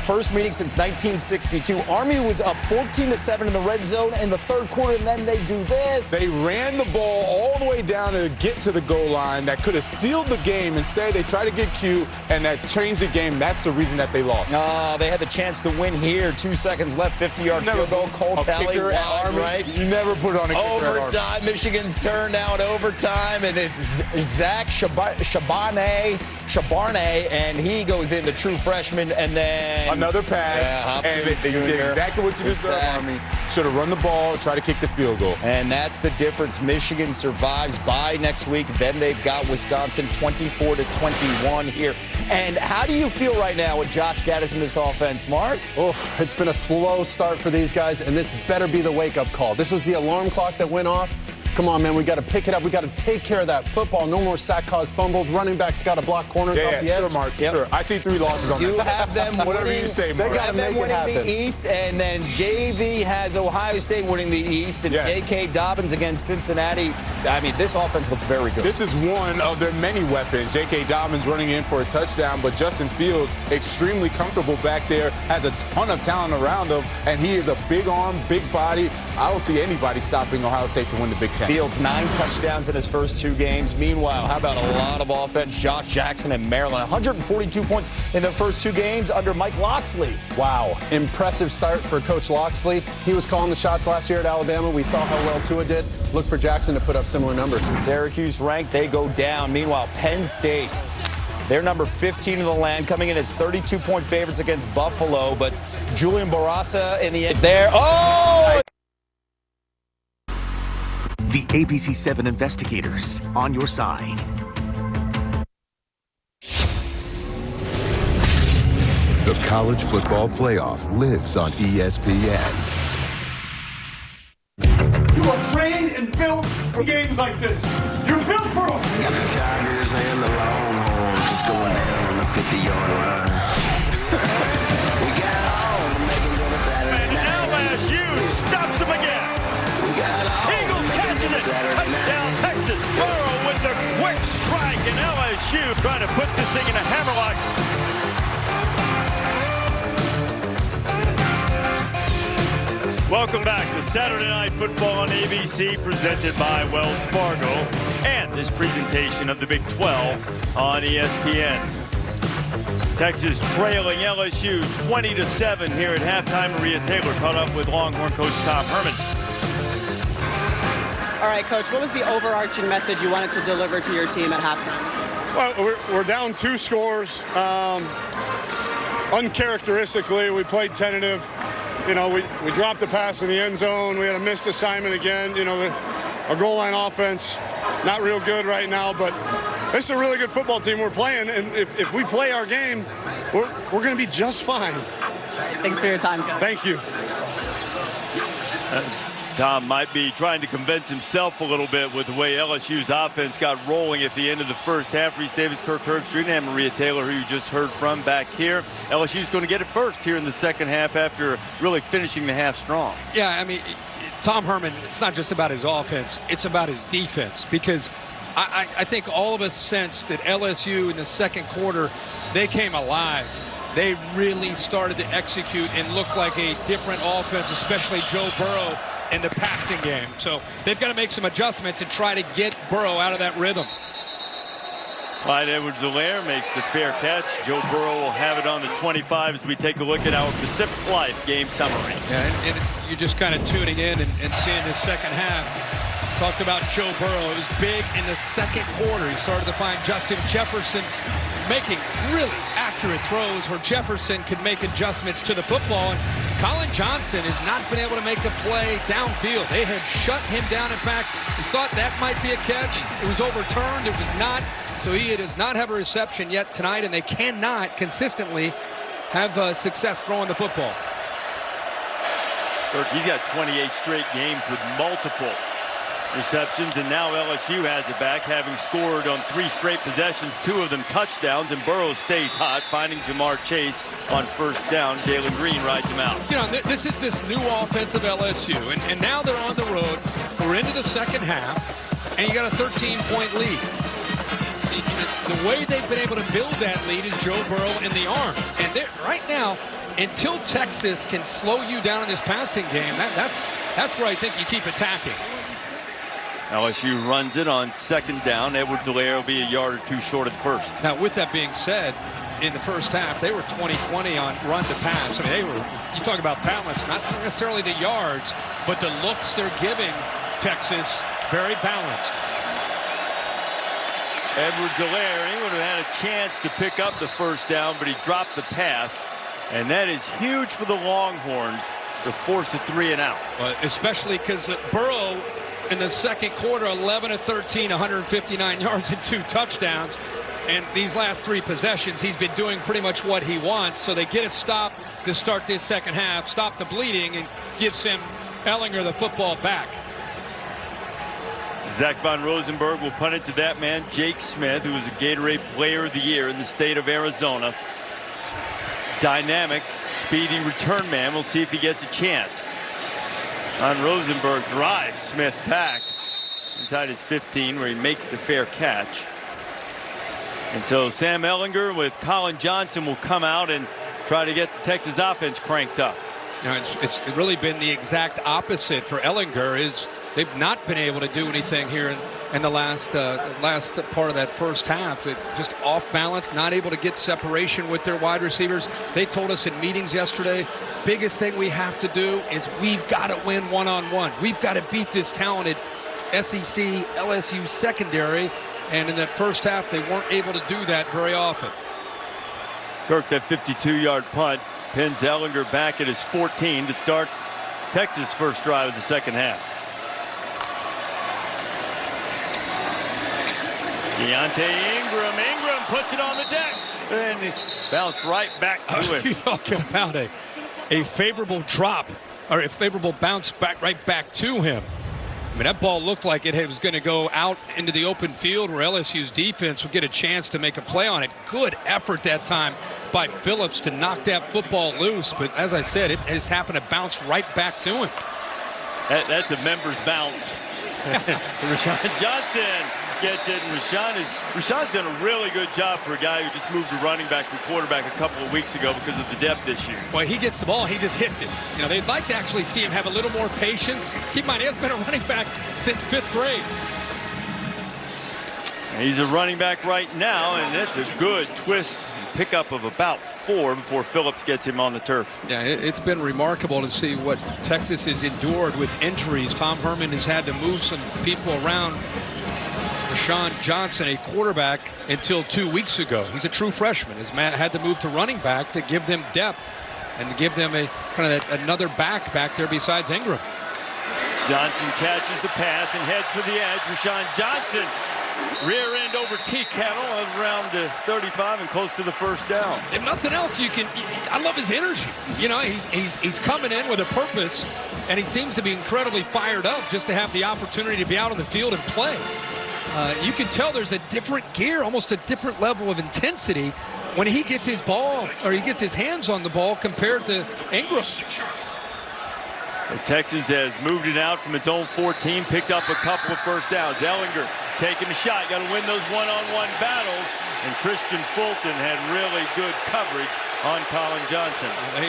first meeting since 1962. Army was up 14-7 in the red zone in the third quarter, and then they do this. They ran the ball all the way down to get to the goal line. That could have sealed the game. Instead, they tried to get cute, and that changed the game. That's the reason that they lost. They had the chance to win here. 2 seconds left, 50-yard field goal. Cole Talley, right? You never put on a kicker. Overtime. Michigan's turn now at overtime, and it's Zach Charbonnet Shabarne, and he goes in, the true freshman, and then another pass, and they did exactly what you deserve, Army. Should have run the ball, try to kick the field goal. And that's the difference. Michigan survives by next week. Then they've got Wisconsin 24-21 here. And how do you feel right now with Josh Gaddis in this offense, Mark? Oh, it's been a slow start for these guys, and this better be the wake-up call. This was the alarm clock that went off. Come on, man, we got to pick it up. We got to take care of that football. No more sack-caused fumbles. Running backs got to block corners off the edge. Sure, Mark. Yep. Sure. I see 3 losses on you that. Have them whatever winning, you say, Mark. They got them winning the East, and then JV has Ohio State winning the East, and J.K. Dobbins against Cincinnati. I mean, this offense looked very good. This is one of their many weapons. J.K. Dobbins running in for a touchdown, but Justin Fields extremely comfortable back there, has a ton of talent around him, and he is a big arm, big body. I don't see anybody stopping Ohio State to win the Big Ten. Fields 9 touchdowns in his first 2 games. Meanwhile, how about a lot of offense? Josh Jackson and Maryland, 142 points in their first 2 games under Mike Locksley. Wow, impressive start for Coach Locksley. He was calling the shots last year at Alabama. We saw how well Tua did. Look for Jackson to put up similar numbers. Syracuse ranked, they go down. Meanwhile, Penn State, they're number 15 in the land, coming in as 32-point favorites against Buffalo. But Julian Barraza in the end there. Oh! The ABC 7 investigators on your side. The college football playoff lives on ESPN. You are trained and built for games like this. You're built for them. Got the Tigers and the Longhorns just going down on the 50-yard line. We got all the makings on a Saturday night. And LSU stops them again. We got all Eagles catching it. Touchdown, Texas. Burrow with the quick strike, and LSU trying to put this thing in a hammerlock. Welcome back to Saturday Night Football on ABC, presented by Wells Fargo, and this presentation of the Big 12 on ESPN. Texas trailing LSU 20-7 here at halftime. Maria Taylor caught up with Longhorn coach Tom Herman. All right, Coach, what was the overarching message you wanted to deliver to your team at halftime? Well, we're down 2 scores. Uncharacteristically, we played tentative. You know, we dropped the pass in the end zone. We had a missed assignment again. You know, our goal line offense, not real good right now, but it's a really good football team we're playing. And if we play our game, we're going to be just fine. Thanks for your time, Coach. Thank you. Tom might be trying to convince himself a little bit with the way LSU's offense got rolling at the end of the first half. Reese Davis, Kirk Herbstreit, and Maria Taylor, who you just heard from back here. LSU's going to get it first here in the second half after really finishing the half strong. Yeah, I mean, Tom Herman, it's not just about his offense, it's about his defense, because I think all of us sensed that LSU in the second quarter, they came alive. They really started to execute and look like a different offense, especially Joe Burrow in the passing game. So they've got to make some adjustments and try to get Burrow out of that rhythm. Clyde Edwards-Helaire makes the fair catch. Joe Burrow will have it on the 25 as we take a look at our Pacific Life game summary. Yeah, and you're just kind of tuning in and seeing the second half. Talked about Joe Burrow. It was big in the second quarter. He started to find Justin Jefferson making really accurate throws where Jefferson could make adjustments to the football. And Colin Johnson has not been able to make the play downfield. They had shut him down. In fact, he thought that might be a catch. It was overturned. It was not. So he does not have a reception yet tonight, and they cannot consistently have success throwing the football. He's got 28 straight games with multiple receptions, and now LSU has it back, having scored on 3 straight possessions, 2 of them touchdowns, and Burrow stays hot, finding Jamar Chase on first down. Jalen Green rides him out. You know, this is this new offense of LSU, and now they're on the road. We're into the second half, and you got a 13-point lead. The way they've been able to build that lead is Joe Burrow and the arm. And right now, until Texas can slow you down in this passing game, that's where I think you keep attacking. LSU runs it on second down. Edwards-Helaire will be a yard or 2 short of the first. Now, with that being said, in the first half, they were 20-20 on run to pass. I mean, you talk about balance, not necessarily the yards, but the looks they're giving Texas, very balanced. Edwards-Helaire, he would have had a chance to pick up the first down, but he dropped the pass. And that is huge for the Longhorns to force a 3 and out. Especially because Burrow in the second quarter, 11 of 13, 159 yards and 2 touchdowns. And these last 3 possessions, he's been doing pretty much what he wants. So they get a stop to start this second half, stop the bleeding, and give Sam Ehlinger the football back. Zach Von Rosenberg will punt it to that man, Jake Smith, who was a Gatorade Player of the Year in the state of Arizona. Dynamic, speedy return man. We'll see if he gets a chance. Von Rosenberg drives Smith back inside his 15, where he makes the fair catch. And so Sam Ehlinger with Colin Johnson will come out and try to get the Texas offense cranked up. You know, it's really been the exact opposite for Ehlinger. Is they've not been able to do anything here in the last part of that first half. It just off balance, not able to get separation with their wide receivers. They told us in meetings yesterday, biggest thing we have to do is we've got to win one-on-one. We've got to beat this talented SEC LSU secondary. And in that first half, they weren't able to do that very often. Kirk, that 52-yard punt pins Ehlinger back at his 14 to start Texas' first drive of the second half. Deontay Ingram puts it on the deck and he bounced right back to him. You're talking about a favorable drop, or a favorable bounce back right back to him. I mean, that ball looked like it was going to go out into the open field where LSU's defense would get a chance to make a play on it. Good effort that time by Phillips to knock that football loose. But as I said, it has happened to bounce right back to him. That's a member's bounce. Rashawn Johnson gets it, and Rashawn's done a really good job for a guy who just moved to running back from quarterback a couple of weeks ago because of the depth issue. Well, he gets the ball, he just hits it. You know, they'd like to actually see him have a little more patience. Keep in mind, he has been a running back since 5th grade. He's a running back right now, and it's a good twist pickup of about 4 before Phillips gets him on the turf. Yeah, it's been remarkable to see what Texas has endured with injuries. Tom Herman has had to move some people around. Rashawn Johnson, a quarterback until 2 weeks ago. He's a true freshman. Has had to move to running back to give them depth and to give them a kind of another back there besides Ingram. Johnson catches the pass and heads for the edge. Rashawn Johnson rear end over T. Kettle around the 35 and close to the first down. If nothing else, I love his energy. You know, he's coming in with a purpose, and he seems to be incredibly fired up just to have the opportunity to be out on the field and play. You can tell there's a different gear, almost a different level of intensity when he gets his ball, or he gets his hands on the ball compared to Ingram. Texas has moved it out from its own 14, picked up a couple of first downs. Ehlinger taking a shot, got to win those one-on-one battles, and Christian Fulton had really good coverage on Colin Johnson.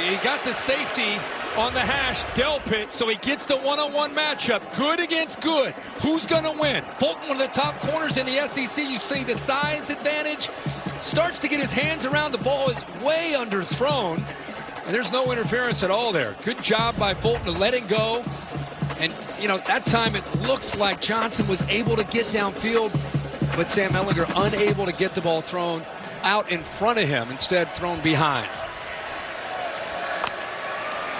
He got the safety on the hash, Delpit, so he gets the one-on-one matchup. Good against good. Who's going to win? Fulton, one of the top corners in the SEC. You see the size advantage. Starts to get his hands around. The ball is way underthrown, and there's no interference at all there. Good job by Fulton to letting go. And, you know, that time it looked like Johnson was able to get downfield, but Sam Ehlinger unable to get the ball thrown out in front of him, instead thrown behind.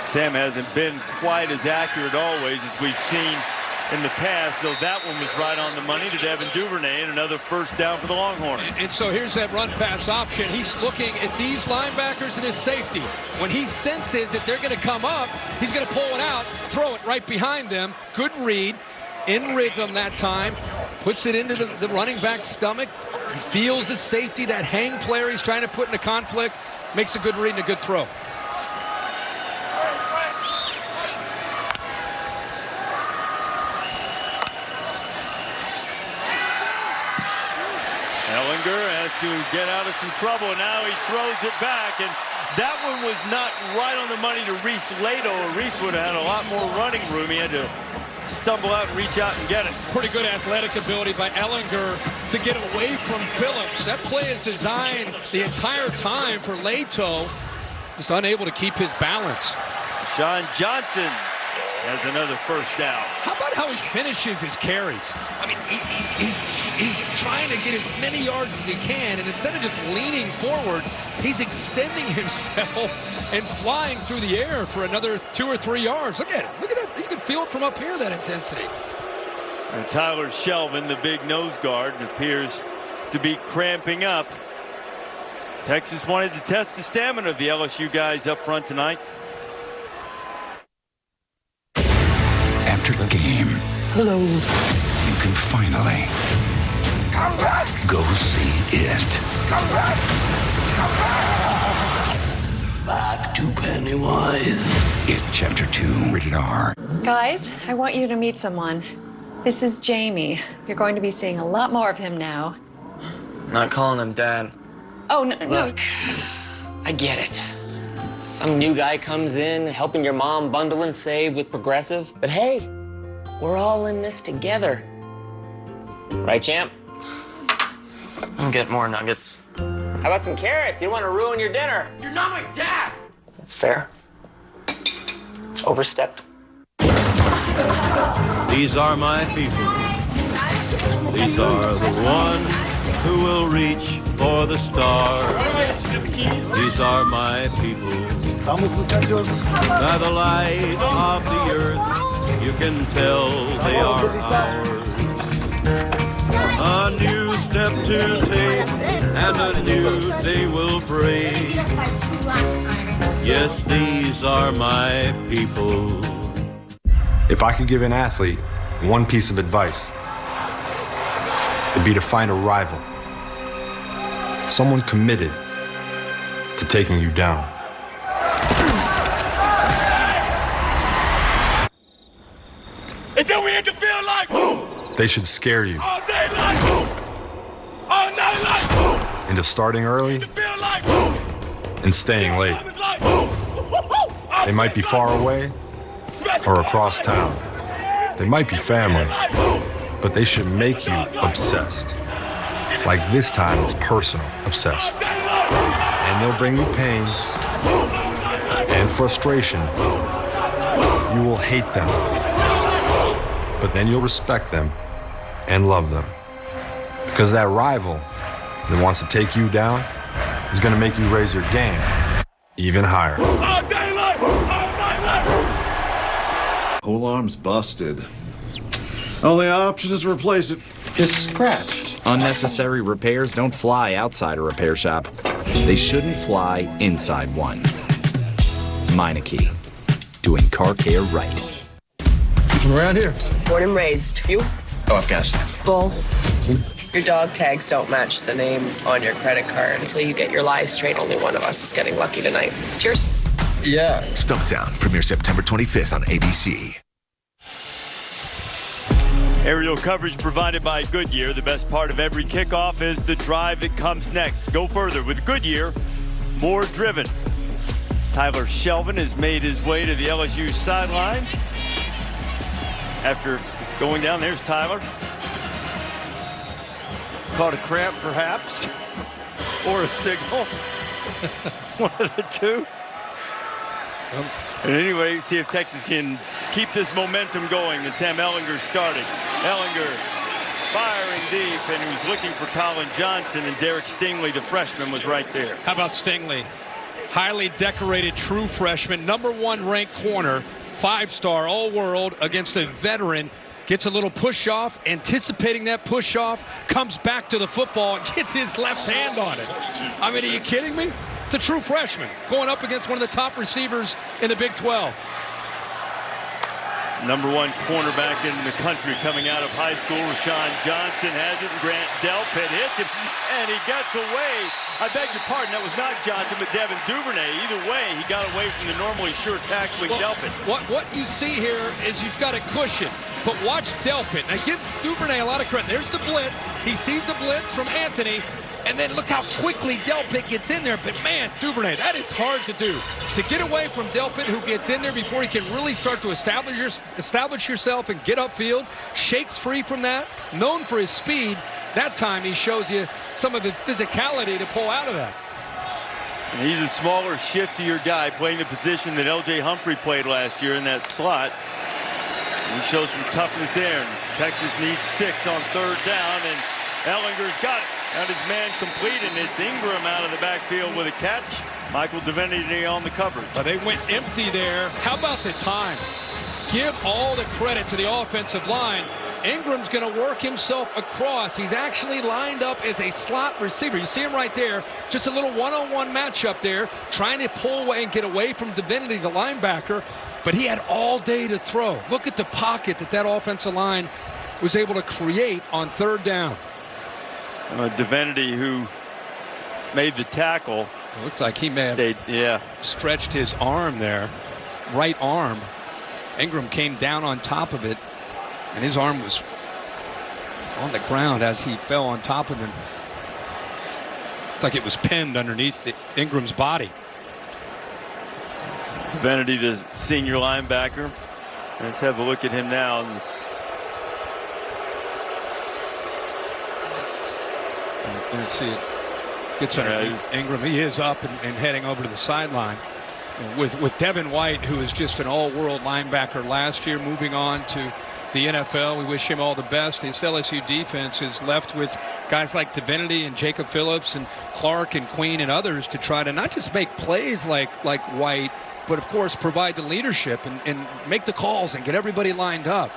Sam hasn't been quite as accurate always as we've seen in the past, though that one was right on the money to Devin Duvernay, and another first down for the Longhorns. And so here's that run pass option. He's looking at these linebackers and his safety. When he senses that they're going to come up, he's going to pull it out, throw it right behind them. Good read, in rhythm that time. Puts it into the running back's stomach. Feels the safety, that hang player he's trying to put in a conflict. Makes a good read and a good throw. Ehlinger has to get out of some trouble. Now he throws it back, and that one was not right on the money to Reese Lato. Reese would have had a lot more running room. He had to stumble out and reach out and get it. Pretty good athletic ability by Ehlinger to get away from Phillips. That play is designed the entire time for Lato. Just unable to keep his balance. Sean Johnson has another first down. How about how he finishes his carries? I mean, he's trying to get as many yards as he can, and instead of just leaning forward, he's extending himself and flying through the air for another 2 or 3 yards. Look at it. Look at it. You can feel it from up here, that intensity. And Tyler Shelvin, the big nose guard, appears to be cramping up. Texas wanted to test the stamina of the LSU guys up front tonight. After the game, hello, you can finally come back. Go see it. Come back. Come back. Back to Pennywise. It Chapter 2, rated R. Guys, I want you to meet someone. This is Jamie. You're going to be seeing a lot more of him now. Not calling him Dad. Oh, no. Look, I get it. Some new guy comes in, helping your mom bundle and save with Progressive. But hey, we're all in this together. Right, champ? I'll get more nuggets. How about some carrots? You don't want to ruin your dinner. You're not my dad. That's fair. Overstepped. These are my people. These are the ones who will reach for the stars. These are my people. By the light of the earth, you can tell they are ours. A new step to take, and a new day will break. Yes, these are my people. If I could give an athlete one piece of advice, it'd be to find a rival. Someone committed to taking you down. And then we hit the field like boom. They should scare you All day like boom. All night like boom. into starting early Like boom. and staying late. Like boom. They might be far away or across town. They might be family, but they should make you obsessed. Like this time it's personal, obsessed. And they'll bring you pain and frustration. You will hate them, but then you'll respect them and love them. Because that rival that wants to take you down is going to make you raise your game even higher. Whole arm's busted. Only option is to replace it. Just scratch. Unnecessary repairs don't fly outside a repair shop. They shouldn't fly inside one. Meineke, doing car care right. You from around here? Born and raised. You? Oh, Afghanistan. Bull. Your dog tags don't match the name on your credit card. Until you get your lies straight, only one of us is getting lucky tonight. Cheers. Yeah. Stumptown premieres September 25th on ABC. Aerial coverage provided by Goodyear. The best part of every kickoff is the drive that comes next. Go further with Goodyear, more driven. Tyler Shelvin has made his way to the LSU sideline. After going down, there's Tyler. Caught a cramp, perhaps, or a signal. One of the two. And anyway, see if Texas can keep this momentum going. And Sam Ehlinger starting. Ehlinger firing deep, and he was looking for Colin Johnson, and Derek Stingley, the freshman, was right there. How about Stingley? Highly decorated true freshman, #1 ranked corner, 5-star all-world against a veteran. Gets a little push-off, anticipating that push-off, comes back to the football and gets his left hand on it. I mean, are you kidding me? It's a true freshman going up against one of the top receivers in the Big 12. #1 cornerback in the country coming out of high school. Rashawn Johnson has it. Grant Delpit hits him, and he gets away. I beg your pardon, that was not Johnson, but Devin Duvernay. Either way, he got away from the normally sure tackling Delpit. What you see here is you've got a cushion, but watch Delpit. Now give Duvernay a lot of credit. There's the blitz. He sees the blitz from Anthony, and then look how quickly Delpit gets in there. But man, Duvernay, that is hard to do. To get away from Delpit, who gets in there before he can really start to establish yourself and get upfield, shakes free from that, known for his speed. That time he shows you some of his physicality to pull out of that. And he's a smaller, shiftier guy playing the position that L.J. Humphrey played last year in that slot. He shows some toughness there. And Texas needs 6 on 3rd down, and Ellinger's got it. Got his man complete, and it's Ingram out of the backfield with a catch. Michael Divinity on the coverage. But they went empty there. How about the time? Give all the credit to the offensive line. Ingram's going to work himself across. He's actually lined up as a slot receiver. You see him right there. Just a little one-on-one matchup there, trying to pull away and get away from Divinity, the linebacker. But he had all day to throw. Look at the pocket that offensive line was able to create on 3rd down. Divinity, who made the tackle. It looked like he may have stretched his arm there, right arm. Ingram came down on top of it, and his arm was on the ground as he fell on top of him. It's like it was pinned underneath Ingram's body. Divinity, the senior linebacker. Let's have a look at him now. Let's see it. Gets underneath Ingram. He is up and heading over to the sideline. With Devin White, who was just an all-world linebacker last year, moving on to the NFL. We wish him all the best. This LSU defense is left with guys like Divinity and Jacob Phillips and Clark and Queen and others to try to not just make plays like White, but of course provide the leadership and make the calls and get everybody lined up.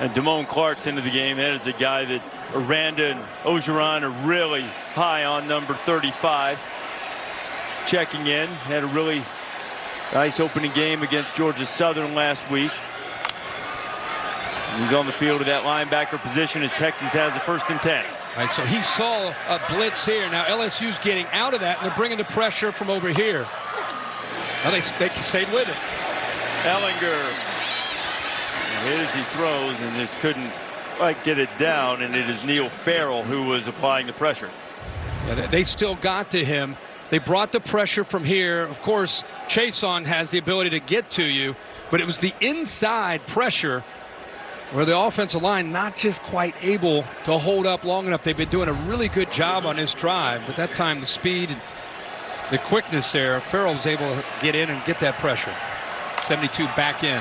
And Damone Clark's into the game. That is a guy that Aranda and Ogeron are really high on, number 35. Checking in. Had a really nice opening game against Georgia Southern last week. He's on the field of that linebacker position as Texas has the 1st and 10. All right, so he saw a blitz here. Now LSU's getting out of that, and they're bringing the pressure from over here. Now they stayed with it. Ellinger. Hit as he throws and just couldn't quite get it down, and it is Neil Farrell who was applying the pressure. Yeah, they still got to him. They brought the pressure from here. Of course, Chason has the ability to get to you, but it was the inside pressure where the offensive line not just quite able to hold up long enough. They've been doing a really good job on this drive, but that time the speed and the quickness there, Farrell was able to get in and get that pressure. 72 back in.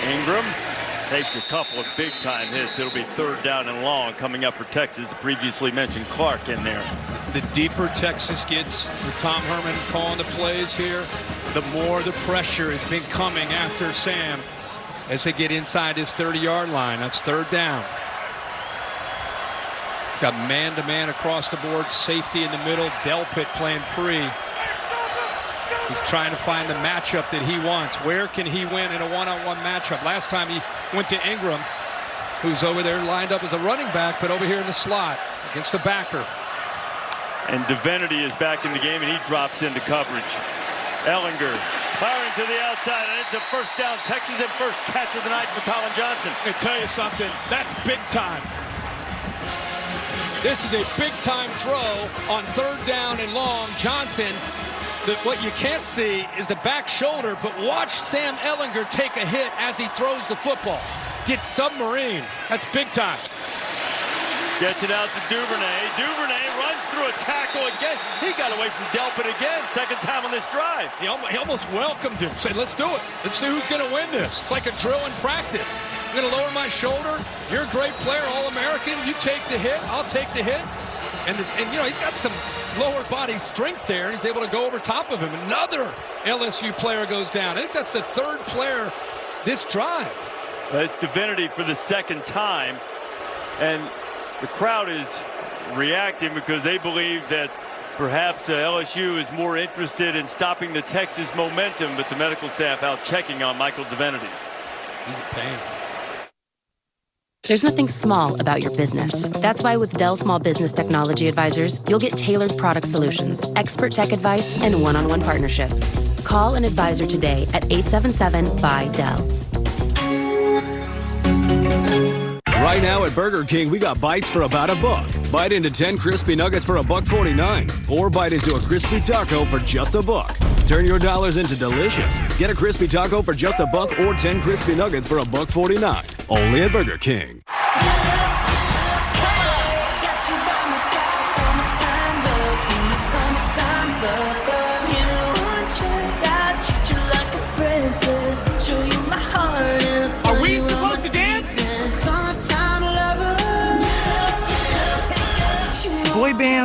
Ingram takes a couple of big-time hits. It'll be 3rd down and long coming up for Texas. The previously mentioned Clark in there. The deeper Texas gets with Tom Herman calling the plays here, the more the pressure has been coming after Sam as they get inside his 30-yard line. That's 3rd down. He's got man-to-man across the board, safety in the middle, Delpit playing free. He's trying to find the matchup that he wants. Where can he win in a one-on-one matchup? Last time he went to Ingram, who's over there lined up as a running back, but over here in the slot against the backer. And Divinity is back in the game, and he drops into coverage. Ellinger firing to the outside, and it's a 1st down. Texas and 1st catch of the night for Colin Johnson. I tell you something, that's big time. This is a big-time throw on 3rd down and long. Johnson. What you can't see is the back shoulder, but watch Sam Ellinger take a hit as he throws the football. Gets submarine. That's big time. Gets it out to Duvernay. Duvernay runs through a tackle again. He got away from Delpit again. 2nd time on this drive. He almost welcomed him. Said, let's do it. Let's see who's going to win this. It's like a drill in practice. I'm going to lower my shoulder. You're a great player, All-American. You take the hit. I'll take the hit. And you know, he's got some lower body strength there. He's able to go over top of him. Another LSU player goes down. I think that's the 3rd player this drive. That's Divinity for the 2nd time. And the crowd is reacting because they believe that perhaps LSU is more interested in stopping the Texas momentum, but the medical staff out checking on Michael Divinity. He's in pain. There's nothing small about your business. That's why with Dell Small Business Technology Advisors, you'll get tailored product solutions, expert tech advice, and one-on-one partnership. Call an advisor today at 877-BUY-DELL. Right now at Burger King, we got bites for about $1. Bite into 10 crispy nuggets for $1.49, or bite into a crispy taco for just $1. Turn your dollars into delicious. Get a crispy taco for just $1 or 10 crispy nuggets for $1.49. Only at Burger King.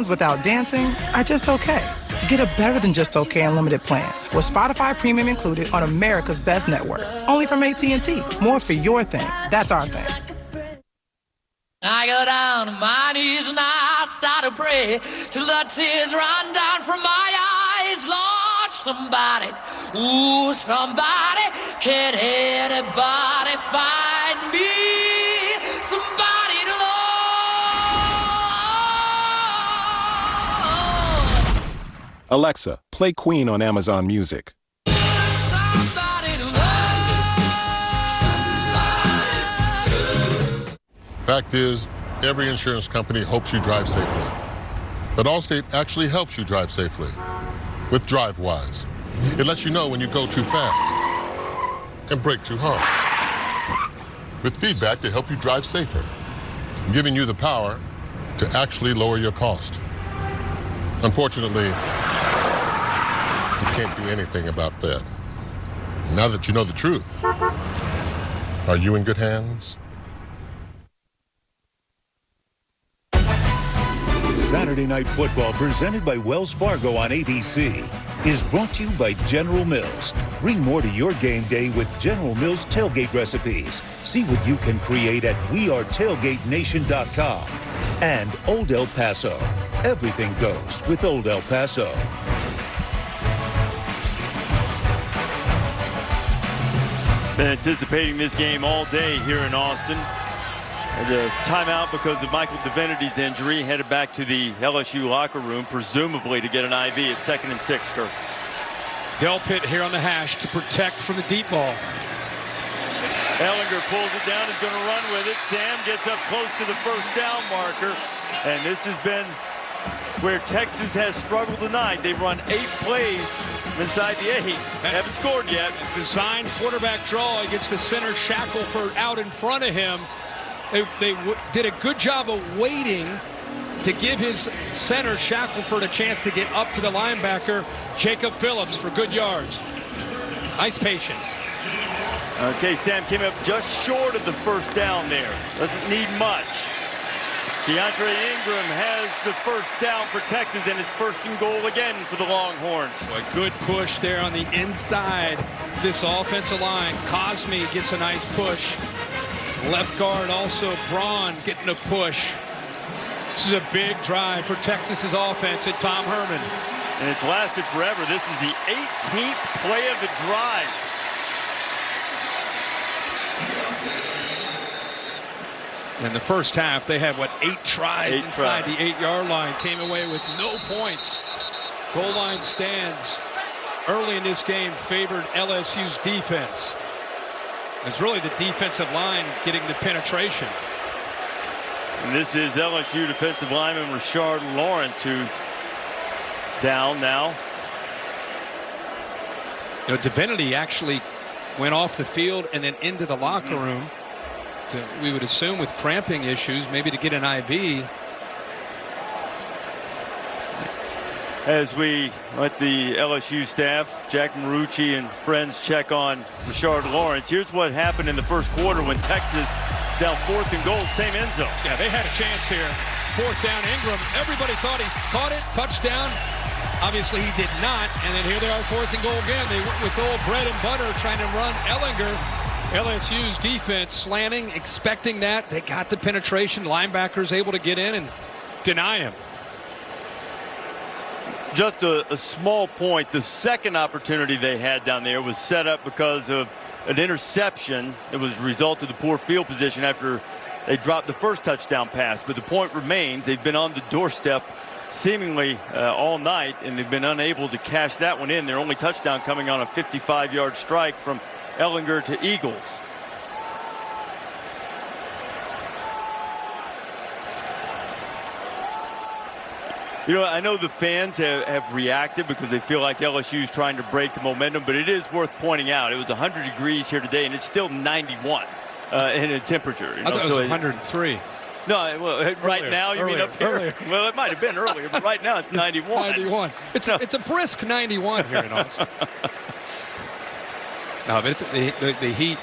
songs without dancing are just okay. Get a better than just okay unlimited plan with Spotify Premium included on America's Best Network. Only from AT&T. More for your thing. That's our thing. I go down on my knees and I start to pray till the tears run down from my eyes. Lord, somebody, ooh, somebody, can anybody find me? Somebody to love. Alexa, play Queen on Amazon Music. Somebody to love. Fact is, every insurance company hopes you drive safely. But Allstate actually helps you drive safely with DriveWise. It lets you know when you go too fast and brake too hard. With feedback to help you drive safer, giving you the power to actually lower your cost. Unfortunately, you can't do anything about that. Now that you know the truth, are you in good hands? Saturday Night Football, presented by Wells Fargo on ABC, is brought to you by General Mills. Bring more to your game day with General Mills tailgate recipes. See what you can create at wearetailgatenation.com. And Old El Paso. Everything goes with Old El Paso. Been anticipating this game all day here in Austin. The timeout because of Michael Divinity's injury, headed back to the LSU locker room, presumably to get an IV at 2nd and 6, Kirk. Delpit here on the hash to protect from the deep ball. Ehlinger pulls it down, is going to run with it. Sam gets up close to the first down marker. And this has been where Texas has struggled tonight. They've run 8 plays inside the 8. Haven't scored yet. Design quarterback draw against the center Shackelford out in front of him. They did a good job of waiting to give his center Shackelford a chance to get up to the linebacker Jacob Phillips for good yards. Nice patience. Okay, Sam came up just short of the first down there. Doesn't need much. DeAndre Ingram has the first down for Texas, and it's 1st and goal again for the Longhorns. A good push there on the inside. This offensive line. Cosme gets a nice push. Left guard also Braun getting a push. This is a big drive for Texas's offense at Tom Herman. And it's lasted forever. This is the 18th play of the drive. In the first half, they had, 8 tries inside the 8-yard line. Came away with no points. Goal line stands early in this game favored LSU's defense. It's really the defensive line getting the penetration. And this is LSU defensive lineman Rashard Lawrence, who's down now. You know, Divinity actually went off the field and then into the locker room. We would assume with cramping issues, maybe to get an IV. As we let the LSU staff, Jack Marucci and friends, check on Rashard Lawrence. Here's what happened in the first quarter when Texas down 4th and goal, same end zone. Yeah, they had a chance here. 4th down, Ingram. Everybody thought he's caught it, touchdown. Obviously he did not, and then here they are, 4th and goal again. They went with old bread and butter trying to run Ehlinger. LSU's defense slanting, expecting that. They got the penetration. Linebackers able to get in and deny him. Just a small point. The second opportunity they had down there was set up because of an interception. It was a result of the poor field position after they dropped the first touchdown pass. But the point remains, they've been on the doorstep seemingly all night, and they've been unable to cash that one in. Their only touchdown coming on a 55-yard strike from Ehlinger to Eagles. You know, I know the fans have reacted because they feel like LSU is trying to break the momentum, but it is worth pointing out. It was 100 degrees here today, and it's still 91 in a temperature. I thought it was 103. No, well, right now you mean up here? Earlier. Well, it might have been earlier, but right now it's 91. 91. It's a brisk 91 here in Austin. No, but the heat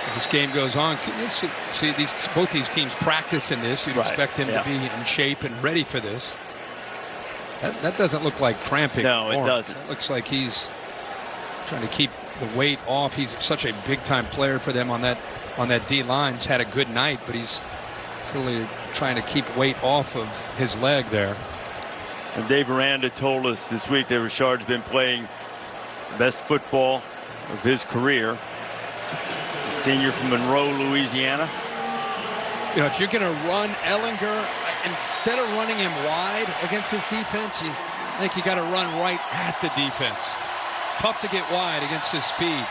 As this game goes on, can you see both these teams practicing this? You'd expect them to be in shape and ready for this. That doesn't look like cramping. No, it doesn't. It looks like he's trying to keep the weight off. He's such a big-time player for them on that D line. He's had a good night, but he's clearly trying to keep weight off of his leg there. And Dave Aranda told us this week that Richard's been playing best football of his career. A senior from Monroe, Louisiana. You know, if you're going to run Ehlinger, instead of running him wide against this defense, I think you got to run right at the defense. Tough to get wide against his speed.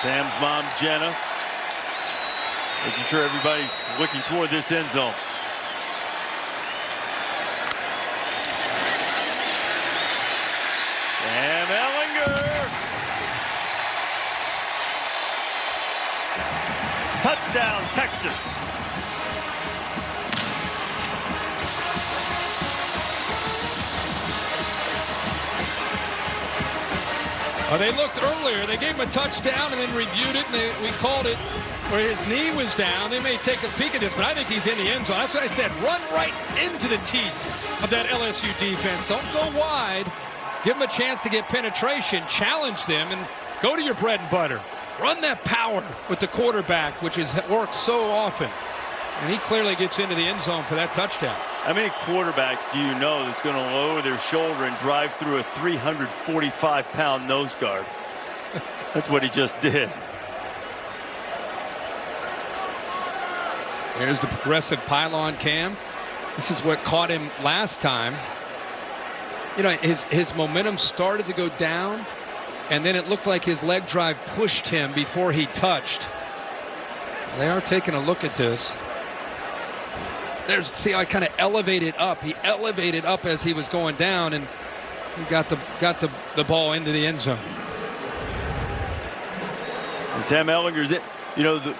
Sam's mom, Jenna, making sure everybody's looking toward this end zone. Sam Ehlinger. Touchdown, Texas. They looked earlier. They gave him a touchdown and then reviewed it, and we called it where his knee was down. They may take a peek at this, but I think he's in the end zone. That's what I said. Run right into the teeth of that LSU defense. Don't go wide. Give them a chance to get penetration. Challenge them and go to your bread and butter. Run that power with the quarterback, which works so often. And he clearly gets into the end zone for that touchdown. How many quarterbacks do you know that's going to lower their shoulder and drive through a 345-pound nose guard? That's what he just did. There's the progressive pylon cam. This is what caught him last time. You know, his momentum started to go down, and then it looked like his leg drive pushed him before he touched. They are taking a look at this. See how I kind of elevated up. He elevated up as he was going down, and he got the ball into the end zone. And Sam Ehlinger's it. You know,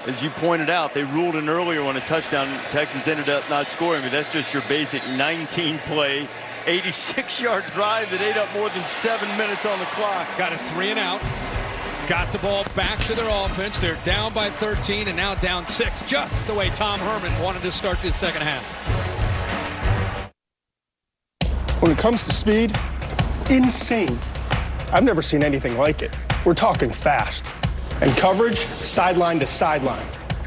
as you pointed out, they ruled in earlier on a touchdown. Texas ended up not scoring, but that's just your basic 19-play, 86-yard drive that ate up more than 7 minutes on the clock. Got a 3 and out. Got the ball back to their offense. They're down by 13 and now down 6, just the way Tom Herman wanted to start this second half. When it comes to speed, insane. I've never seen anything like it. We're talking fast. And coverage, sideline to sideline.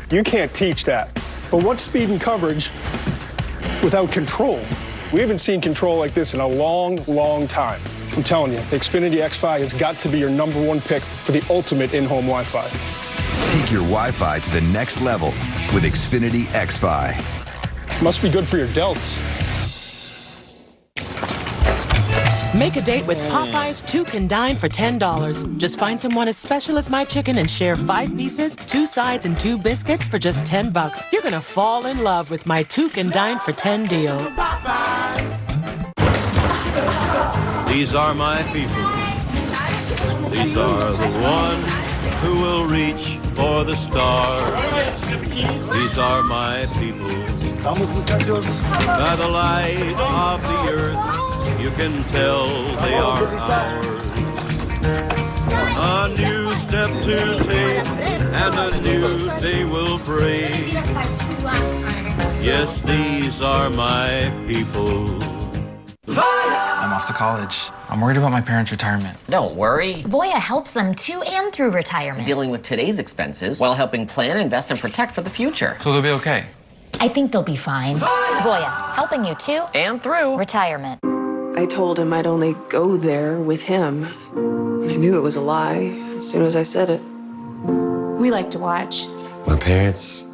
You can't teach that. But what's speed and coverage without control? We haven't seen control like this in a long, long time. I'm telling you, the Xfinity XFi has got to be your #1 pick for the ultimate in-home Wi-Fi. Take your Wi-Fi to the next level with Xfinity XFi. Must be good for your delts. Make a date with Popeyes 2 can dine for $10. Just find someone as special as my chicken and share 5 pieces, 2 sides, and 2 biscuits for just $10. You're gonna fall in love with my 2 can dine for 10 deal. These are my people. These are the ones who will reach for the stars. These are my people. By the light of the earth, you can tell they are ours. A new step to take and a new day will break. Yes, these are my people. I'm off to college. I'm worried about my parents' retirement. Don't worry. Voya helps them to and through retirement. Dealing with today's expenses while helping plan, invest, and protect for the future. So they'll be okay. I think they'll be fine. Voya, helping you to and through retirement. I told him I'd only go there with him. And I knew it was a lie as soon as I said it. We like to watch. My parents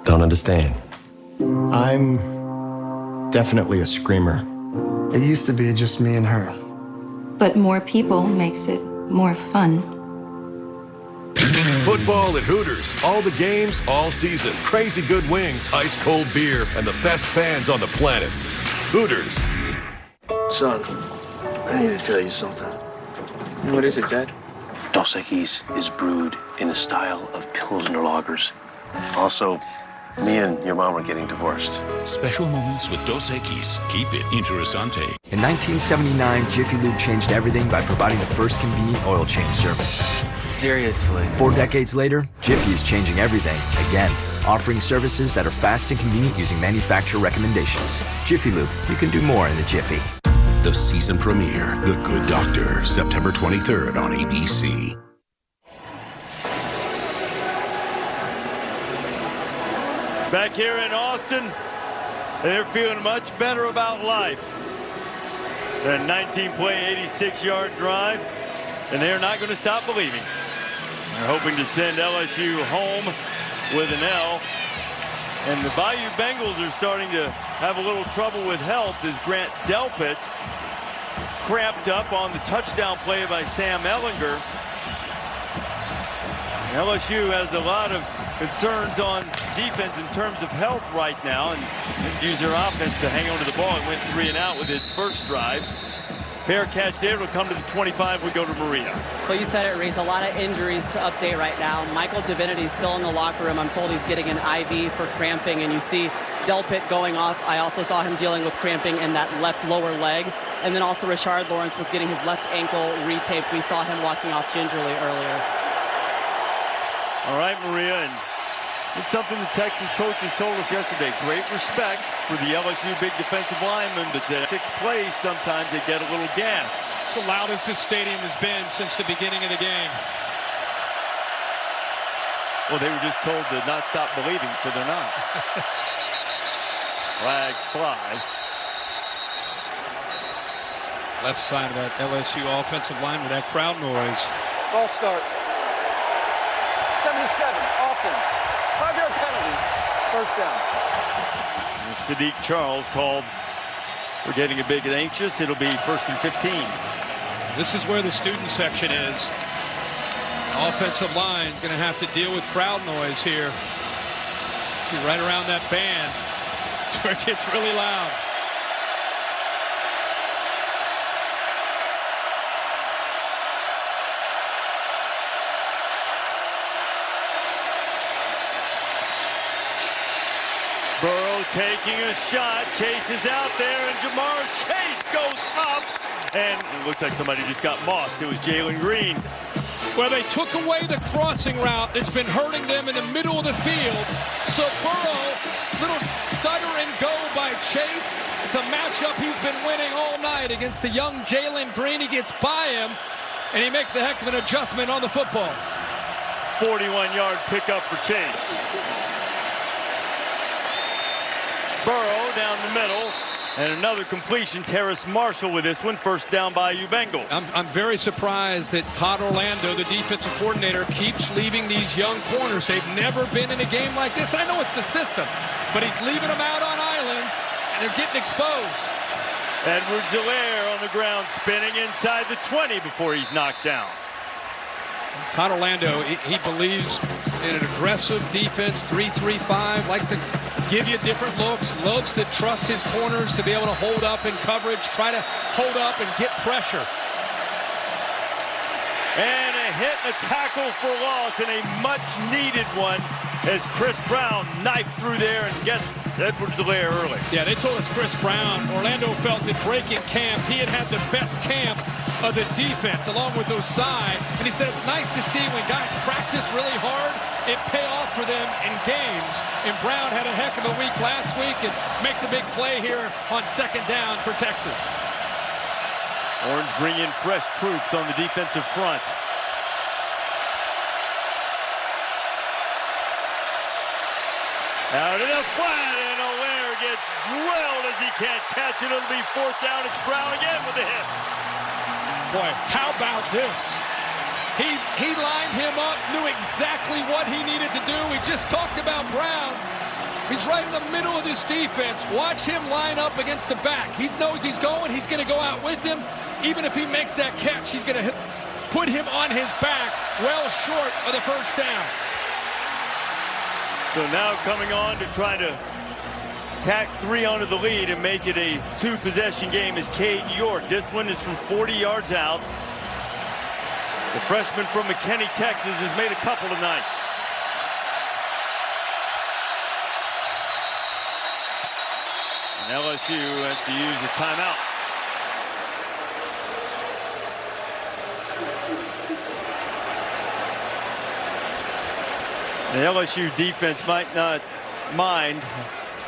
don't understand. I'm definitely a screamer. It used to be just me and her. But more people makes it more fun. Football at Hooters. All the games, all season. Crazy good wings, ice cold beer, and the best fans on the planet. Hooters. Son, I need to tell you something. What is it, Dad? Dos Equis is brewed in the style of Pilsner lagers. Also, Me and your mom are getting divorced. Special moments with Dos Equis. Keep it interesante. In 1979, Jiffy Lube changed everything by providing the first convenient oil change service. Seriously. 4 decades later, Jiffy is changing everything again, offering services that are fast and convenient using manufacturer recommendations. Jiffy Lube, you can do more in a jiffy. The season premiere, The Good Doctor, September 23rd on ABC. Back here in Austin, they're feeling much better about life. That 19-play, 86-yard drive, and they're not going to stop believing. They're hoping to send LSU home with an L. And the Bayou Bengals are starting to have a little trouble with health as Grant Delpit cramped up on the touchdown play by Sam Ehlinger. LSU has a lot of concerns on defense in terms of health right now, and use their offense to hang on to the ball. It went 3 and out with its first drive. Fair catch there. It'll come to the 25. We go to Maria. Well, you said it, Reese. A lot of injuries to update right now. Michael Divinity's still in the locker room. I'm told he's getting an IV for cramping, and you see Delpit going off. I also saw him dealing with cramping in that left lower leg. And then also Rashard Lawrence was getting his left ankle retaped. We saw him walking off gingerly earlier. All right, Maria, and it's something the Texas coaches told us yesterday. Great respect for the LSU big defensive linemen, but at 6th place, sometimes they get a little gas. It's the loudest this stadium has been since the beginning of the game. Well, they were just told to not stop believing, so they're not. Flags fly. Left side of that LSU offensive line with that crowd noise. Ball start. 77, offense. 5-yard penalty. First down. And Sadiq Charles called for getting a bit anxious. It'll be 1st and 15. This is where the student section is. Offensive line is going to have to deal with crowd noise here. See, right around that band. It's where it gets really loud. Burrow taking a shot. Chase is out there, and Jamar Chase goes up. And it looks like somebody just got mossed. It was Jalen Green. Well, they took away the crossing route that's been hurting them in the middle of the field. So Burrow, little stutter and go by Chase. It's a matchup he's been winning all night against the young Jalen Green. He gets by him, and he makes a heck of an adjustment on the football. 41-yard pickup for Chase. Burrow down the middle, and another completion. Terrace Marshall with this one. First down by you Bengals. I'm very surprised that Todd Orlando, the defensive coordinator, keeps leaving these young corners. They've never been in a game like this. I know it's the system, but he's leaving them out on islands, and they're getting exposed. Edwards-Helaire on the ground, spinning inside the 20 before he's knocked down. Todd Orlando, he believes in an aggressive defense, 3-3-5, likes to give you different looks, loves to trust his corners to be able to hold up in coverage, try to hold up and get pressure. And a hit and a tackle for loss, and a much-needed one as Chris Brown knifed through there and gets Edwards-Helaire early. Yeah, they told us Chris Brown, Orlando felt that breaking camp, he had the best camp of the defense along with Osai, and he said it's nice to see when guys practice really hard, it pay off for them in games. And Brown had a heck of a week last week and makes a big play here on 2nd down for Texas. Orange bring in fresh troops on the defensive front. Out of the flat, and Helaire gets drilled as he can't catch it. It'll be 4th down. It's Brown again with a hit. Boy, how about this? He lined him up, knew exactly what he needed to do. We just talked about Brown. He's right in the middle of this defense. Watch him line up against the back. He knows he's going. He's going to go out with him. Even if he makes that catch, he's going to put him on his back well short of the 1st down. So now coming on to try to tack 3 onto the lead and make it a 2-possession game is Cade York. This one is from 40 yards out. The freshman from McKinney, Texas, has made a couple tonight. LSU has to use a timeout. The LSU defense might not mind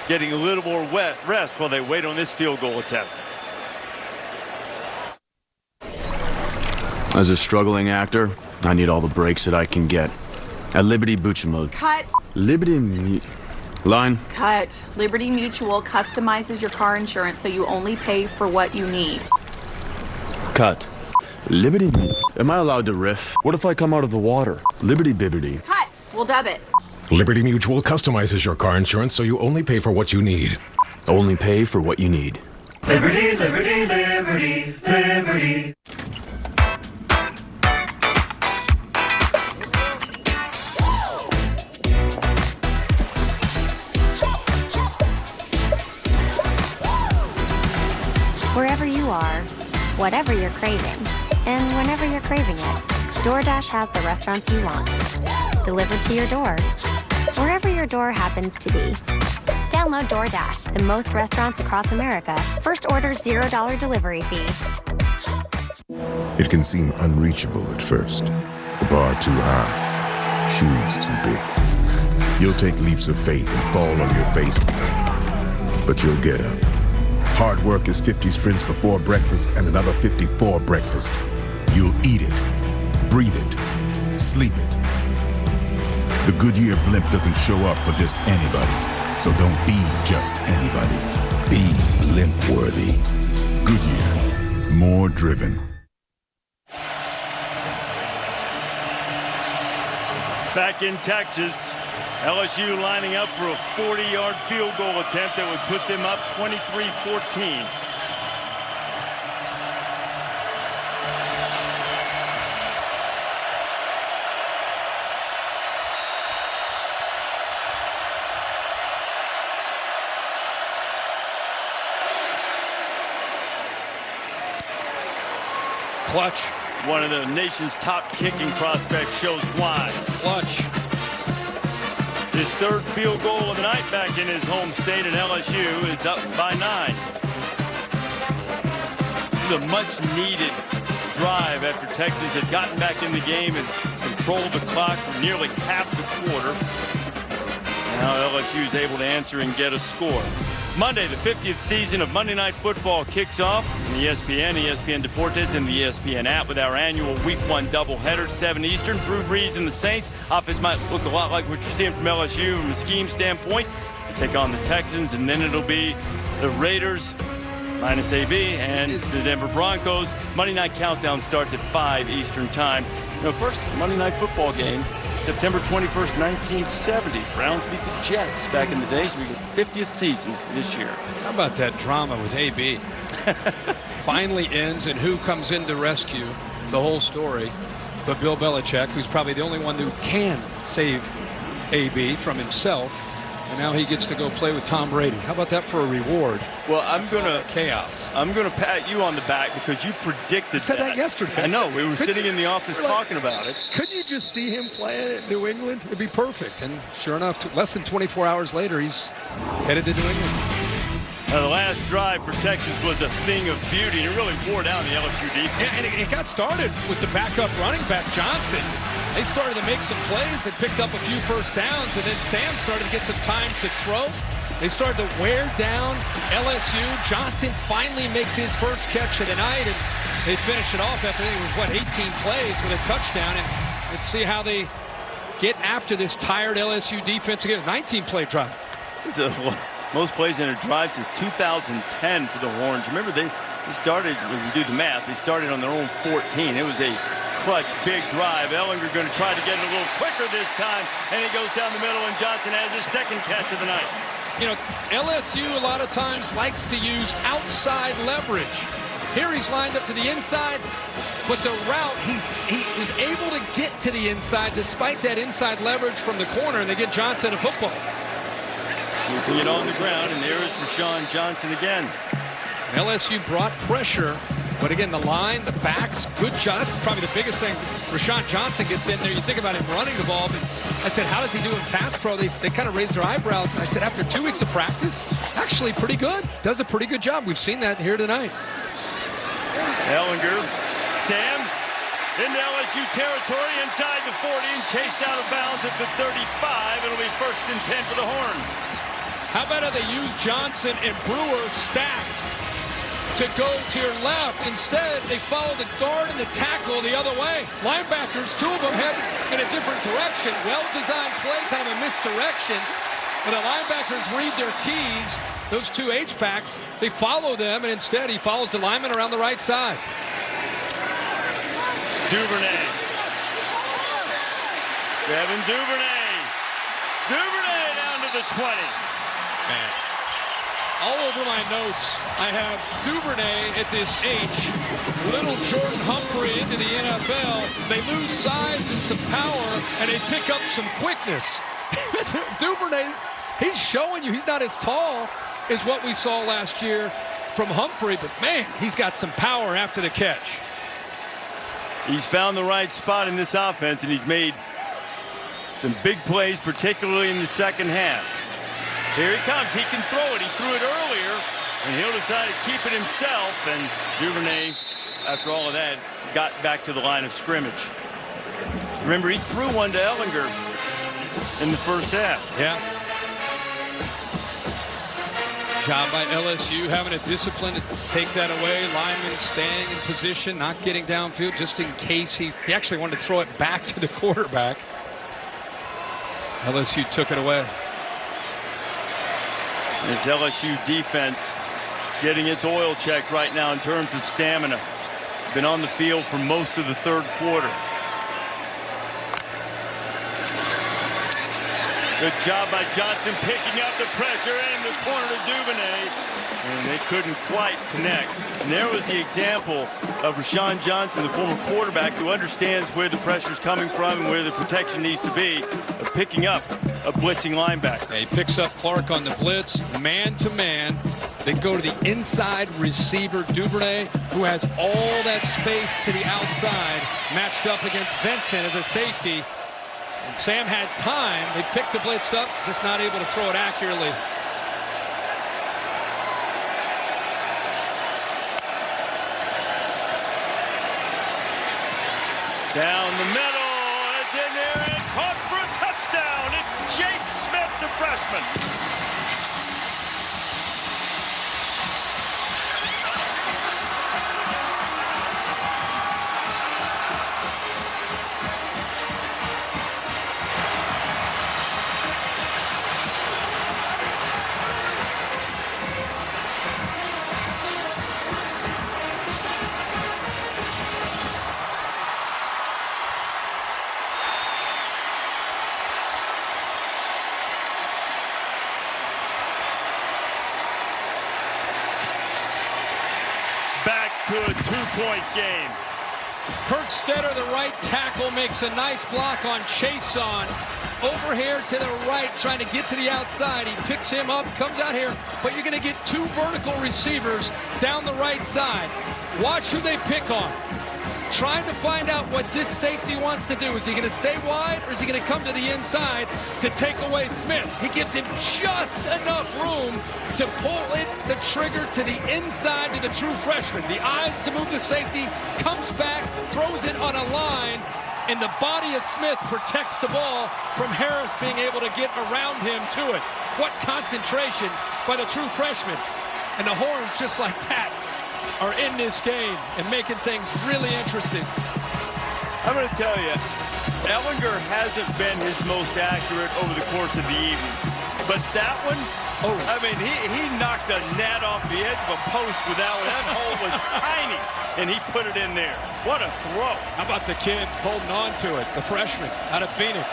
getting a little more rest while they wait on this field goal attempt. As a struggling actor, I need all the breaks that I can get. At Liberty Mutual. Cut. Line. Cut. Liberty Mutual customizes your car insurance so you only pay for what you need. Cut. Liberty. Am I allowed to riff? What if I come out of the water? Liberty Bibbity. Cut. We'll dub it. Liberty Mutual customizes your car insurance so you only pay for what you need. Only pay for what you need. Liberty, liberty, liberty, liberty. Wherever you are, whatever you're craving, and whenever you're craving it, DoorDash has the restaurants you want, delivered to your door, wherever your door happens to be. Download DoorDash, the most restaurants across America. First order $0 delivery fee. It can seem unreachable at first. The bar too high, shoes too big. You'll take leaps of faith and fall on your face, but you'll get up. Hard work is 50 sprints before breakfast and another 50 for breakfast. You'll eat it, breathe it, sleep it. The Goodyear blimp doesn't show up for just anybody, so don't be just anybody. Be blimp-worthy. Goodyear, more driven. Back in Texas, LSU lining up for a 40-yard field goal attempt that would put them up 23-14. Clutch. One of the nation's top kicking prospects shows why. Clutch. His third field goal of the night back in his home state, and LSU is up by 9. This is a much-needed drive after Texas had gotten back in the game and controlled the clock for nearly half the quarter. Now LSU is able to answer and get a score. Monday, the 50th season of Monday Night Football kicks off on ESPN, ESPN Deportes, and the ESPN app with our annual Week 1 doubleheader, 7 Eastern. Drew Brees and the Saints. Offense might look a lot like what you're seeing from LSU from a scheme standpoint. They take on the Texans, and then it'll be the Raiders minus AB and the Denver Broncos. Monday Night Countdown starts at 5 Eastern time. First Monday Night Football game, September 21st, 1970. Browns beat the Jets back in the day, so we get 50th season this year. How about that drama with AB? Finally ends, and who comes in to rescue the whole story but Bill Belichick, who's probably the only one who can save AB from himself, and now he gets to go play with Tom Brady. How about that for a reward? Well, I'm gonna chaos. I'm gonna pat you on the back because you predicted said that yesterday. I know. We were sitting in the office talking about it. Couldn't you just see him play at New England? It'd be perfect. And sure enough, less than 24 hours later, he's headed to New England. Now, the last drive for Texas was a thing of beauty. It really wore down the LSU defense. Yeah, and it got started with the backup running back, Johnson. They started to make some plays. They picked up a few first downs, and then Sam started to get some time to throw. They started to wear down LSU. Johnson finally makes his first catch of the night, and they finish it off after, it was, 18 plays with a touchdown. And let's see how they get after this tired LSU defense again. 19-play drive. It's most plays in a drive since 2010 for the Horns. Remember, they started, when you do the math, they started on their own 14. It was a clutch, big drive. Ellinger going to try to get it a little quicker this time, and he goes down the middle, and Johnson has his second catch of the night. LSU a lot of times likes to use outside leverage. Here he's lined up to the inside, but the route, he was able to get to the inside despite that inside leverage from the corner, and they get Johnson a football. Keeping it on the ground, and there is Rashawn Johnson again. LSU brought pressure But again, the line, the backs, good shot. That's probably the biggest thing. Rashawn Johnson gets in there. You think about him running the ball. But I said, how does he do in pass pro? They kind of raised their eyebrows. And I said, after 2 weeks of practice, actually pretty good. Does a pretty good job. We've seen that here tonight. Ehlinger, Sam, into LSU territory, inside the 40, and chased out of bounds at the 35. It'll be 1st and 10 for the Horns. How about how they use Johnson and Brewer stacked to go to your left? Instead, they follow the guard and the tackle the other way. Linebackers, 2 of them head in a different direction. Well-designed play, kind of a misdirection. But the linebackers read their keys. Those 2 H-backs, they follow them, and instead he follows the lineman around the right side. Duvernay. Devin Duvernay. Duvernay down to the 20. Man. All over my notes, I have Duvernay at this H. Little Jordan Humphrey into the NFL. They lose size and some power, and they pick up some quickness. Duvernay's, he's showing you he's not as tall as what we saw last year from Humphrey, but man, he's got some power after the catch. He's found the right spot in this offense, and he's made some big plays, particularly in the second half. Here he comes. He can throw it. He threw it earlier, and he'll decide to keep it himself. And Duvernay, after all of that, got back to the line of scrimmage. Remember, he threw one to Ehlinger in the first half. Yeah. Job by LSU having a discipline to take that away. Lineman staying in position, not getting downfield, just in case he actually wanted to throw it back to the quarterback. LSU took it away. This LSU defense getting its oil checked right now in terms of stamina. Been on the field for most of the third quarter. Good job by Johnson picking up the pressure in the corner to Duvernay. And they couldn't quite connect. And there was the example of Rashawn Johnson, the former quarterback, who understands where the pressure's coming from and where the protection needs to be, of picking up a blitzing linebacker. Yeah, he picks up Clark on the blitz, man-to-man. They go to the inside receiver, Duvernay, who has all that space to the outside, matched up against Vincent as a safety. And Sam had time. They picked the blitz up, just not able to throw it accurately. Down the middle, it's in there and caught for a touchdown. It's Jake Smith, the freshman. To a two-point game. Kirkstetter, the right tackle, makes a nice block on Chason. Over here to the right, trying to get to the outside. He picks him up, comes out here, but you're going to get 2 vertical receivers down the right side. Watch who they pick on. Trying to find out what this safety wants to do. Is he going to stay wide, or is he going to come to the inside to take away Smith? He gives him just enough room to pull the trigger to the inside to the true freshman. The eyes to move the safety, comes back, throws it on a line, and the body of Smith protects the ball from Harris being able to get around him to it. What concentration by the true freshman. And the Horns, just like that, are in this game and making things really interesting. I'm going to tell you, Ehlinger hasn't been his most accurate over the course of the evening. But that one, I mean, he knocked a net off the edge of a post with that one. That hole was tiny, and he put it in there. What a throw. How about the kid holding on to it, the freshman out of Phoenix.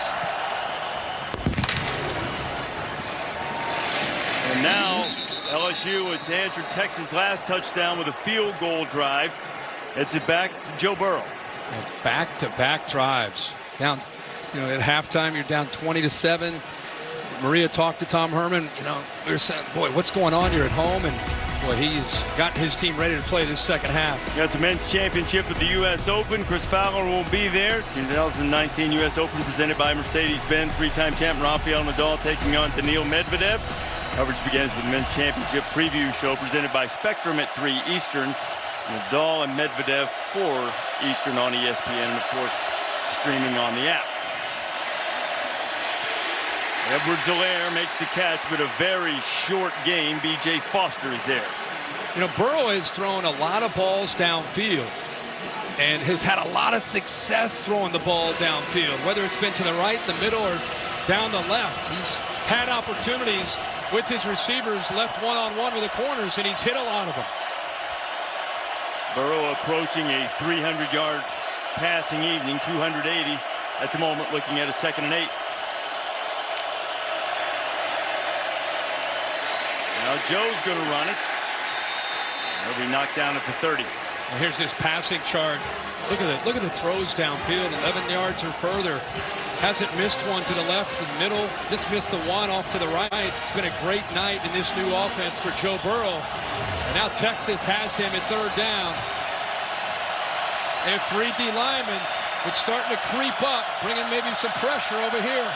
And now LSU, it's answered Texas' last touchdown with a field goal drive. It's it back to Joe Burrow. Back-to-back drives. Down, at halftime, you're down 20-7. Maria talked to Tom Herman. We were saying, boy, what's going on here at home? And Well, he's gotten his team ready to play this second half. Got the men's championship at the U.S. Open. Chris Fowler will be there. 2019 U.S. Open presented by Mercedes-Benz. Three-time champ Rafael Nadal taking on Daniil Medvedev. Coverage begins with the men's championship preview show presented by Spectrum at 3 Eastern. Nadal and Medvedev 4 Eastern on ESPN, and of course streaming on the app. Edwards-Helaire makes the catch, but a very short game. B.J. Foster is there. You know, Burrow has thrown a lot of balls downfield and has had a lot of success throwing the ball downfield, whether it's been to the right, the middle, or down the left. He's had opportunities with his receivers left one-on-one with the corners, and he's hit a lot of them. Burrow approaching a 300-yard passing evening, 280 at the moment, looking at a 2nd and 8. Now Joe's going to run it. He'll be knocked down at the 30. And here's this passing chart. Look at the throws downfield, 11 yards or further. Hasn't missed one to the left and middle. Just missed the one off to the right. It's been a great night in this new offense for Joe Burrow. And now Texas has him at 3rd down. They have 3 D linemen. It's starting to creep up, bringing maybe some pressure over here.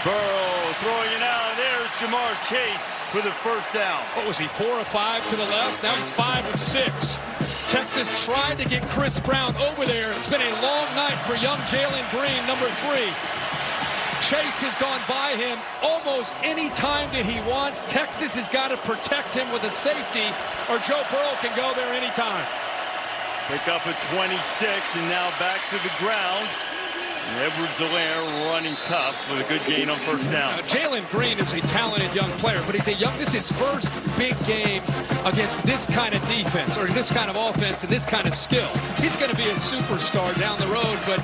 Burrow throwing it out. There's Jamar Chase for the 1st down. What was he, 4 or 5 to the left? Now he's 5 of 6. Texas tried to get Chris Brown over there. It's been a long night for young Jalen Green, number 3. Chase has gone by him almost any time that he wants. Texas has got to protect him with a safety, or Joe Burrow can go there anytime. Pick up at 26, and now back to the ground. Edwards-Helaire running tough with a good gain on 1st down. Now, Jalen Green is a talented young player, but this is his first big game against this kind of defense, or this kind of offense and this kind of skill. He's going to be a superstar down the road, but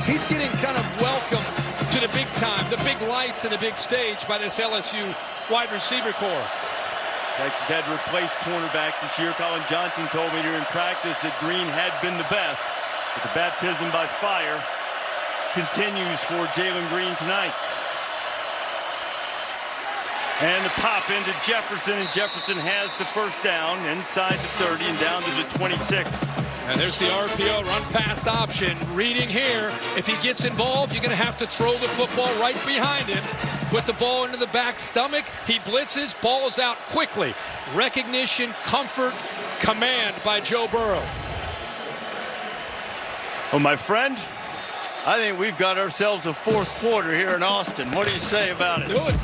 he's getting kind of welcomed to the big time, the big lights and the big stage by this LSU wide receiver corps. Texas had replaced cornerbacks this year. Colin Johnson told me during practice that Green had been the best, but the baptism by fire continues for Jalen Green tonight. And the pop into Jefferson, and Jefferson has the 1st down inside the 30 and down to the 26. And there's the RPO run pass option. Reading here, if he gets involved, you're going to have to throw the football right behind him. Put the ball into the back stomach. He blitzes, ball's out quickly. Recognition, comfort, command by Joe Burrow. Well, my friend, I think we've got ourselves a 4th quarter here in Austin. What do you say about it? Do it.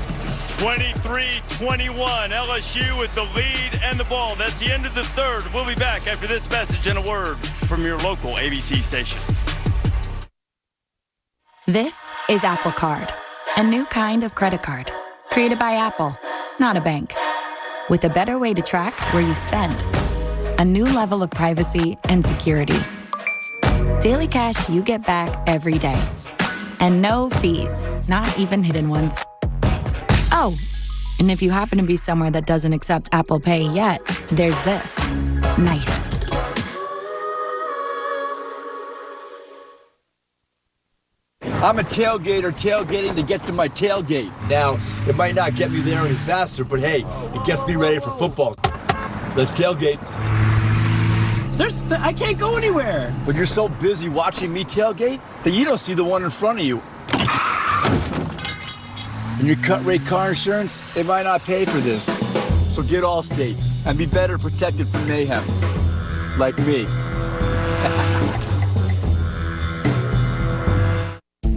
23-21, LSU with the lead and the ball. That's the end of the 3rd. We'll be back after this message and a word from your local ABC station. This is Apple Card, a new kind of credit card created by Apple, not a bank. With a better way to track where you spend, a new level of privacy and security. Daily cash you get back every day. And no fees, not even hidden ones. Oh, and if you happen to be somewhere that doesn't accept Apple Pay yet, there's this. Nice. I'm a tailgater tailgating to get to my tailgate. Now, it might not get me there any faster, but hey, it gets me ready for football. Let's tailgate. I can't go anywhere. But you're so busy watching me tailgate that you don't see the one in front of you. And your cut-rate car insurance, it might not pay for this. So get Allstate and be better protected from mayhem. Like me.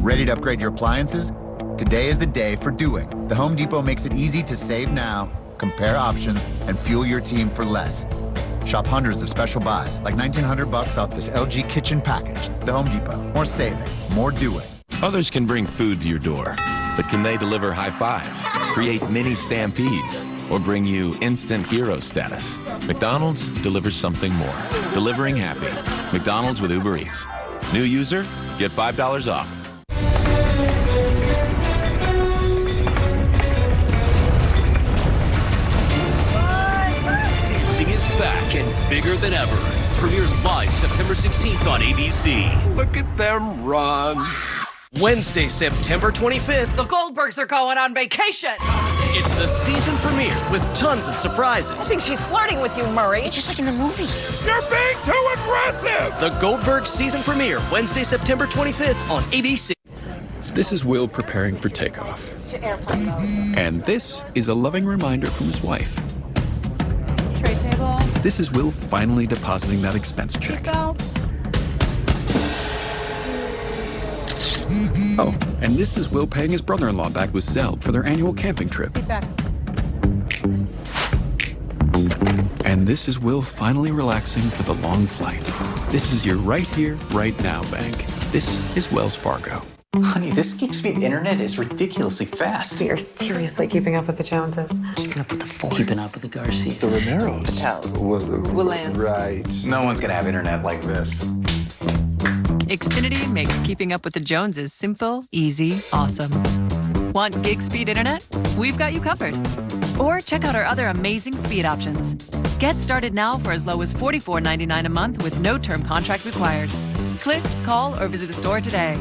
Ready to upgrade your appliances? Today is the day for doing. The Home Depot makes it easy to save now, compare options, and fuel your team for less. Shop hundreds of special buys, like $1,900 off this LG kitchen package. The Home Depot. More saving, more doing. Others can bring food to your door, but can they deliver high fives, create mini stampedes, or bring you instant hero status? McDonald's delivers something more. Delivering happy. McDonald's with Uber Eats. New user, get $5 off. and bigger than ever. Premieres live September 16th on ABC. Look at them run. Wednesday, September 25th. The Goldbergs are going on vacation. It's the season premiere with tons of surprises. I think she's flirting with you, Murray. It's just like in the movie. You're being too aggressive. The Goldberg season premiere, Wednesday, September 25th on ABC. This is Will preparing for takeoff. And this is a loving reminder from his wife. Tray table. This is Will finally depositing that expense check. Seatbelt. Oh, and this is Will paying his brother-in-law back with Zelle for their annual camping trip. Seat back. And this is Will finally relaxing for the long flight. This is your right here, right now bank. This is Wells Fargo. Honey, this geek speed internet is ridiculously fast. You're seriously keeping up with the Joneses. Keeping up with the Fords. Keeping up with the Garcias. The Romeros. Patels. Willansky's. Right. No one's gonna have internet like this. Xfinity makes keeping up with the Joneses simple, easy, awesome. Want gig speed internet? We've got you covered. Or check out our other amazing speed options. Get started now for as low as $44.99 a month with no term contract required. Click, call, or visit a store today.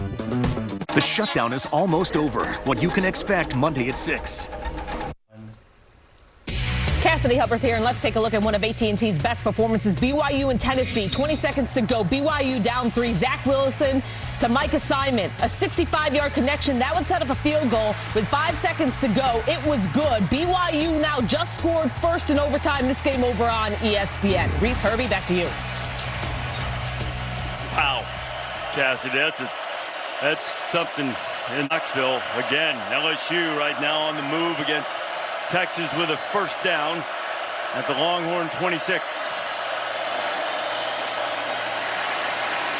The shutdown is almost over. What you can expect Monday at 6. Cassidy Hubbard here, and let's take a look at one of AT&T's best performances, BYU and Tennessee. 20 seconds to go. BYU down 3. Zach Wilson to Micah Simon. A 65-yard connection. That would set up a field goal with 5 seconds to go. It was good. BYU now just scored first in overtime. This game over on ESPN. Reese Hervey, back to you. Wow. Cassidy, that's something in Knoxville. Again, LSU right now on the move against Texas with a first down at the Longhorn 26.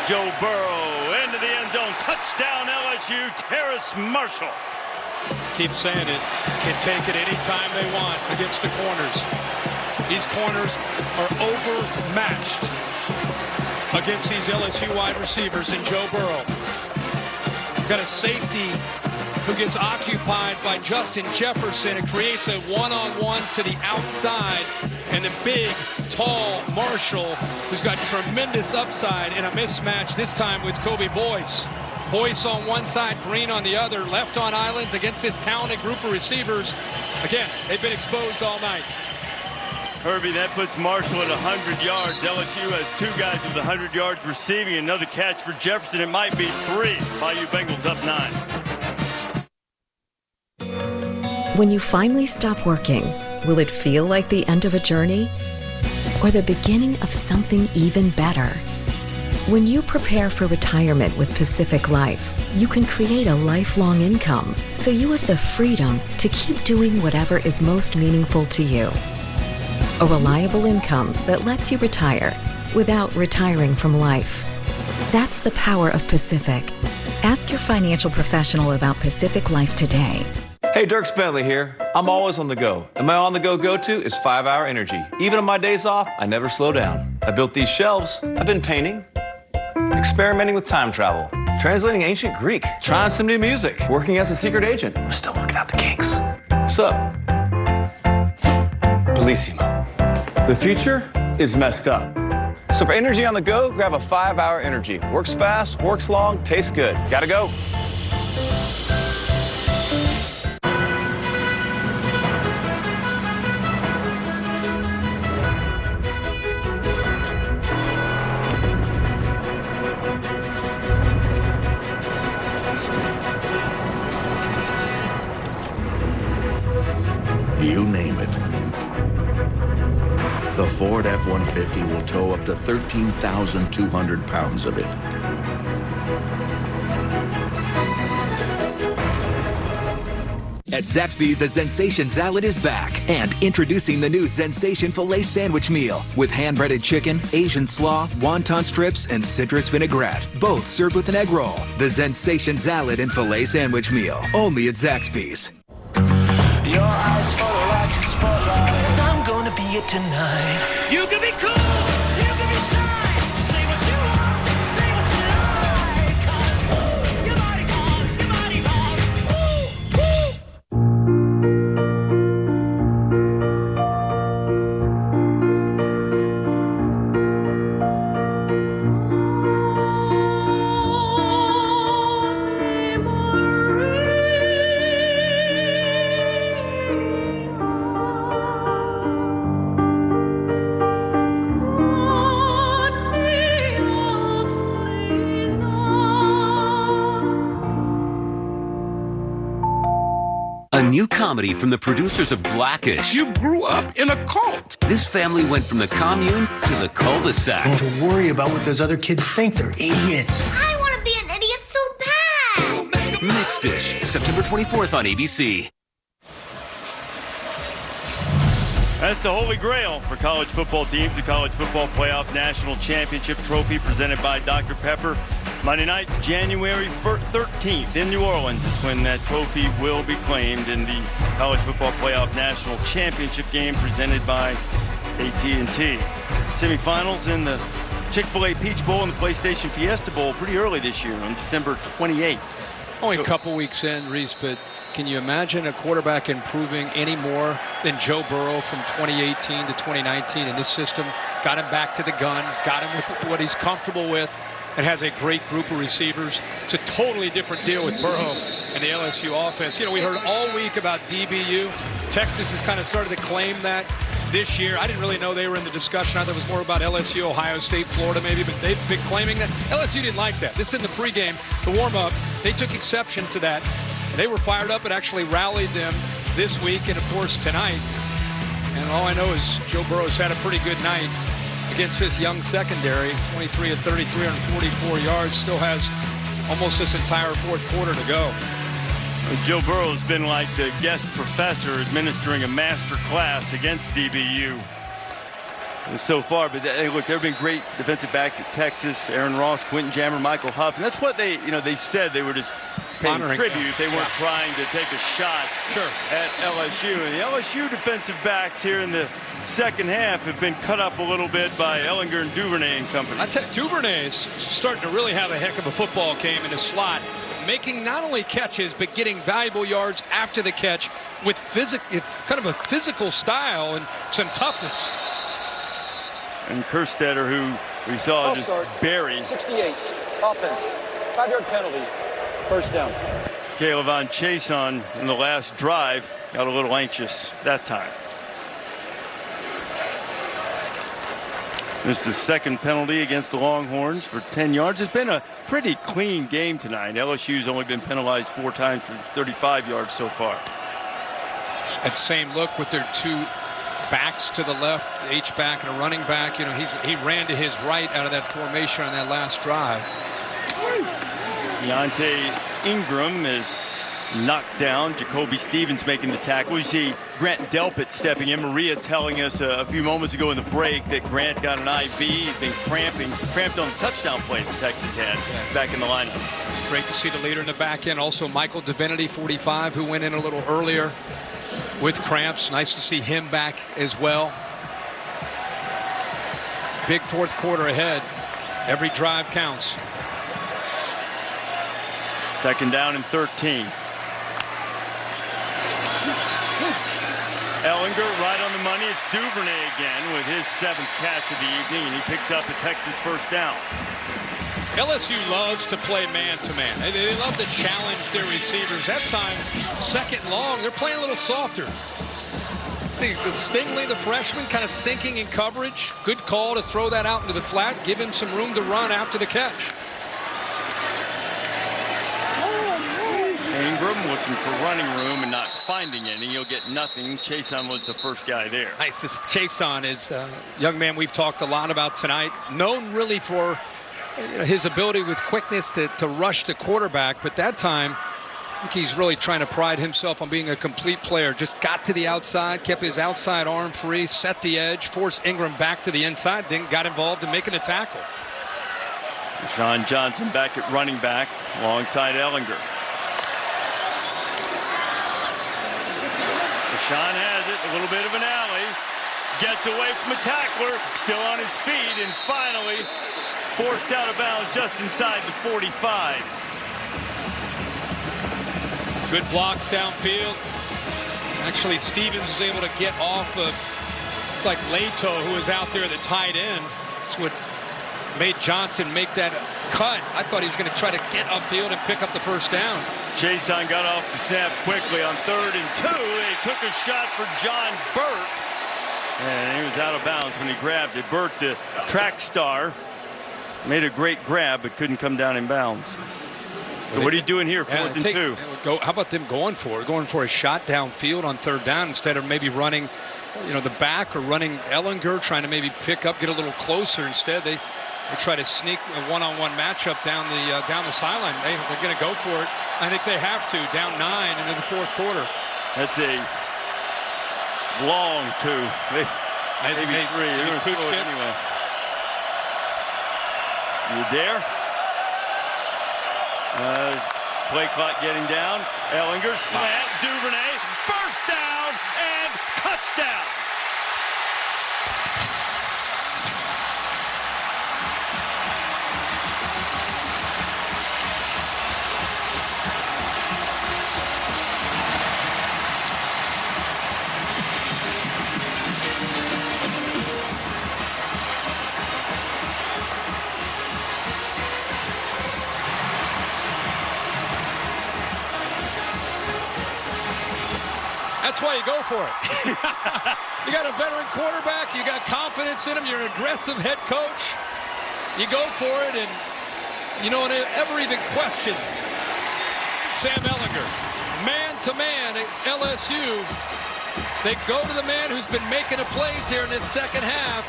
Joe Burrow into the end zone. Touchdown LSU. Terrace Marshall. Keep saying it. Can take it anytime they want against the corners. These corners are overmatched against these LSU wide receivers and Joe Burrow. Got a safety who gets occupied by Justin Jefferson. It creates a one-on-one to the outside. And the big, tall Marshall, who's got tremendous upside in a mismatch, this time with Kobe Boyce. Boyce on one side, Green on the other, left on islands against this talented group of receivers. Again, they've been exposed all night. Herbie, that puts Marshall at 100 yards. LSU has 2 guys with 100 yards receiving. Another catch for Jefferson. It might be 3. Bayou Bengals up 9. When you finally stop working, will it feel like the end of a journey or the beginning of something even better? When you prepare for retirement with Pacific Life, you can create a lifelong income so you have the freedom to keep doing whatever is most meaningful to you. A reliable income that lets you retire without retiring from life. That's the power of Pacific. Ask your financial professional about Pacific Life today. Hey, Dirk Bentley here. I'm always on the go, and my on-the-go go-to is 5 Hour Energy. Even on my days off, I never slow down. I built these shelves. I've been painting, experimenting with time travel, translating ancient Greek, trying some new music, working as a secret agent. We're still working out the kinks. Sup? Bellissimo. The future is messed up. So for energy on the go, grab a 5 Hour Energy. Works fast, works long, tastes good. Gotta go. You name it. The Ford F-150 will tow up to 13,200 pounds of it. At Zaxby's, the Zensation Salad is back. And introducing the new Zensation Filet Sandwich Meal with hand-breaded chicken, Asian slaw, wonton strips, and citrus vinaigrette. Both served with an egg roll. The Zensation Salad and Filet Sandwich Meal. Only at Zaxby's. Your eyes follow like a spotlight. 'Cause I'm gonna be it tonight. You can be cool, you can be shy. Say what you want, say what you like. 'Cause your body talks, your body talks. Ooh, ooh. A new comedy from the producers of Blackish. You grew up in a cult. This family went from the commune to the cul-de-sac. Don't worry about what those other kids think. They're idiots. I want to be an idiot so bad. Mixed Dish, September 24th on ABC. That's the holy grail for college football teams, the College Football Playoff National Championship Trophy presented by Dr. Pepper. Monday night, January 13th in New Orleans is when that trophy will be claimed in the College Football Playoff National Championship game presented by AT&T. Semifinals in the Chick-fil-A Peach Bowl and the PlayStation Fiesta Bowl pretty early this year on December 28th. Only a couple weeks in, Reese, but can you imagine a quarterback improving any more than Joe Burrow from 2018 to 2019 in this system? Got him back to the gun, got him with what he's comfortable with, and has a great group of receivers. It's a totally different deal with Burrow and the LSU offense. You know, we heard all week about DBU. Texas has kind of started to claim that this year. I didn't really know they were in the discussion. I thought it was more about LSU, Ohio State, Florida maybe, but they've been claiming that. LSU didn't like that. This is in the pregame, the warm-up. They took exception to that. They were fired up and actually rallied them this week and, of course, tonight. And all I know is Joe Burrow's had a pretty good night against this young secondary. 23 of 30, 344 yards. Still has almost this entire fourth quarter to go. Joe Burrow's been like the guest professor administering a master class against DBU so far. But hey, look, there have been great defensive backs at Texas. Aaron Ross, Quentin Jammer, Michael Huff. And that's what they said they were just paying tribute. They weren't trying to take a shot at LSU. And the LSU defensive backs here in the second half have been cut up a little bit by Ellinger and Duvernay and company. I tell you, Duvernay is starting to really have a heck of a football game in his slot, making not only catches but getting valuable yards after the catch with kind of a physical style and some toughness. And Kerstetter, who we saw just bury. 68, offense, 5-yard penalty, first down. Caleb Chason in the last drive got a little anxious that time. This is the second penalty against the Longhorns for 10 yards. It's been a pretty clean game tonight. LSU's only been penalized 4 times for 35 yards so far. That same look with their two backs to the left, H-back and a running back. You know, he ran to his right out of that formation on that last drive. Deontay Ingram is knocked down. Jacoby Stevens making the tackle. You see Grant Delpit stepping in. Maria telling us a few moments ago in the break that Grant got an IV. He's been cramped on the touchdown play that Texas had back in the lineup. It's great to see the leader in the back end. Also Michael Divinity, 45, who went in a little earlier with cramps. Nice to see him back as well. Big fourth quarter ahead. Every drive counts. Second down and 13. Ellinger right on the money. It's Duvernay again with his 7th catch of the evening, and he picks up the Texas first down. LSU loves to play man-to-man. They love to challenge their receivers. That time, second long, they're playing a little softer. See, the Stingley, the freshman, kind of sinking in coverage. Good call to throw that out into the flat, give him some room to run after the catch. Ingram looking for running room and not finding any. He'll get nothing. Chason was the first guy there. Nice. This Chason is a young man we've talked a lot about tonight. Known really for his ability with quickness to rush the quarterback. But that time, I think he's really trying to pride himself on being a complete player. Just got to the outside, kept his outside arm free, set the edge, forced Ingram back to the inside, then got involved in making a tackle. Sean Johnson back at running back alongside Ellinger. Sean has it, a little bit of an alley, gets away from a tackler, still on his feet, and finally forced out of bounds just inside the 45. Good blocks downfield. Actually, Stevens was able to get off of like Leto, who was out there at the tight end. That's what made Johnson make that cut. I thought he was going to try to get upfield and pick up the first down. Chason got off the snap quickly on 3rd and 2. They took a shot for John Burt, and he was out of bounds when he grabbed it. Burt, the track star, made a great grab but couldn't come down in bounds. So what are you doing here, 4th and 2? How about them going for a shot downfield on 3rd down instead of maybe running, the back or running Ellinger, trying to maybe pick up, get a little closer. Instead, they try to sneak a one-on-one matchup down the sideline. They're going to go for it. I think they have to. Down 9 into the 4th quarter. That's a long 2. Maybe 3. They're going to push it anyway. You there? Play clock getting down. Ellinger slant. Duvernay. First down and touchdown. That's why you go for it. You got a veteran quarterback. You got confidence in him. You're an aggressive head coach. You go for it, and you don't ever even question Sam Ellinger. Man-to-man at LSU. They go to the man who's been making the plays here in this second half.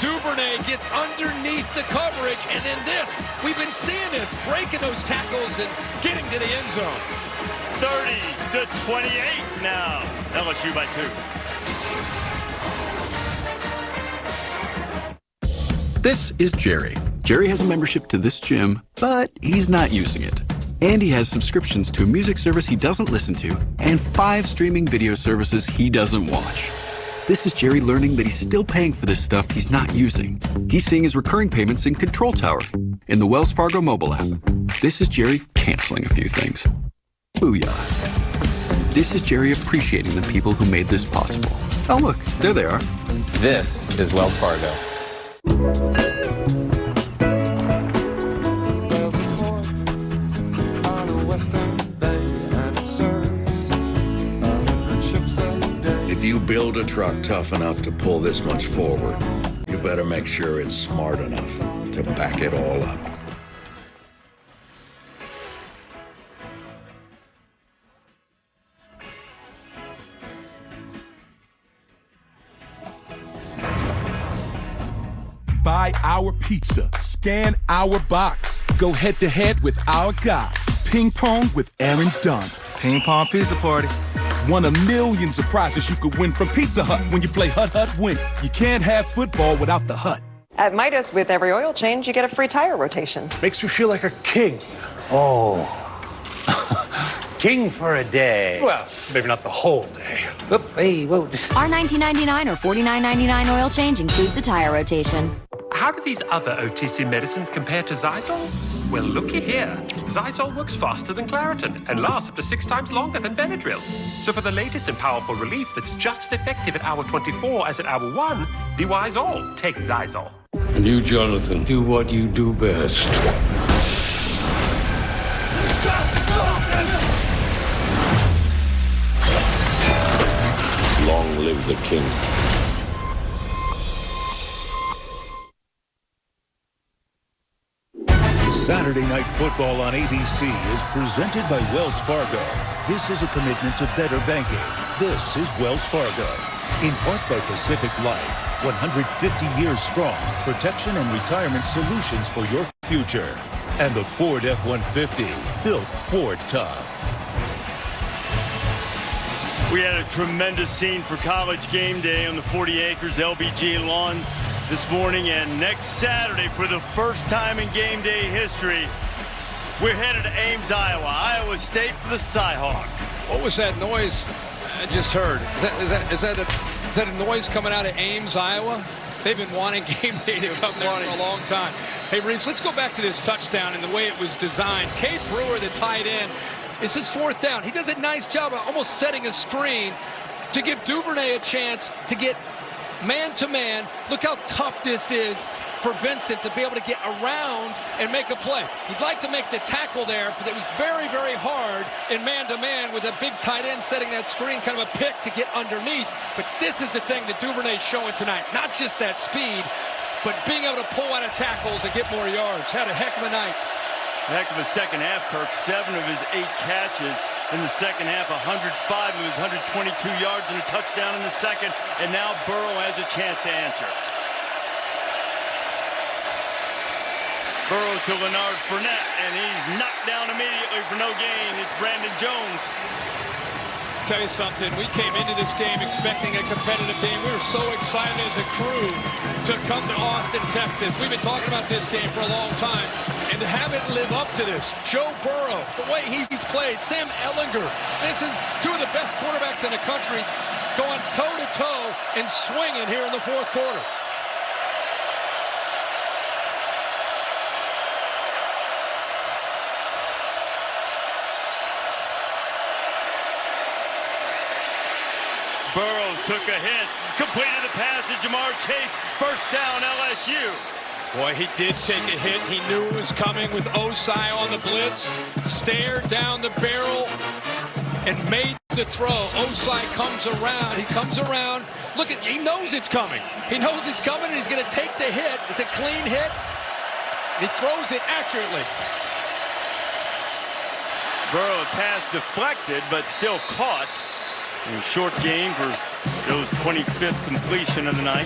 Duvernay gets underneath the coverage, and then this. We've been seeing this, breaking those tackles and getting to the end zone. 30-28 now. LSU by 2. This is Jerry. Jerry has a membership to this gym, but he's not using it. And he has subscriptions to a music service he doesn't listen to and 5 streaming video services he doesn't watch. This is Jerry learning that he's still paying for this stuff he's not using. He's seeing his recurring payments in Control Tower in the Wells Fargo mobile app. This is Jerry canceling a few things. Booyah. This is Jerry appreciating the people who made this possible. Oh, look, there they are. This is Wells Fargo. If you build a truck tough enough to pull this much forward, you better make sure it's smart enough to back it all up. Buy our pizza. Scan our box. Go head to head with our guy. Ping pong with Aaron Dunn. Ping pong pizza party. One of millions of prizes you could win from Pizza Hut when you play Hut Hut Win. You can't have football without the Hut. At Midas, with every oil change, you get a free tire rotation. Makes you feel like a king. Oh. King for a day. Well, maybe not the whole day. Hey, whoa. Our $19.99 or $49.99 oil change includes a tire rotation. How do these other OTC medicines compare to Zysol? Well, looky here. Zysol works faster than Claritin and lasts up to 6 times longer than Benadryl. So for the latest and powerful relief that's just as effective at hour 24 as at hour 1, be wise all. Take Zysol. And you, Jonathan, do what you do best. Long live the king. Saturday Night Football on ABC is presented by Wells Fargo. This is a commitment to better banking. This is Wells Fargo. In part by Pacific Life, 150 years strong, protection and retirement solutions for your future. And the Ford F-150, built Ford tough. We had a tremendous scene for College Game Day on the 40 acres LBG lawn this morning, and next Saturday, for the first time in game day history, we're headed to Ames, Iowa State for the Cyhawk. What was that noise I just heard? Is that a noise coming out of Ames, Iowa? They've been wanting game day to come there for a long time. Hey, Reese, let's go back to this touchdown and the way it was designed. Cade Brewer, the tight end, it's his 4th down. He does a nice job of almost setting a screen to give Duvernay a chance to get man-to-man. Look how tough this is for Vincent to be able to get around and make a play. He'd like to make the tackle there, but it was very, very hard in man-to-man with a big tight end setting that screen, kind of a pick to get underneath. But this is the thing that Duvernay's showing tonight. Not just that speed, but being able to pull out of tackles and get more yards. Had a heck of a night. Heck of a second half, Kirk. 7 of his 8 catches in the second half, 105 of his 122 yards and a touchdown in the second. And now Burrow has a chance to answer. Burrow to Leonard Fournette, and he's knocked down immediately for no gain. It's Brandon Jones. Tell you something, we came into this game expecting a competitive game. We were so excited as a crew to come to Austin, Texas. We've been talking about this game for a long time, and to have it live up to this. Joe Burrow, the way he's played, Sam Ehlinger, this is 2 of the best quarterbacks in the country going toe-to-toe and swinging here in the fourth quarter. Burrow took a hit, completed the pass to Jamar Chase. First down, LSU. Boy, he did take a hit. He knew it was coming with Osai on the blitz. Stared down the barrel and made the throw. Osai comes around. He comes around. Look at, he knows it's coming. He knows it's coming, and he's going to take the hit. It's a clean hit. He throws it accurately. Burrow pass deflected, but still caught. A short game for Joe's 25th completion of the night.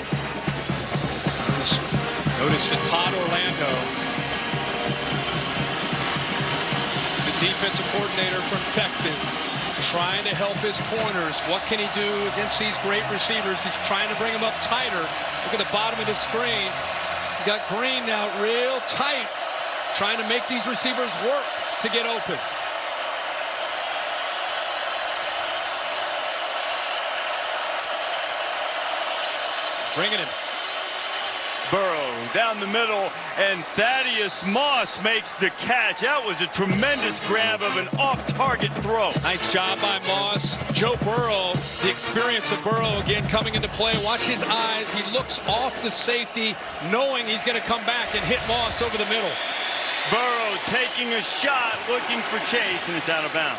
Notice that Todd Orlando, the defensive coordinator from Texas, trying to help his corners. What can he do against these great receivers? He's trying to bring them up tighter. Look at the bottom of the screen. You got Green now real tight, trying to make these receivers work to get open. Bringing him. Burrow down the middle, and Thaddeus Moss makes the catch. That was a tremendous grab of an off-target throw. Nice job by Moss. Joe Burrow, the experience of Burrow again coming into play. Watch his eyes. He looks off the safety, knowing he's going to come back and hit Moss over the middle. Burrow taking a shot, looking for Chase, and it's out of bounds.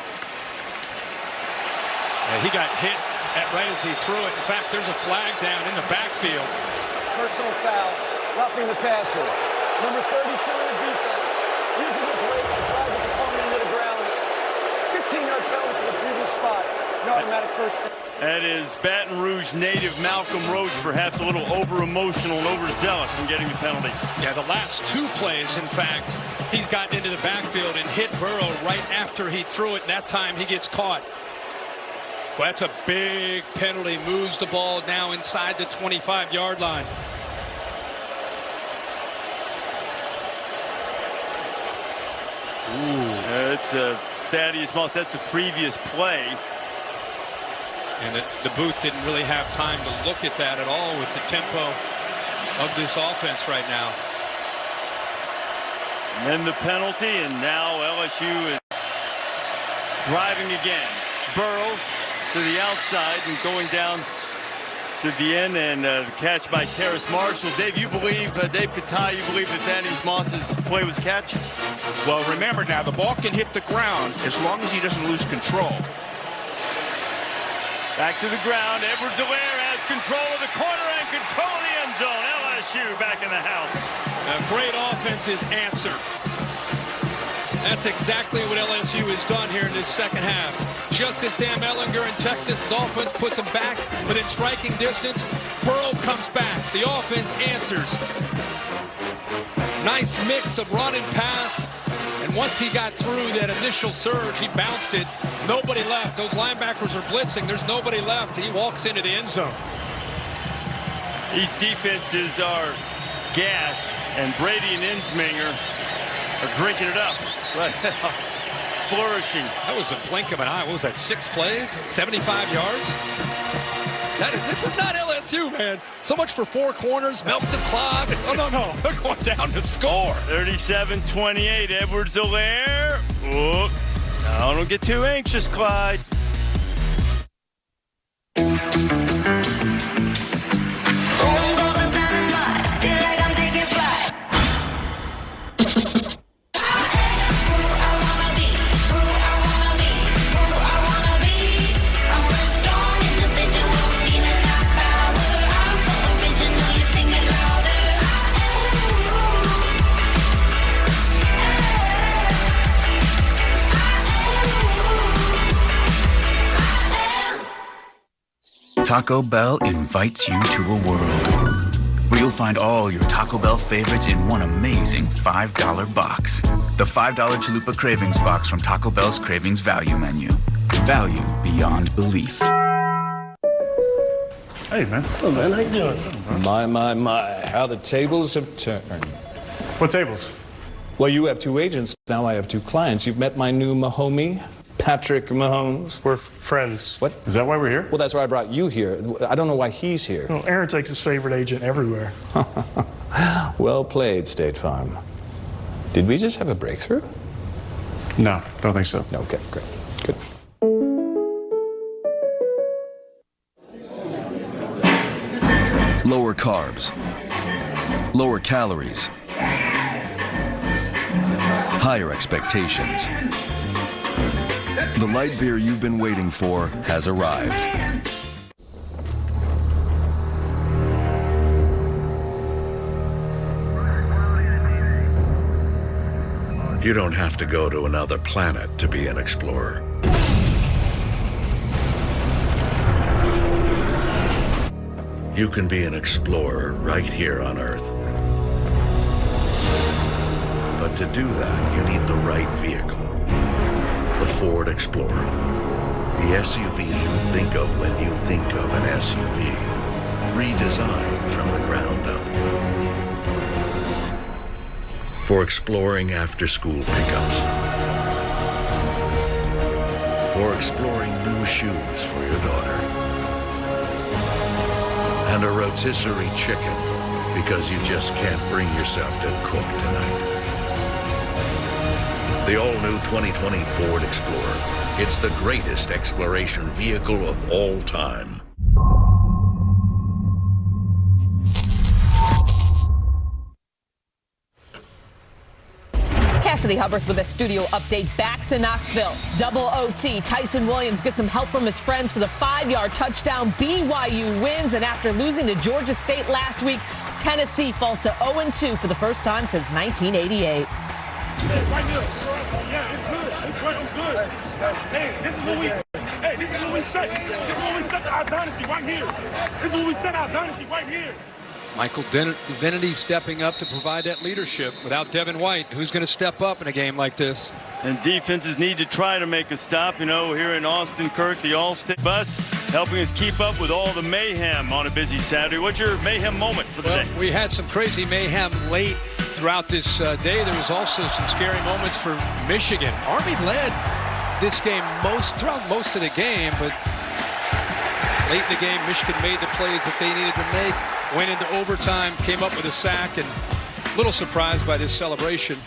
He got hit right as he threw it. In fact, there's a flag down in the backfield. Personal foul, roughing the passer. Number 32 in the defense, using his weight to drive his opponent into the ground. 15-yard penalty for the previous spot. No automatic first down. That is Baton Rouge native Malcolm Roach, perhaps a little over-emotional and overzealous in getting the penalty. Yeah, the last 2 plays, in fact, he's gotten into the backfield and hit Burrow right after he threw it. And that time he gets caught. Well, that's a big penalty. Moves the ball now inside the 25-yard line. It's Thaddeus Moss. That's the previous play. And the booth didn't really have time to look at that at all with the tempo of this offense right now. And then the penalty, and now LSU is driving again. Burrow to the outside and going down to the end, and the catch by Terrace Marshall. Dave, you believe, Dave Katai, you believe that Thaddeus Moss's play was catch? Well, remember now, the ball can hit the ground as long as he doesn't lose control. Back to the ground. Edwards-Helaire has control of the corner and control of the end zone. LSU back in the house. A great offensive answer. That's exactly what LSU has done here in this second half. Just as Sam Ehlinger in Texas' offense puts him back within striking distance, Burrow comes back. The offense answers. Nice mix of run and pass. And once he got through that initial surge, he bounced it. Nobody left. Those linebackers are blitzing. There's nobody left. And he walks into the end zone. These defenses are gassed, and Brady and Insminger are drinking it up. Flourishing. That was a blink of an eye. What was that, 6 plays? 75 yards? This is not LSU, man. So much for 4 corners, milk the clock. Oh, no. They're going down to score. 37-28, Edwards-Helaire. Whoop. Now, don't get too anxious, Clyde. Taco Bell invites you to a world where you'll find all your Taco Bell favorites in one amazing $5 box. The $5 Chalupa Cravings box from Taco Bell's Cravings Value Menu. Value beyond belief. Hey, man. Hello, man. How you doing? My. How the tables have turned. What tables? Well, you have 2 agents. Now I have 2 clients. You've met my new homie, Patrick Mahomes. We're friends. What? Is that why we're here? Well, that's why I brought you here. I don't know why he's here. Well, Aaron takes his favorite agent everywhere. Well played, State Farm. Did we just have a breakthrough? No, don't think so. Okay, great. Good. Lower carbs, lower calories, higher expectations. The light beer you've been waiting for has arrived. You don't have to go to another planet to be an explorer. You can be an explorer right here on Earth. But to do that, you need the right vehicle. The Ford Explorer. The SUV you think of when you think of an SUV. Redesigned from the ground up. For exploring after-school pickups. For exploring new shoes for your daughter. And a rotisserie chicken, because you just can't bring yourself to cook tonight. The all-new 2020 Ford Explorer. It's the greatest exploration vehicle of all time. Cassidy Hubbard with a studio update back to Knoxville. Double OT. Tyson Williams gets some help from his friends for the 5-yard touchdown. BYU wins, and after losing to Georgia State last week, Tennessee falls to 0-2 for the first time since 1988. Yeah, it's good. It's good. Hey, this is what we set. This is what we set our dynasty right here. This is what we set our dynasty right here. Michael Divinity stepping up to provide that leadership. Without Devin White, who's going to step up in a game like this? And defenses need to try to make a stop. You know, here in Austin, Kirk, the All-State bus, helping us keep up with all the mayhem on a busy Saturday. What's your mayhem moment for the day? We had some crazy mayhem late throughout this day. There was also some scary moments for Michigan. Army led this game throughout most of the game, but late in the game, Michigan made the plays that they needed to make, went into overtime, came up with a sack, and a little surprised by this celebration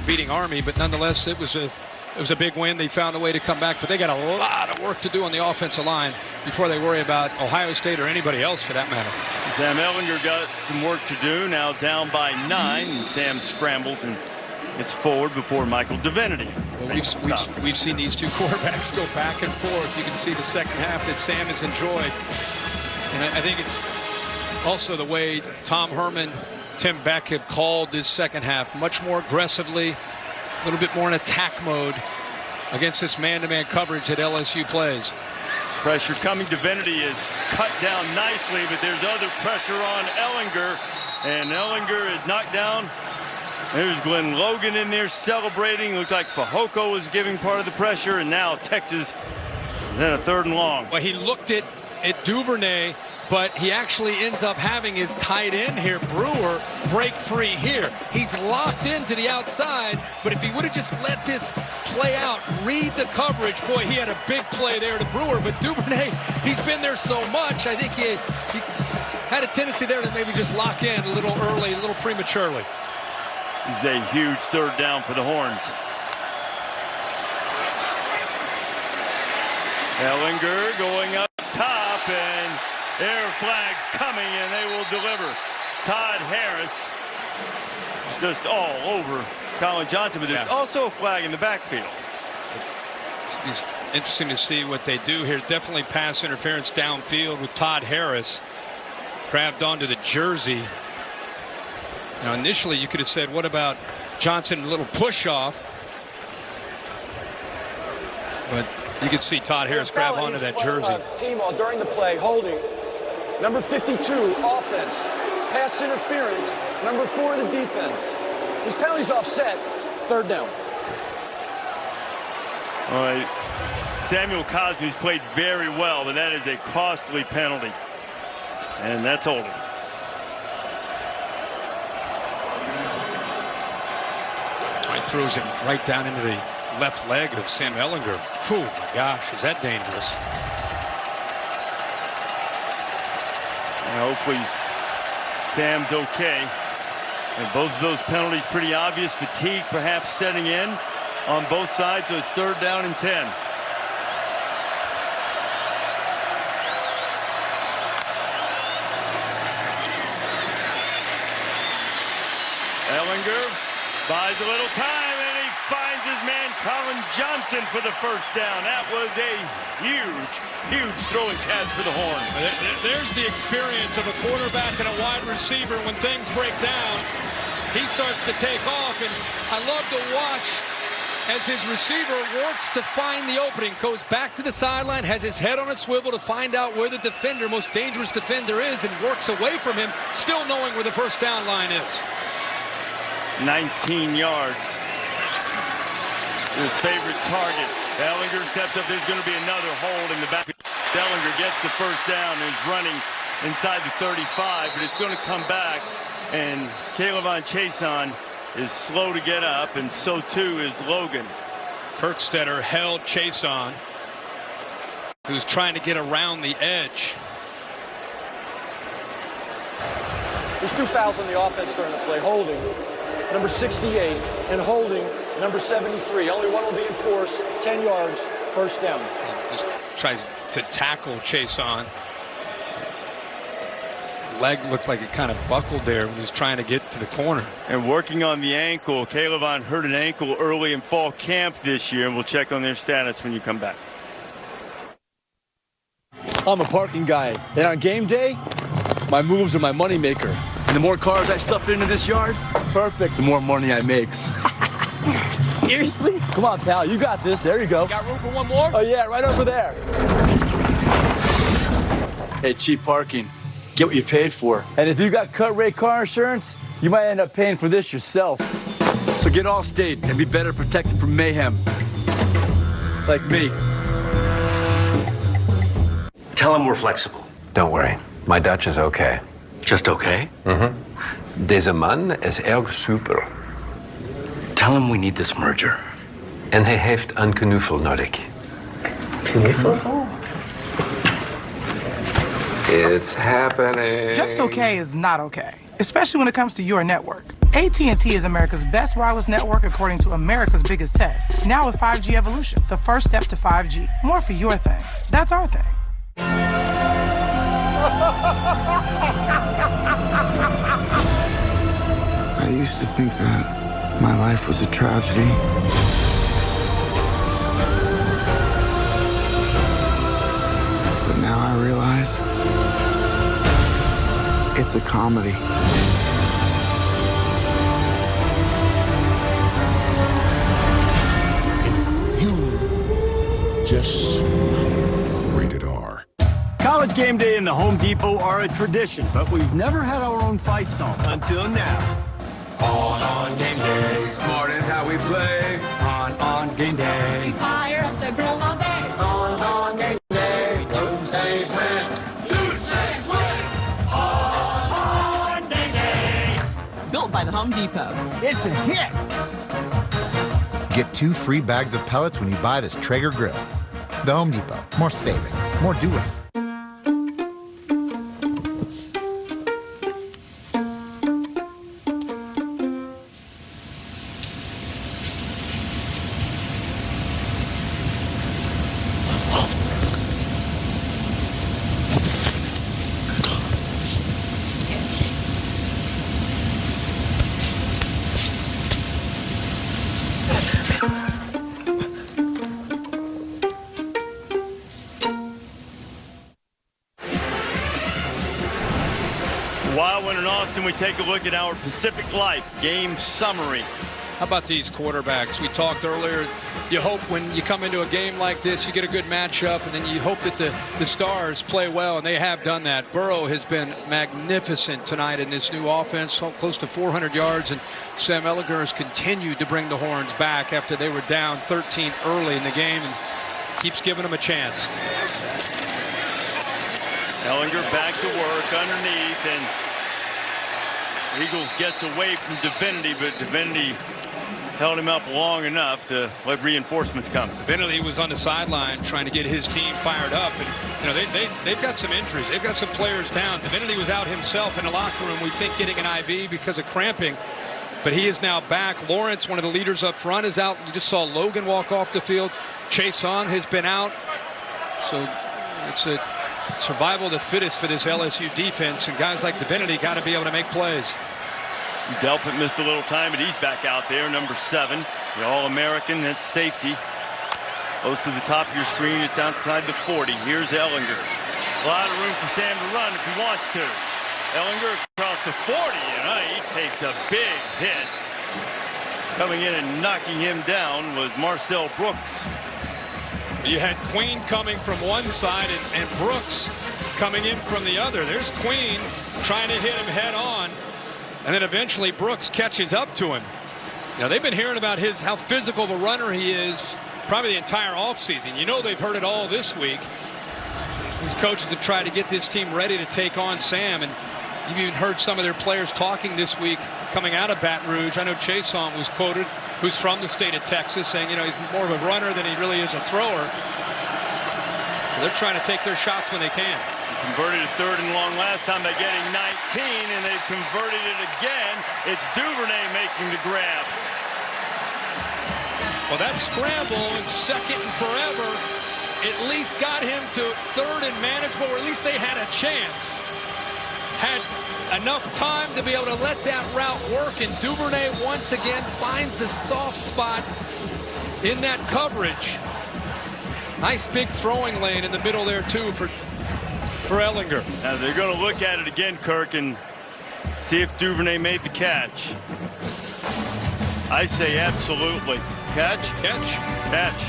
beating Army, but nonetheless, it was a big win. They found a way to come back, but they got a lot of work to do on the offensive line before they worry about Ohio State or anybody else for that matter. Sam Ehlinger got some work to do, now down by 9, and Sam scrambles and gets forward before Michael Divinity. Well, we've seen these two quarterbacks go back and forth. You can see the second half that Sam has enjoyed. And I think it's also the way Tom Herman, Tim Beck have called this second half much more aggressively, a little bit more in attack mode against this man-to-man coverage that LSU plays. Pressure coming. Divinity is cut down nicely, but there's other pressure on Ehlinger, and Ehlinger is knocked down. There's Glenn Logan in there celebrating. Looked like Fehoko was giving part of the pressure, and now Texas then a 3rd and long. Well, he looked at Duvernay, but he actually ends up having his tight end here, Brewer, break free here. He's locked into the outside, but if he would have just let this play out, read the coverage, boy, he had a big play there to Brewer, but Duvernay, he's been there so much, I think he had a tendency there to maybe just lock in a little early, a little prematurely. This is a huge 3rd down for the Horns. Ehlinger going up top, and air flags coming, and they will deliver. Todd Harris just all over Colin Johnson, but there's also a flag in the backfield. It's interesting to see what they do here. Definitely pass interference downfield with Todd Harris. Grabbed onto the jersey. Now, initially, you could have said, what about Johnson, a little push off? But You can see Todd Harris grab onto that jersey. Team all during the play, holding. Number 52, offense. Pass interference. Number 4, the defense. These penalties offset. 3rd down. All right. Samuel Cosme's played very well, but that is a costly penalty. And that's holding. He throws him right down into the left leg of Sam Ehlinger. Oh my gosh, is that dangerous? And hopefully Sam's okay. And both of those penalties pretty obvious. Fatigue perhaps setting in on both sides, so it's 3rd down and 10. Ehlinger buys a little time, and he finds his man Colin Johnson for the 1st down. That was a huge throwing catch for the Horns. There's the experience of a quarterback and a wide receiver. When things break down, he starts to take off, and I love to watch as his receiver works to find the opening, goes back to the sideline, has his head on a swivel to find out where the defender, most dangerous defender is, and works away from him, still knowing where the 1st down line is. 19 yards. His favorite target. Ehlinger steps up. There's going to be another hold in the back. Ehlinger gets the 1st down and is running inside the 35, but it's going to come back, and K'Lavon Chaisson is slow to get up, and so too is Logan. Kirkstetter held Chaisson, who's trying to get around the edge. There's 2 fouls on the offense during the play. Holding number 68 and holding number 73. Only one will be enforced. 10 yards, 1st down. Just tries to tackle Chaisson. Leg looked like it kind of buckled there when he was trying to get to the corner. And working on the ankle. K'Lavon hurt an ankle early in fall camp this year, and we'll check on their status when you come back. I'm a parking guy, and on game day, my moves are my moneymaker. And the more cars I stuff into this yard, perfect, the more money I make. Seriously? Come on, pal, you got this. There you go. Got room for one more? Oh, yeah, right over there. Hey, cheap parking. Get what you paid for. And if you got cut rate car insurance, you might end up paying for this yourself. So get Allstate and be better protected from mayhem. Like me. Tell him we're flexible. Don't worry. My Dutch is okay. Just okay? Mm-hmm. Deze man is erg super. Tell him we need this merger. En hij heeft een knuffel nodig. Knuffel? It's happening. Just okay is not okay, especially when it comes to your network. AT&T is America's best wireless network according to America's biggest test. Now with 5G Evolution, the first step to 5G. More for your thing. That's our thing. I used to think that my life was a tragedy. But now I realize it's a comedy. You just rated R. College game day and the Home Depot are a tradition, but we've never had our own fight song until now. On game day, smart is how we play. On game day, we fire up the grill all day. On game day, do save win. Do save win. On game day. Built by the Home Depot. It's a hit. Get 2 free bags of pellets when you buy this Traeger grill. The Home Depot. More saving, more doing. While we're in Austin, we take a look at our Pacific Life game summary. How about these quarterbacks? We talked earlier, you hope when you come into a game like this, you get a good matchup, and then you hope that the stars play well, and they have done that. Burrow has been magnificent tonight in this new offense, close to 400 yards, and Sam Ehlinger has continued to bring the horns back after they were down 13 early in the game, and keeps giving them a chance. Ehlinger back to work underneath, and Eagles gets away from Divinity, but Divinity held him up long enough to let reinforcements come. Divinity was on the sideline trying to get his team fired up, and you know they've got some injuries. They've got some players down. Divinity was out himself in the locker room, we think, getting an IV because of cramping, but he is now back. Lawrence, one of the leaders up front, is out. You just saw Logan walk off the field. Chason has been out, so it's a survival of the fittest for this LSU defense, and guys like Divinity got to be able to make plays. Delpit missed a little time, but he's back out there, number 7, the All-American. That's safety. Close to the top of your screen, it's outside the 40. Here's Ehlinger. A lot of room for Sam to run if he wants to. Ehlinger across the 40, and he takes a big hit. Coming in and knocking him down was Marcel Brooks. You had Queen coming from one side and Brooks coming in from the other. There's Queen trying to hit him head on, and then eventually Brooks catches up to him. You know, they've been hearing about how physical of a runner he is probably the entire offseason. You know, they've heard it all this week. These coaches have tried to get this team ready to take on Sam, and you've even heard some of their players talking this week coming out of Baton Rouge. I know Chason was quoted, who's from the state of Texas, saying, you know, he's more of a runner than he really is a thrower. So they're trying to take their shots when they can. Converted a 3rd and long last time by getting 19, and they've converted it again. It's Duvernay making the grab. Well, that scramble in 2nd and forever at least got him to 3rd and manageable, or at least they had a chance. Had enough time to be able to let that route work, and Duvernay once again finds the soft spot in that coverage. Nice big throwing lane in the middle there too for Ehlinger. Now they're going to look at it again, Kirk, and see if Duvernay made the catch. I say absolutely. Catch? Catch? Catch.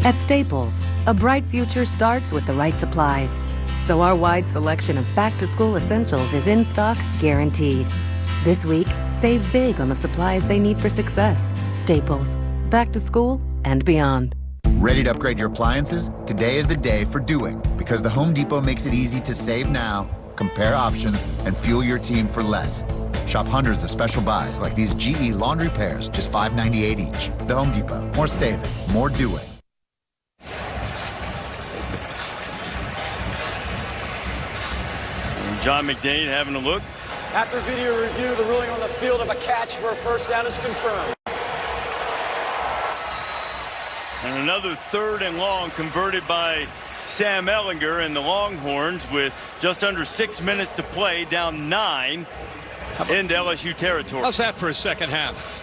At Staples, a bright future starts with the right supplies. So our wide selection of back-to-school essentials is in stock, guaranteed. This week, save big on the supplies they need for success. Staples. Back to school and beyond. Ready to upgrade your appliances? Today is the day for doing, because the Home Depot makes it easy to save now, compare options, and fuel your team for less. Shop hundreds of special buys like these GE laundry pairs, just $5.98 each. The Home Depot. More saving, more doing. And John McDade having a look. After video review, the ruling on the field of a catch for a first down is confirmed. And another 3rd and long converted by Sam Ehlinger, and the Longhorns with just under 6 minutes to play, down 9 into LSU territory. How's that for a second half?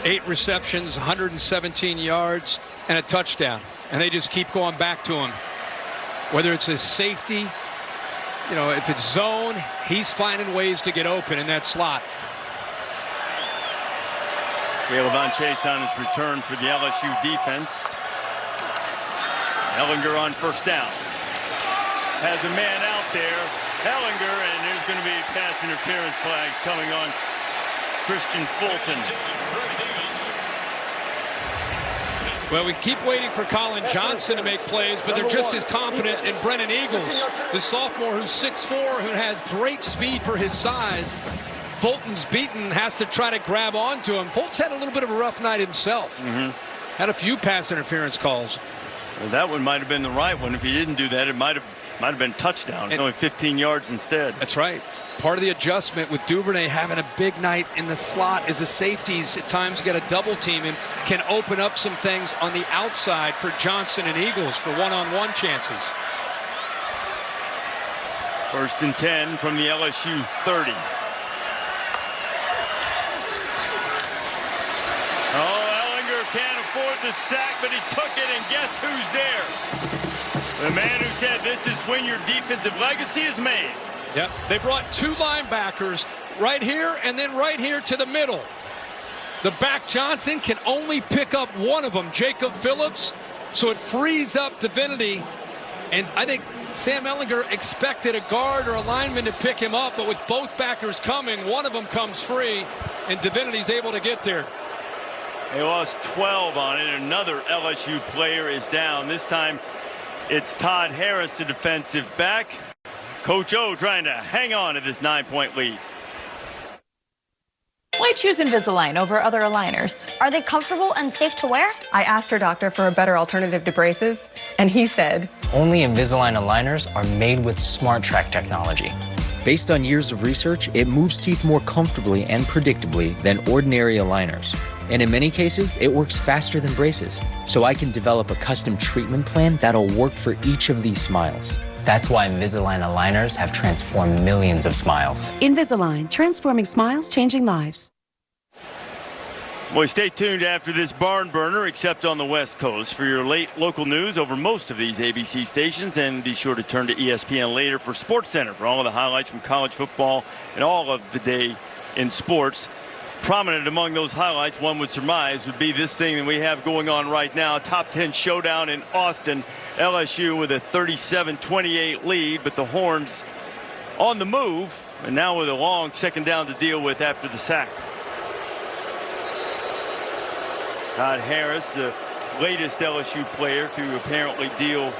8 receptions, 117 yards, and a touchdown. And they just keep going back to him. Whether it's a safety, you know, if it's zone, he's finding ways to get open in that slot. Caleb Chase on his return for the LSU defense. Ehlinger on first down. Has a man out there. Ehlinger, and there's going to be pass interference flags coming on Christian Fulton. Well, we keep waiting for Colin Johnson to make plays, but they're just as confident in Brennan Eagles, the sophomore who's 6'4", who has great speed for his size. Fulton's beaten, has to try to grab onto him. Fulton's had a little bit of a rough night himself. Had a few pass interference calls. Well, that one might have been the right one. If he didn't do that, it might have been touchdown. It's only 15 yards instead. That's right. Part of the adjustment with Duvernay having a big night in the slot is the safeties at times get a double team and can open up some things on the outside for Johnson and Eagles for one-on-one chances. 1st and 10 from the LSU 30. Can't afford the sack, but he took it, and guess who's there? The man who said this is when your defensive legacy is made. Yep, they brought 2 linebackers right here and then right here to the middle. The back Johnson can only pick up one of them, Jacob Phillips, so it frees up Divinity. And I think Sam Ehlinger expected a guard or a lineman to pick him up, but with both backers coming, one of them comes free, and Divinity's able to get there. They lost 12 on it. Another LSU player is down. This time it's Todd Harris, the defensive back. Coach O trying to hang on to this 9-point lead. Why choose Invisalign over other aligners? Are they comfortable and safe to wear? I asked her doctor for a better alternative to braces, and he said, only Invisalign aligners are made with Smart Track technology. Based on years of research, it moves teeth more comfortably and predictably than ordinary aligners. And in many cases, it works faster than braces. So I can develop a custom treatment plan that'll work for each of these smiles. That's why Invisalign aligners have transformed millions of smiles. Invisalign, transforming smiles, changing lives. Boy, stay tuned after this barn burner, except on the West Coast, for your late local news over most of these ABC stations. And be sure to turn to ESPN later for SportsCenter for all of the highlights from college football and all of the day in sports. Prominent among those highlights, one would surmise, would be this thing that we have going on right now. Top 10 showdown in Austin. LSU with a 37-28 lead, but the Horns on the move, and now with a long second down to deal with after the sack. Todd Harris, the latest LSU player to apparently deal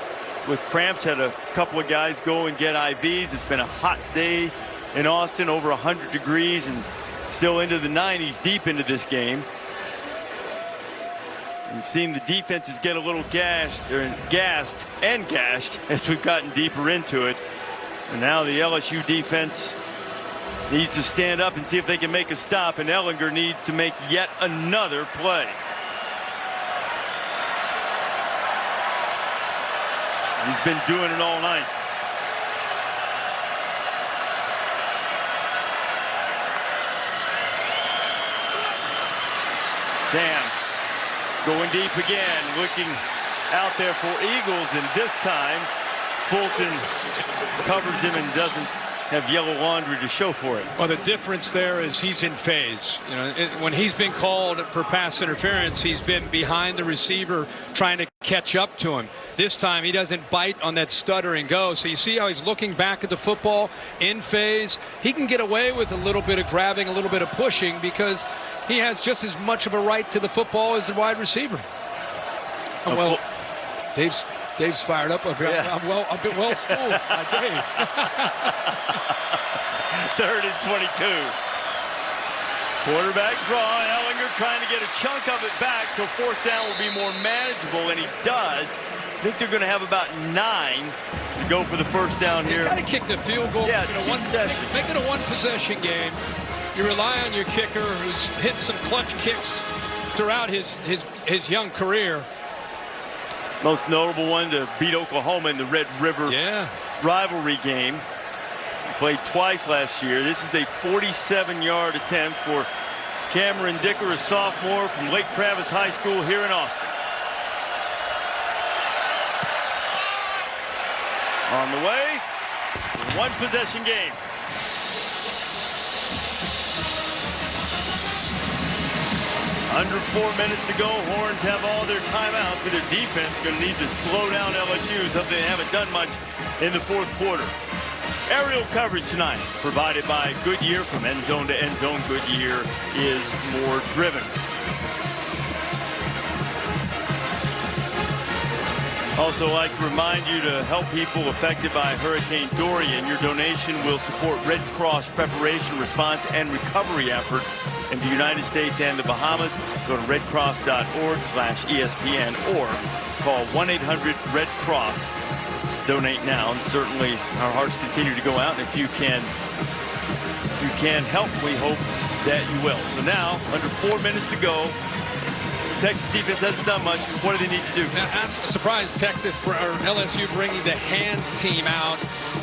with cramps, had a couple of guys go and get IVs. It's been a hot day in Austin, over 100 degrees, and still into the 90s deep into this game. We've seen the defenses get a little gassed and gashed as we've gotten deeper into it. And now the LSU defense needs to stand up and see if they can make a stop, and Ehlinger needs to make yet another play. He's been doing it all night. Sam going deep again, looking out there for Eagles, and this time Fulton covers him and doesn't have yellow laundry to show for it. Well, the difference there is he's in phase. You know, when he's been called for pass interference, he's been behind the receiver trying to catch up to him. This time he doesn't bite on that stutter and go. So you see how he's looking back at the football in phase. He can get away with a little bit of grabbing, a little bit of pushing, because he has just as much of a right to the football as the wide receiver. Oh, well, Dave's fired up up here. Yeah. I've been well schooled by Dave. 3rd and 22. Quarterback draw. Ehlinger trying to get a chunk of it back so 4th down will be more manageable, and he does. I think they're going to have about 9 to go for the 1st down here. You got to kick the field goal. Yeah, make it a one-possession game. You rely on your kicker, who's hit some clutch kicks throughout his young career. Most notable one to beat Oklahoma in the Red River rivalry game. He played twice last year. This is a 47-yard attempt for Cameron Dicker, a sophomore from Lake Travis High School here in Austin. On the way, one-possession game. Under 4 minutes to go. Horns have all their timeouts, but their defense going to need to slow down LSU, something they haven't done much in the 4th quarter. Aerial coverage tonight provided by Goodyear. From end zone to end zone, Goodyear is more driven. Also like to remind you to help people affected by Hurricane Dorian. Your donation will support Red Cross preparation, response, and recovery efforts in the United States and the Bahamas. Go to redcross.org/ESPN or call 1-800-RED-CROSS. Donate now, and certainly our hearts continue to go out. And if you can help, we hope that you will. So now, under 4 minutes to go, Texas defense hasn't done much. What do they need to do? Now, I'm surprised Texas or LSU bringing the hands team out.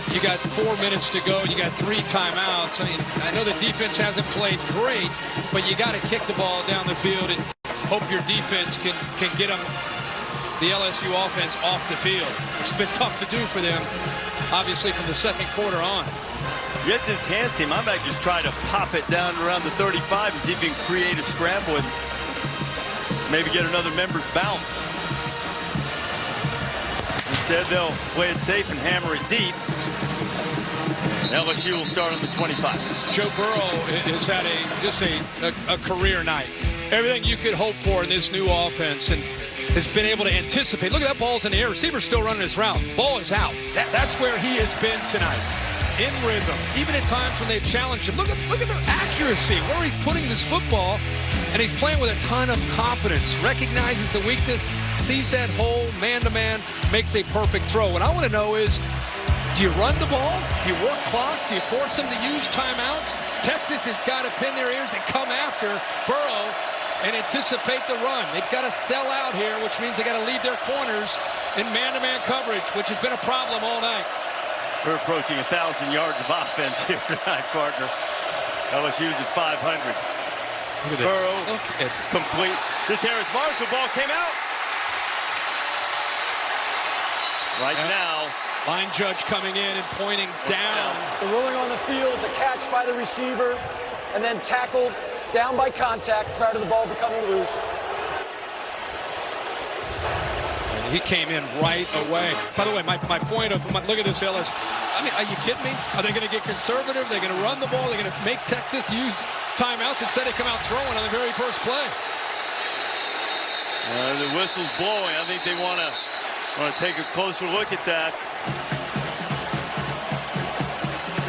You got 4 minutes to go. You got 3 timeouts. I mean, I know the defense hasn't played great, but you got to kick the ball down the field and hope your defense can get them, the LSU offense, off the field. It's been tough to do for them. obviously, from the second quarter on. Gets his hands to him. I might just try to pop it down around the 35 and see if he can create a scramble and maybe get another member's bounce. Instead, they'll play it safe and hammer it deep. LSU will start on the 25. Joe Burrow has had a career night. Everything you could hope for in this new offense, and has been able to anticipate. Look at that, ball's in the air. Receiver's still running his route. Ball is out. That's where he has been tonight. In rhythm. Even at times when they've challenged him. Look at the accuracy, where he's putting this football, and he's playing with a ton of confidence. Recognizes the weakness, sees that hole, man-to-man, makes a perfect throw. What I want to know is, do you run the ball? Do you work clock? Do you force them to use timeouts? Texas has got to pin their ears and come after Burrow and anticipate the run. They've got to sell out here, which means they got to leave their corners in man-to-man coverage, which has been a problem all night. We're approaching 1,000 yards of offense here tonight, partner. LSU's at 500. Burrow, complete. This Harris Marshall ball came out. Right now. Line judge coming in and pointing down. The ruling on the field is a catch by the receiver and then tackled down by contact prior to the ball becoming loose. And he came in right away. By the way, my point of, look at this, Ellis. I mean, are you kidding me? Are they going to get conservative? They're going to run the ball? They're going to make Texas use timeouts? Instead, they come out throwing on the very first play. The whistle's blowing. I think they want to take a closer look at that.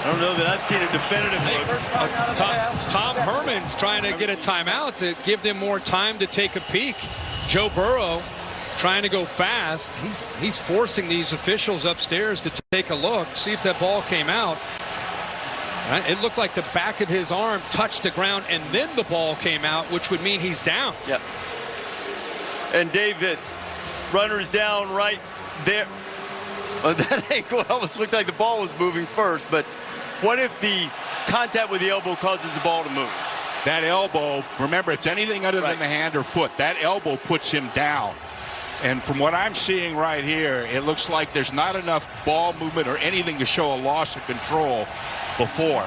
I don't know that I've seen a definitive look. Tom Herman's trying to get a timeout to give them more time to take a peek. Joe Burrow trying to go fast. He's forcing these officials upstairs to take a look, see if that ball came out. It looked like the back of his arm touched the ground, and then the ball came out, which would mean he's down. Yep. And David, runner's down right there. That ankle almost looked like the ball was moving first, but what if the contact with the elbow causes the ball to move? That elbow, remember, it's anything other than the hand or foot. That elbow puts him down. And from what I'm seeing right here, it looks like there's not enough ball movement or anything to show a loss of control before.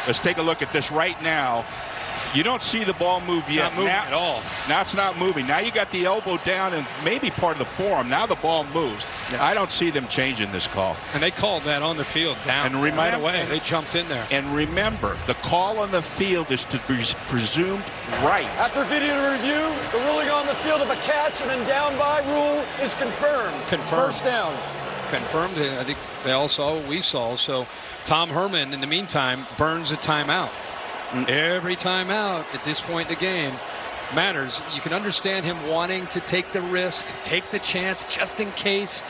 Let's take a look at this right now. You don't see the ball move yet. Not moving at all. Now it's not moving. Now you got the elbow down and maybe part of the forearm. Now the ball moves. Yeah. I don't see them changing this call. And they called that on the field down right away. They jumped in there. And remember, the call on the field is to be presumed right. After video review, the ruling on the field of a catch and then down by rule is confirmed. First down. Confirmed. I think they all saw what we saw. So Tom Herman, in the meantime, burns a timeout. Every timeout at this point in the game matters. You can understand him wanting to take the risk, take the chance just in case.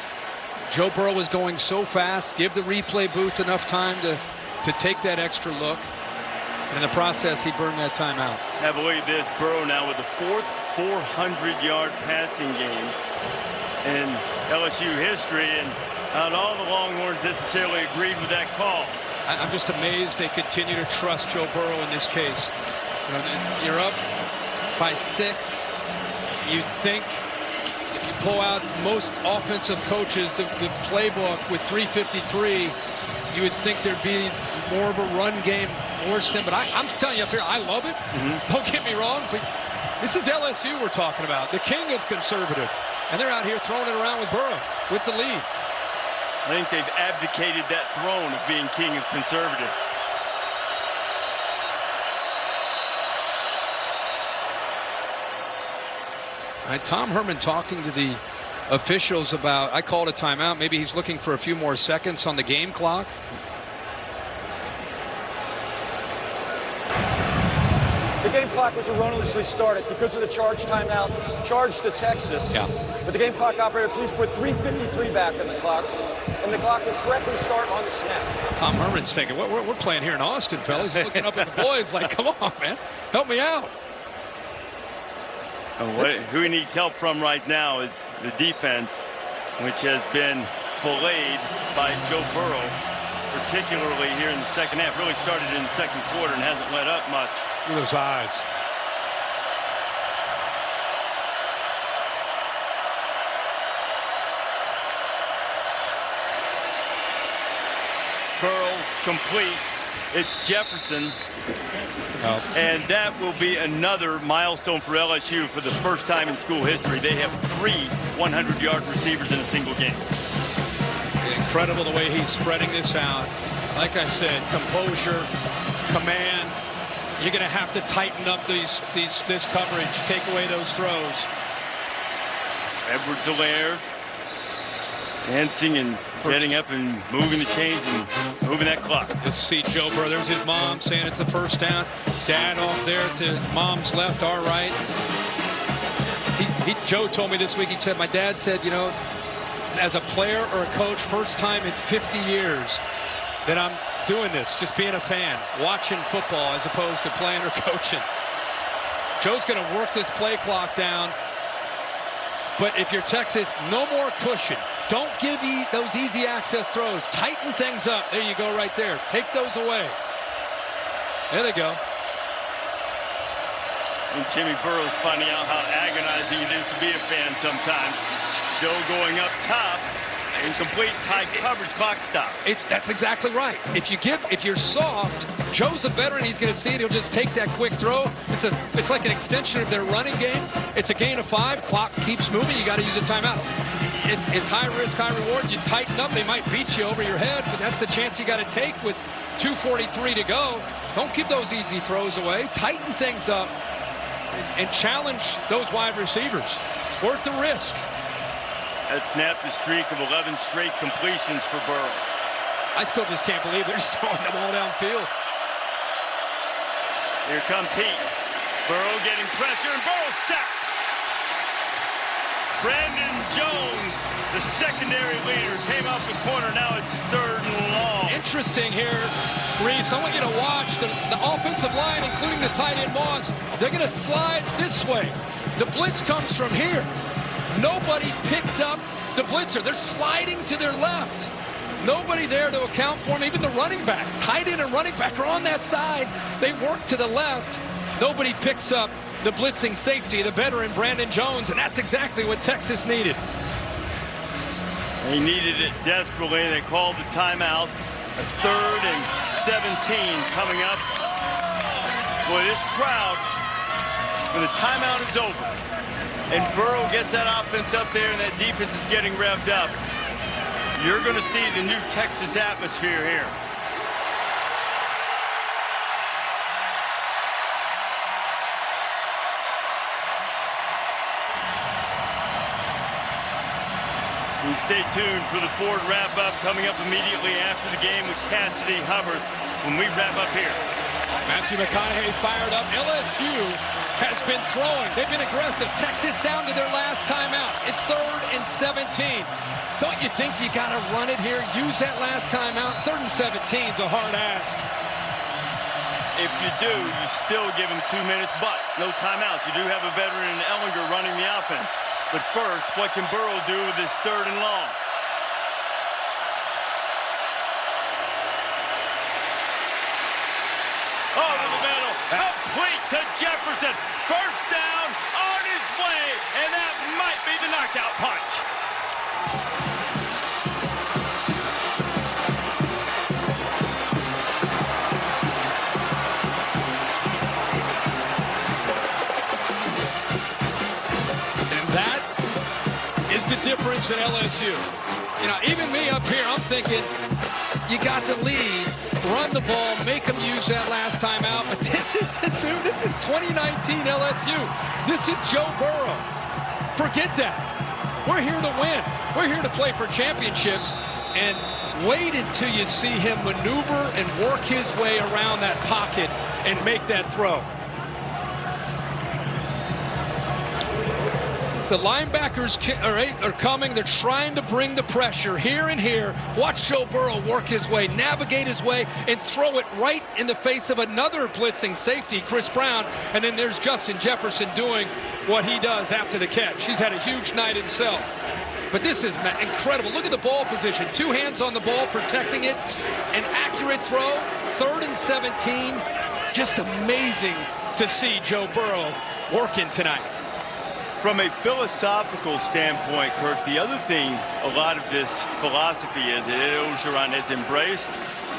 Joe Burrow was going so fast. Give the replay booth enough time to take that extra look. And in the process, he burned that timeout. Have a look at this. Burrow now with the fourth 400-yard passing game in LSU history. And not all the Longhorns necessarily agreed with that call. I'm just amazed they continue to trust Joe Burrow in this case. You're up by 6. You'd think if you pull out most offensive coaches, the playbook with 353, you would think there'd be more of a run game forced in. But I'm telling you up here, I love it. Don't get me wrong, but this is LSU we're talking about, the king of conservative. And they're out here throwing it around with Burrow with the lead. I think they've abdicated that throne of being king of conservative. All right, Tom Herman talking to the officials about, I called a timeout. Maybe he's looking for a few more seconds on the game clock. The game clock was erroneously started because of the charge timeout charged to Texas. Yeah. But the game clock operator, please put 3:53 back on the clock, and the clock will correctly start on the snap. Tom Herman's thinking, we're playing here in Austin, fellas. He's looking up at the boys like, come on, man, help me out. Who he needs help from right now is the defense, which has been filleted by Joe Burrow, particularly here in the second half. Really started in the second quarter and hasn't let up much. Look at those eyes. complete. It's Jefferson. And that will be another milestone for LSU for the first time in school history. They have 3 100-yard receivers in a single game. Incredible the way he's spreading this out. Like I said, composure, command. You're going to have to tighten up this coverage, take away those throws. Edwards-Helaire dancing and getting up and moving the chains and moving that clock. Just see Joe Burrow. There's his mom saying it's a first down. Dad off there to mom's left, our right. Joe told me this week, he said, my dad said, you know, as a player or a coach, first time in 50 years that I'm doing this, just being a fan, watching football as opposed to playing or coaching. Joe's going to work this play clock down. But if you're Texas, no more cushion. Don't give those easy access throws. Tighten things up. There you go right there. Take those away. There they go. And Jimmy Burrow's finding out how agonizing it is to be a fan sometimes. Joe going up top. Incomplete, tight coverage, clock stop. That's exactly right. If you're soft, Joe's a veteran. He's going to see it. He'll just take that quick throw. It's like an extension of their running game. It's a gain of 5. Clock keeps moving. You got to use a timeout. It's high risk, high reward. You tighten up, they might beat you over your head, but that's the chance you got to take with 2:43 to go. Don't give those easy throws away. Tighten things up and challenge those wide receivers. It's worth the risk. That snapped the streak of 11 straight completions for Burrow. I still just can't believe they're just throwing the ball downfield. Here comes Heat. Burrow getting pressure, and Burrow sacked. Brandon Jones, the secondary leader, came off the corner. Now it's 3rd and long. Interesting here, Reeves. I want you to watch the offensive line, including the tight end Moss. They're going to slide this way. The blitz comes from here. Nobody picks up the blitzer. They're sliding to their left. Nobody there to account for them. Even the running back, tight end and running back are on that side. They work to the left. Nobody picks up the blitzing safety, the veteran Brandon Jones, and that's exactly what Texas needed. They needed it desperately. They called the timeout. A 3rd and 17 coming up. Boy, this crowd, when the timeout is over, and Burrow gets that offense up there and that defense is getting revved up, you're going to see the new Texas atmosphere here. And stay tuned for the Ford wrap-up coming up immediately after the game with Cassidy Hubbard when we wrap up here. Matthew McConaughey fired up. LSU has been throwing. They've been aggressive. Texas down to their last timeout. It's 3rd and 17. Don't you think you got to run it here? Use that last timeout. 3rd and 17 is a hard ask. If you do, you still give him 2 minutes, but no timeouts. You do have a veteran in Ellinger running the offense. But first, what can Burrow do with this 3rd and long? Over the middle, complete to Jefferson. First down, on his way, and that might be the knockout punch. And that is the difference in LSU. You know, even me up here, I'm thinking, you got the lead. Run the ball, make them use that last time out. But this is 2019 LSU. This is Joe Burrow. Forget that. We're here to win. We're here to play for championships. And wait until you see him maneuver and work his way around that pocket and make that throw. The linebackers are coming. They're trying to bring the pressure here and here. Watch Joe Burrow work his way, navigate his way, and throw it right in the face of another blitzing safety, Chris Brown. And then there's Justin Jefferson doing what he does after the catch. He's had a huge night himself. But this is incredible. Look at the ball position. 2 hands on the ball, protecting it. An accurate throw. 3rd and 17. Just amazing to see Joe Burrow working tonight. From a philosophical standpoint, Kirk, the other thing a lot of this philosophy is that Ed Orgeron has embraced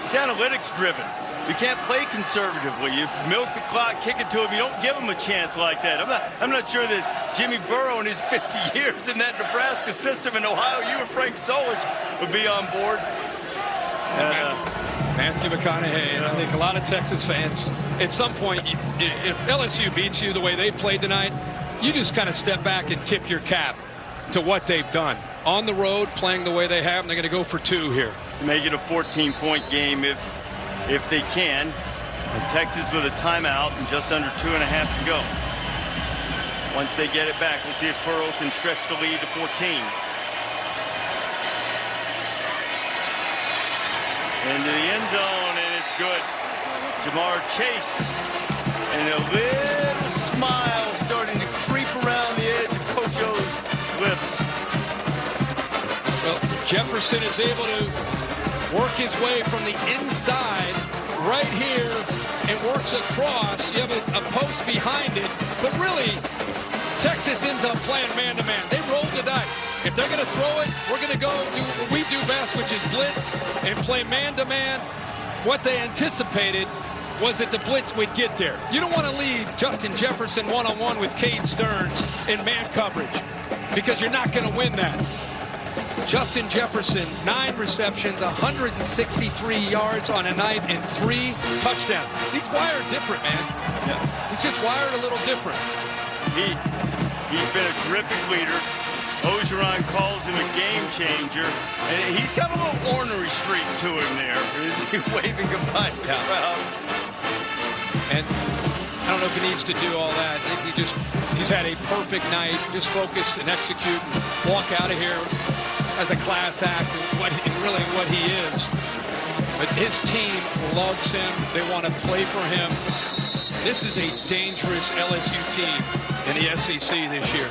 is analytics driven. You can't play conservatively. You milk the clock, kick it to him. You don't give him a chance like that. I'm not sure that Jimmy Burrow in his 50 years in that Nebraska system in Ohio, you and Frank Solich would be on board. Matthew McConaughey, and I think a lot of Texas fans, at some point, if LSU beats you the way they played tonight, you just kind of step back and tip your cap to what they've done. On the road, playing the way they have, and they're going to go for 2 here. Make it a 14-point game if they can. And Texas with a timeout and just under 2.5 to go. Once they get it back, we'll see if Burrow can stretch the lead to 14. Into the end zone, and it's good. Jamar Chase, and a little smile starting to creep around the edge of Coach O's lips. Well, Jefferson is able to work his way from the inside right here and works across. You have a post behind it, but really, Texas ends up playing man-to-man. They rolled the dice. If they're going to throw it, we're going to go do what we do best, which is blitz and play man-to-man. What they anticipated was that the blitz would get there. You don't want to leave Justin Jefferson one-on-one with Cade Stearns in man coverage because you're not going to win that. Justin Jefferson, 9 receptions, 163 yards on a night, and 3 touchdowns. He's wired different, man. Yeah. He's just wired a little different. He's been a terrific leader. Ogeron calls him a game changer. And he's got a little ornery streak to him there. He's waving goodbye to the crowd. And I don't know if he needs to do all that. I think he's had a perfect night. Just focus and execute and walk out of here as a class act and really what he is. But his team loves him. They want to play for him. This is a dangerous LSU team in the SEC this year.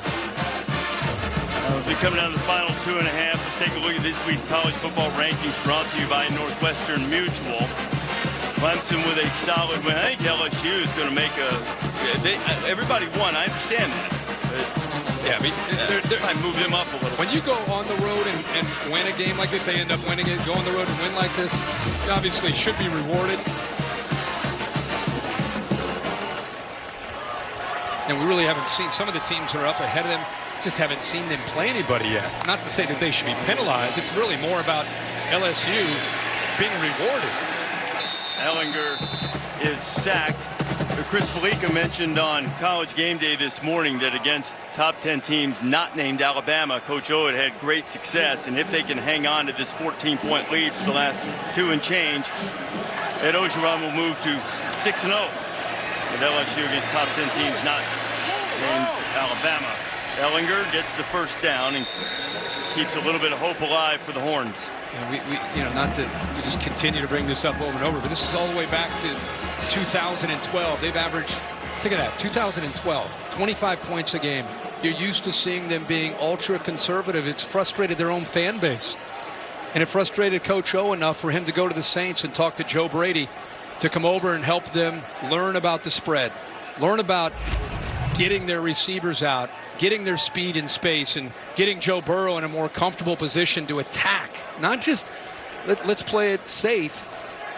We're coming down to the final 2.5. Let's take a look at this week's college football rankings brought to you by Northwestern Mutual. Clemson with a solid win. I think LSU is going to make everybody won. I understand that. Yeah, I mean, I move them up a little. When you go on the road and win a game like this, they end up winning it. Go on the road and win like this, you obviously should be rewarded. And we really haven't seen some of the teams that are up ahead of them, just haven't seen them play anybody yet. Not to say that they should be penalized. It's really more about LSU being rewarded. Ellinger is sacked. Chris Felica mentioned on College Game Day this morning that against top 10 teams not named Alabama, Coach O had great success. And if they can hang on to this 14-point lead for the last 2 and change, Ed Ogeron will move to 6-0. With LSU against top 10 teams not named Alabama. Ellinger gets the first down and keeps a little bit of hope alive for the Horns. Yeah, not to just continue to bring this up over and over, but this is all the way back to 2012. They've averaged, think of that, 2012, 25 points a game. You're used to seeing them being ultra conservative. It's frustrated their own fan base. And it frustrated Coach O enough for him to go to the Saints and talk to Joe Brady to come over and help them learn about the spread, learn about getting their receivers out, getting their speed in space, and getting Joe Burrow in a more comfortable position to attack. Not just let's play it safe,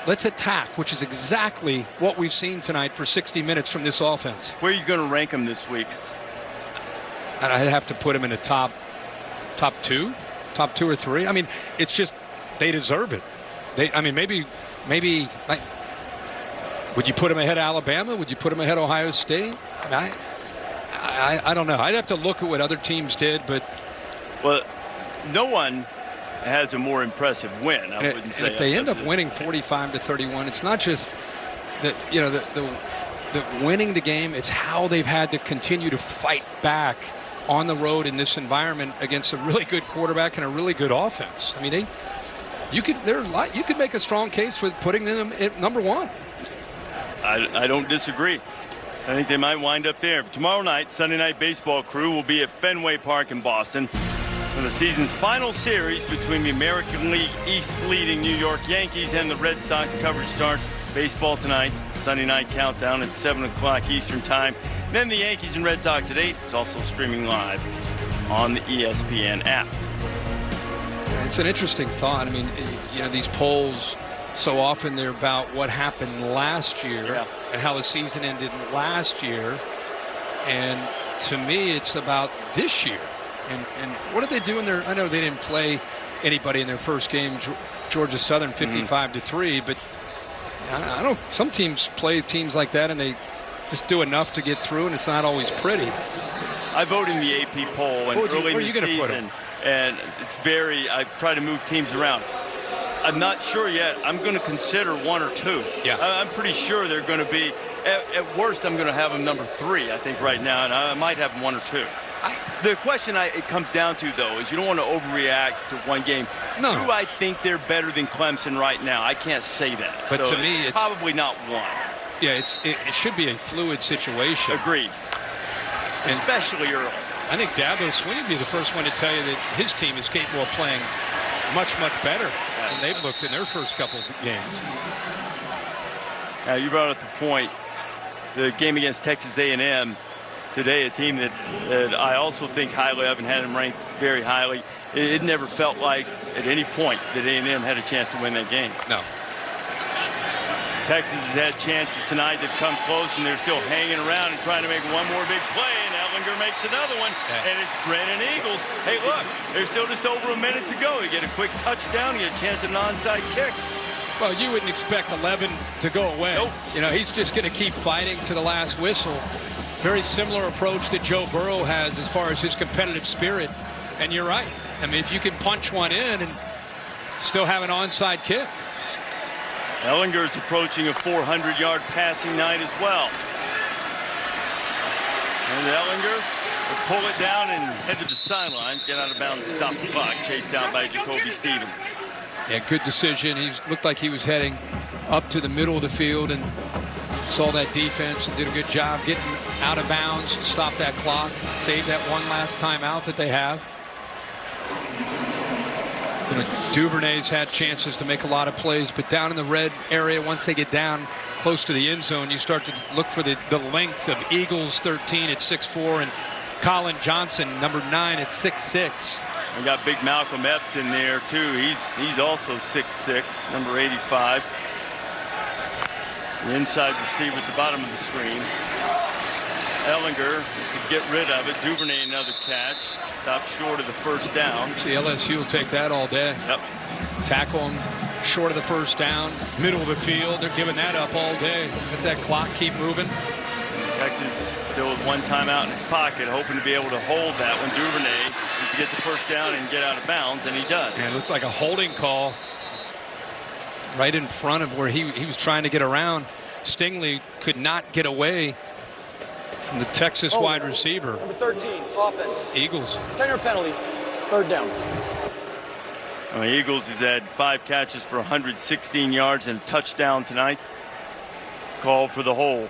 let's attack, which is exactly what we've seen tonight for 60 minutes from this offense. Where are you going to rank them this week? I'd have to put them in the top 2 or 3. I mean, it's just they deserve it. Maybe. Would you put them ahead of Alabama? Would you put them ahead of Ohio State? I don't know. I'd have to look at what other teams did, but well, no one has a more impressive win. I wouldn't say. If they end up winning 45-31, it's not just the winning the game. It's how they've had to continue to fight back on the road in this environment against a really good quarterback and a really good offense. I mean, you could make a strong case for putting them at number 1. I don't disagree. I think they might wind up there. Tomorrow night, Sunday Night Baseball crew will be at Fenway Park in Boston for the season's final series between the American League East leading New York Yankees and the Red Sox. Coverage starts baseball tonight, Sunday night countdown at 7 o'clock Eastern time. Then the Yankees and Red Sox at 8. It's also streaming live on the ESPN app. It's an interesting thought. I mean, these polls so often they're about what happened last year and how the season ended last year. And to me, it's about this year. And what did they do in their? I know they didn't play anybody in their first game, Georgia Southern 55-3, but I don't. Some teams play teams like that and they just do enough to get through, and it's not always pretty. I vote in the AP poll and early in the season, and it's very. I try to move teams around. I'm not sure yet. I'm going to consider 1 or 2. Yeah. I'm pretty sure they're going to be. At worst, I'm going to have them number 3. I think right now, and I might have them 1 or 2. The question it comes down to, though, is you don't want to overreact to one game. No. Do I think they're better than Clemson right now? I can't say that. But so to me, it's probably not 1. Yeah, it should be a fluid situation. Agreed. And especially early. I think Dabo Swinney would be the first one to tell you that his team is capable of playing much, much better than they've looked in their first couple of games. Now, you brought up the point. The game against Texas A&M today, a team that I also think highly of and had them ranked very highly. It never felt like at any point that A&M had a chance to win that game. No. Texas has had chances tonight. They've come close, and they're still hanging around and trying to make one more big play, and Ellinger makes another one, and it's Brennan Eagles. Hey, look, there's still just over a minute to go. You get a quick touchdown, you get a chance at an onside kick. Well, you wouldn't expect 11 to go away. Nope. You know, he's just going to keep fighting to the last whistle. Very similar approach that Joe Burrow has as far as his competitive spirit. And you're right. I mean, if you can punch one in and still have an onside kick. Ellinger's approaching a 400-yard passing night as well. And Ellinger will pull it down and head to the sidelines, get out of bounds, stop the clock, chased down by Jacoby Stevens. Yeah, good decision. He looked like he was heading up to the middle of the field and saw that defense and did a good job getting out of bounds to stop that clock, save that one last timeout that they have. You know, Duvernay's had chances to make a lot of plays, but down in the red area, once they get down close to the end zone, you start to look for the length of Eagles 13 at 6'4" and Colin Johnson, number 9 at 6'6". We got big Malcolm Epps in there too. He's also 6'6", number 85. The inside receiver at the bottom of the screen. Ellinger to get rid of it. Duvernay another catch. Stopped short of the first down. See, LSU will take that all day. Yep. Tackle him short of the first down, middle of the field. They're giving that up all day. Let that clock keep moving. Texas still with one timeout in his pocket, hoping to be able to hold that one. Duvernay to get the first down and get out of bounds, and he does. And it looks like a holding call right in front of where he was trying to get around. Stingley could not get away from the Texas wide receiver. Number 13, offense. Eagles. 10-yard penalty, 3rd down. The Eagles has had 5 catches for 116 yards and a touchdown tonight. Called for the hold.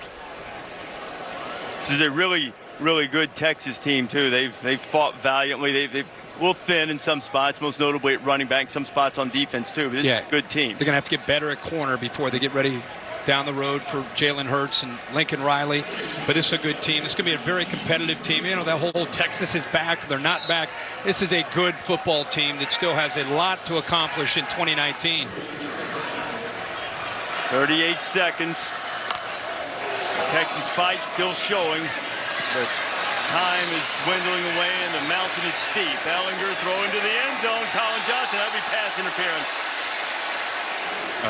This is a really, really good Texas team too. They've fought valiantly. They've a little thin in some spots, most notably at running back, some spots on defense too. But this is a good team. They're going to have to get better at corner before they get ready down the road for Jalen Hurts and Lincoln Riley. But this is a good team. This is going to be a very competitive team. You know, that whole Texas is back. They're not back. This is a good football team that still has a lot to accomplish in 2019. 38 seconds. Texas fight still showing, but time is dwindling away and the mountain is steep. Ellinger throwing to the end zone. Colin Johnson, that'll be pass interference.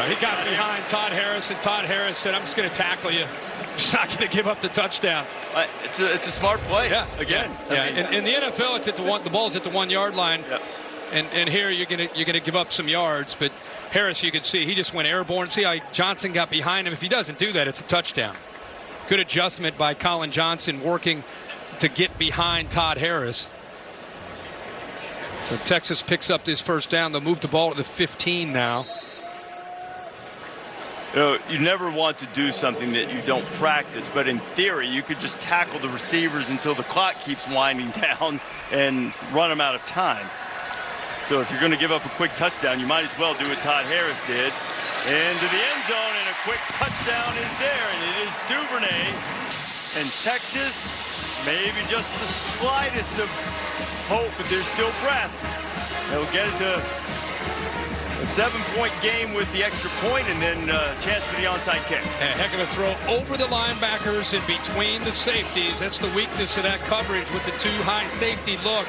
He got behind Todd Harris, and Todd Harris said, I'm just going to tackle you. I'm just not going to give up the touchdown. It's a smart play. Yeah. Again. Yeah. In the NFL, it's at the ball's at the 1 yard line. Yep. And here you're gonna give up some yards, but Harris, you could see he just went airborne. See how Johnson got behind him. If he doesn't do that, it's a touchdown. Good adjustment by Colin Johnson working to get behind Todd Harris. So Texas picks up this first down. They'll move the ball to the 15 now. You know, you never want to do something that you don't practice, but in theory, you could just tackle the receivers until the clock keeps winding down and run them out of time. So if you're going to give up a quick touchdown, you might as well do what Todd Harris did. Into the end zone, and a quick touchdown is there, and it is Duvernay. And Texas, maybe just the slightest of hope, but there's still breath. They'll get it to 7-point game with the extra point, and then chance for the onside kick. A heck of a throw over the linebackers and between the safeties. That's the weakness of that coverage with the two high safety look.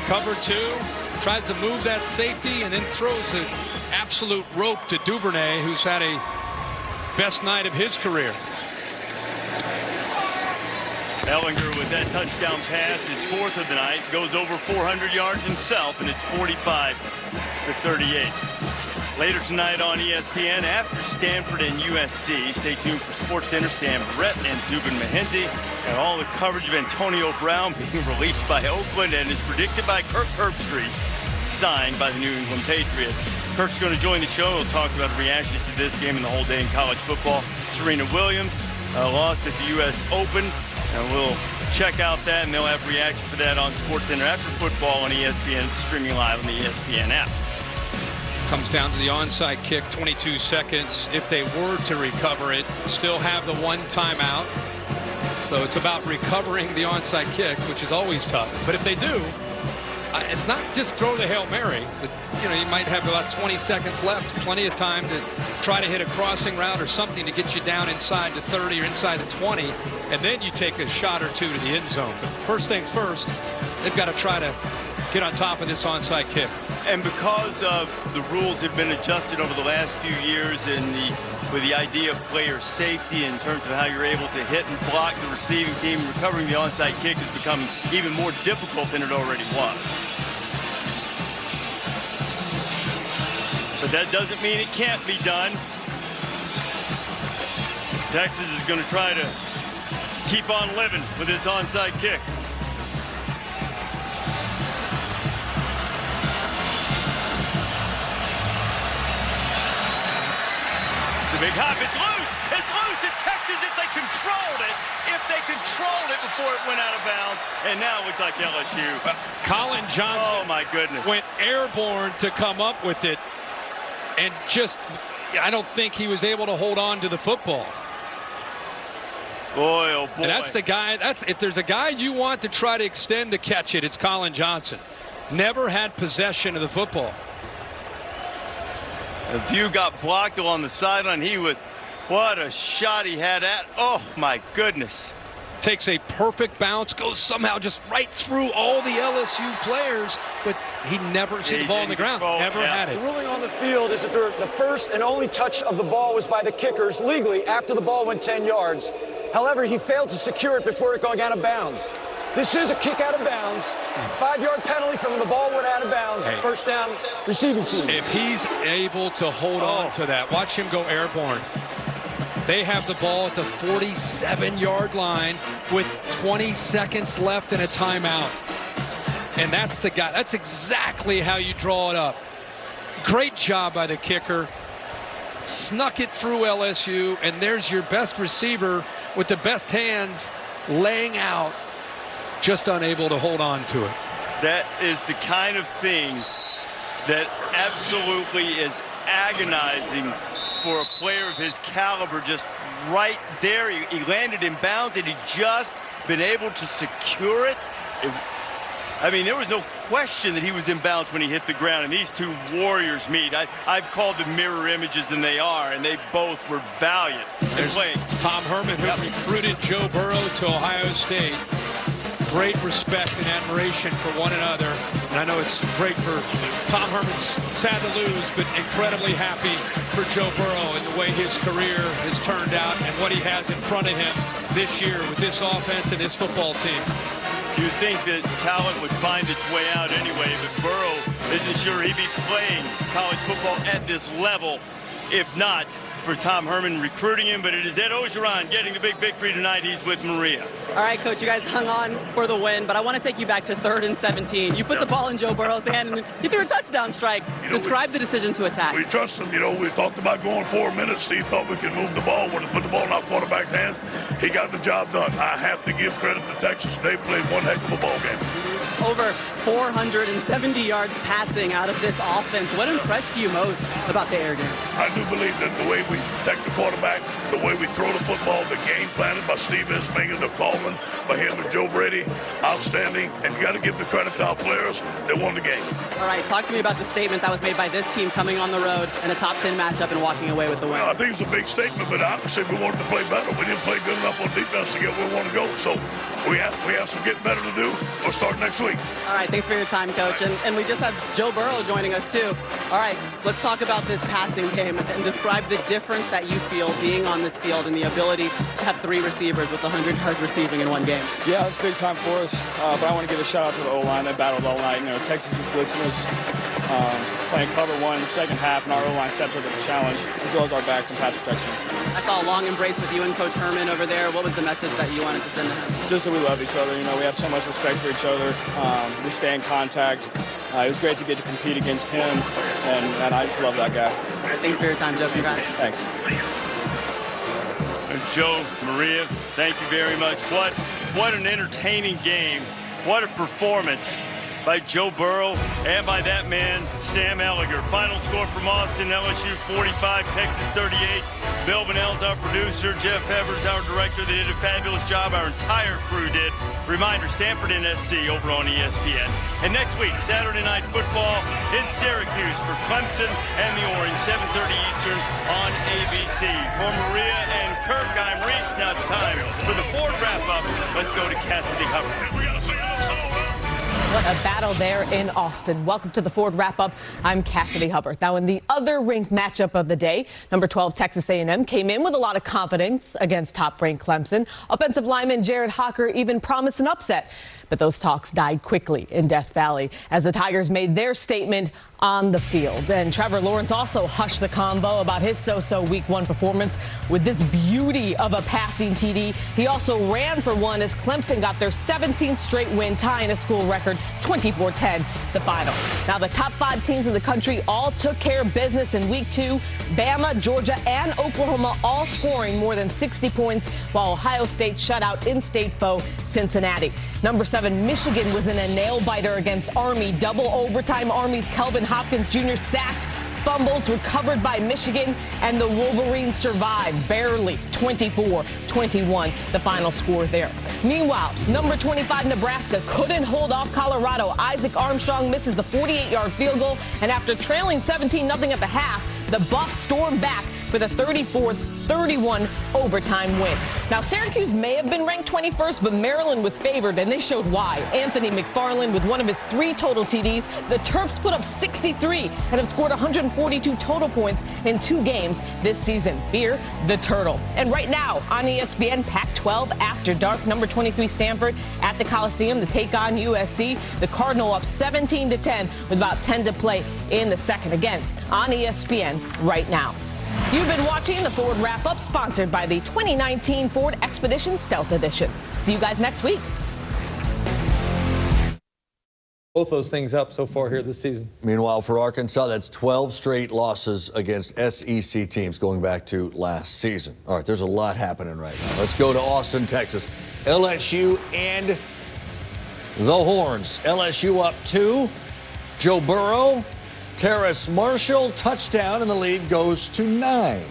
Cover two, tries to move that safety and then throws an absolute rope to Duvernay, who's had a best night of his career. Ellinger with that touchdown pass, his fourth of the night, goes over 400 yards himself, and it's 45-38. Later tonight on ESPN, after Stanford and USC, stay tuned for SportsCenter. Stan Brett and Zubin Mehenti, and all the coverage of Antonio Brown being released by Oakland and is predicted by Kirk Herbstreit, signed by the New England Patriots. Kirk's going to join the show. We'll talk about reactions to this game and the whole day in college football. Serena Williams lost at the U.S. Open. And we'll check out that, and they'll have reaction for that on SportsCenter after football on ESPN, streaming live on the ESPN app. Comes down to the onside kick, 22 seconds. If they were to recover it, still have the one timeout. So it's about recovering the onside kick, which is always tough. But if they do, it's not just throw the Hail Mary. But, you know, you might have about 20 seconds left, plenty of time to try to hit a crossing route or something to get you down inside the 30 or inside the 20, and then you take a shot or two to the end zone. But first things first, they've got to try to get on top of this onside kick. And because of the rules have been adjusted over the last few years, and with the idea of player safety in terms of how you're able to hit and block the receiving team, recovering the onside kick has become even more difficult than it already was. But that doesn't mean it can't be done. Texas is going to try to keep on living with this onside kick. The big hop, it's loose! It's loose in Texas if they controlled it. If they controlled it before it went out of bounds. And now it looks like LSU. Colin Johnson, oh my goodness, went airborne to come up with it. And just, I don't think he was able to hold on to the football. Boy, oh boy. And that's the guy, if there's a guy you want to try to extend to catch it, it's Colin Johnson. Never had possession of the football. A few got blocked along the sideline. What a shot he had at. Oh my goodness. Takes a perfect bounce, goes somehow just right through all the LSU players, but he never see the ball on the ground. Never had it. The ruling on the field is that the first and only touch of the ball was by the kickers legally after the ball went 10 yards. However, he failed to secure it before it going out of bounds. This is a kick out of bounds. 5-yard penalty from when the ball went out of bounds. Hey. First down, receiving team. If he's able to hold on to that, watch him go airborne. They have the ball at the 47-yard line with 20 seconds left and a timeout. And that's the guy. That's exactly how you draw it up. Great job by the kicker. Snuck it through LSU, and there's your best receiver with the best hands laying out, just unable to hold on to it. That is the kind of thing that absolutely is agonizing for a player of his caliber. Just right there, he landed in bounds, and he just been able to secure it. I mean, there was no question that he was in bounds when he hit the ground, and these two warriors meet. I've called them mirror images, and they are, and they both were valiant. There's Tom Herman, who recruited Joe Burrow to Ohio State. Great respect and admiration for one another. And I know it's great for Tom Herman's sad to lose, but incredibly happy for Joe Burrow and the way his career has turned out and what he has in front of him this year with this offense and his football team. You'd think that talent would find its way out anyway, but Burrow isn't sure he'd be playing college football at this level if not for Tom Herman recruiting him. But it is Ed Ogeron getting the big victory tonight. He's with Maria. All right, Coach, you guys hung on for the win, but I want to take you back to 3rd and 17. You put the ball in Joe Burrow's hand, and you threw a touchdown strike. Describe the decision to attack. We trust him. You know, we talked about going 4 minutes. Steve thought we could move the ball. When to put the ball in our quarterback's hands, he got the job done. I have to give credit to Texas. They played one heck of a ball game. Over 470 yards passing out of this offense. What impressed you most about the air game? I do believe that the way we protect the quarterback, the way we throw the football, the game planted by Steve Ismanger, the calling by him and Joe Brady, outstanding. And you got to give the credit to our players that won the game. All right, talk to me about the statement that was made by this team coming on the road in a top 10 matchup and walking away with the win. Well, I think it's a big statement, but obviously we wanted to play better. We didn't play good enough on defense to get where we want to go. So we have some getting better to do. We'll start next week. All right, thanks for your time, Coach. And we just have Joe Burrow joining us, too. All right, let's talk about this passing game and describe the difference that you feel being on this field and the ability to have 3 receivers with 100 yards receiving in one game. Yeah, it's big time for us, but I want to give a shout out to the O-line. They battled all night. Texas was blitzing us, playing cover 1 in the second half, and our O-line stepped up to the challenge, as well as our backs and pass protection. I saw a long embrace with you and Coach Herman over there. What was the message that you wanted to send to him? Just that we love each other. We have so much respect for each other. We stay in contact. It was great to get to compete against him, and I just love that guy. Thanks for your time, Joe. Congrats. Thanks. Joe, Maria, thank you very much. What an entertaining game. What a performance by Joe Burrow and by that man, Sam Ehlinger. Final score from Austin, LSU 45, Texas 38. Bill Bonnell's our producer. Jeff Evers, our director. They did a fabulous job. Our entire crew did. Reminder, Stanford and SC over on ESPN. And next week, Saturday Night Football in Syracuse for Clemson and the Orange, 7:30 Eastern on ABC. For Maria and Kirk, I'm Reese. Now it's time for the Ford wrap-up. Let's go to Cassidy Hubbard. We got to say also. What a battle there in Austin. Welcome to the Ford Wrap-Up. I'm Cassidy Hubbard. Now, in the other ranked matchup of the day, number 12 Texas A&M came in with a lot of confidence against top-ranked Clemson. Offensive lineman Jared Hocker even promised an upset. But those talks died quickly in Death Valley as the Tigers made their statement on the field. And Trevor Lawrence also hushed the combo about his so-so Week 1 performance with this beauty of a passing TD. He also ran for one as Clemson got their 17th straight win, tying a school record 24-10, the final. Now, the top 5 teams in the country all took care of business in Week 2. Bama, Georgia, and Oklahoma all scoring more than 60 points, while Ohio State shut out in-state foe Cincinnati. Number 7, Michigan was in a nail-biter against Army. Double overtime. Army's Kelvin Hopkins Jr. sacked. Fumbles recovered by Michigan, and the Wolverines survived barely, 24-21, the final score there. Meanwhile, number 25 Nebraska couldn't hold off Colorado. Isaac Armstrong misses the 48-yard field goal, and after trailing 17-0 at the half, the Buffs stormed back for the 34-31 overtime win. Now, Syracuse may have been ranked 21st, but Maryland was favored, and they showed why. Anthony McFarland with one of his 3 total TDs. The Terps put up 63 and have scored 142 total points in 2 games this season. Fear the Turtle. And right now on ESPN, Pac-12 After Dark, number 23 Stanford at the Coliseum to take on USC. The Cardinal up 17-10 with about 10 to play in the second. Again, on ESPN right now. You've been watching the Ford Wrap-Up, sponsored by the 2019 Ford Expedition Stealth Edition. See you guys next week. Both those things up so far here this season. Meanwhile, for Arkansas, that's 12 straight losses against SEC teams going back to last season. All right, there's a lot happening right now. Let's go to Austin, Texas. LSU and the Horns. LSU up 2. Joe Burrow, Terrace Marshall, touchdown, and the lead goes to 9.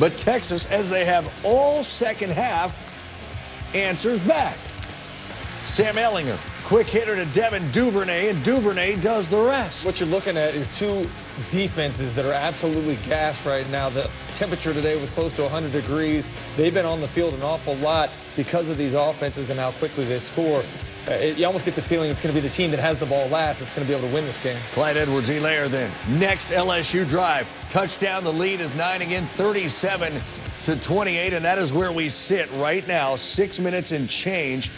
But Texas, as they have all second half, answers back. Sam Ehlinger, quick hitter to Devin Duvernay, and Duvernay does the rest. What you're looking at is 2 defenses that are absolutely gassed right now. The temperature today was close to 100 degrees. They've been on the field an awful lot because of these offenses and how quickly they score. You almost get the feeling it's going to be the team that has the ball last that's going to be able to win this game. Clyde Edwards-Helaire then. Next LSU drive. Touchdown. The lead is 9 again, 37-28, and that is where we sit right now. 6 minutes and change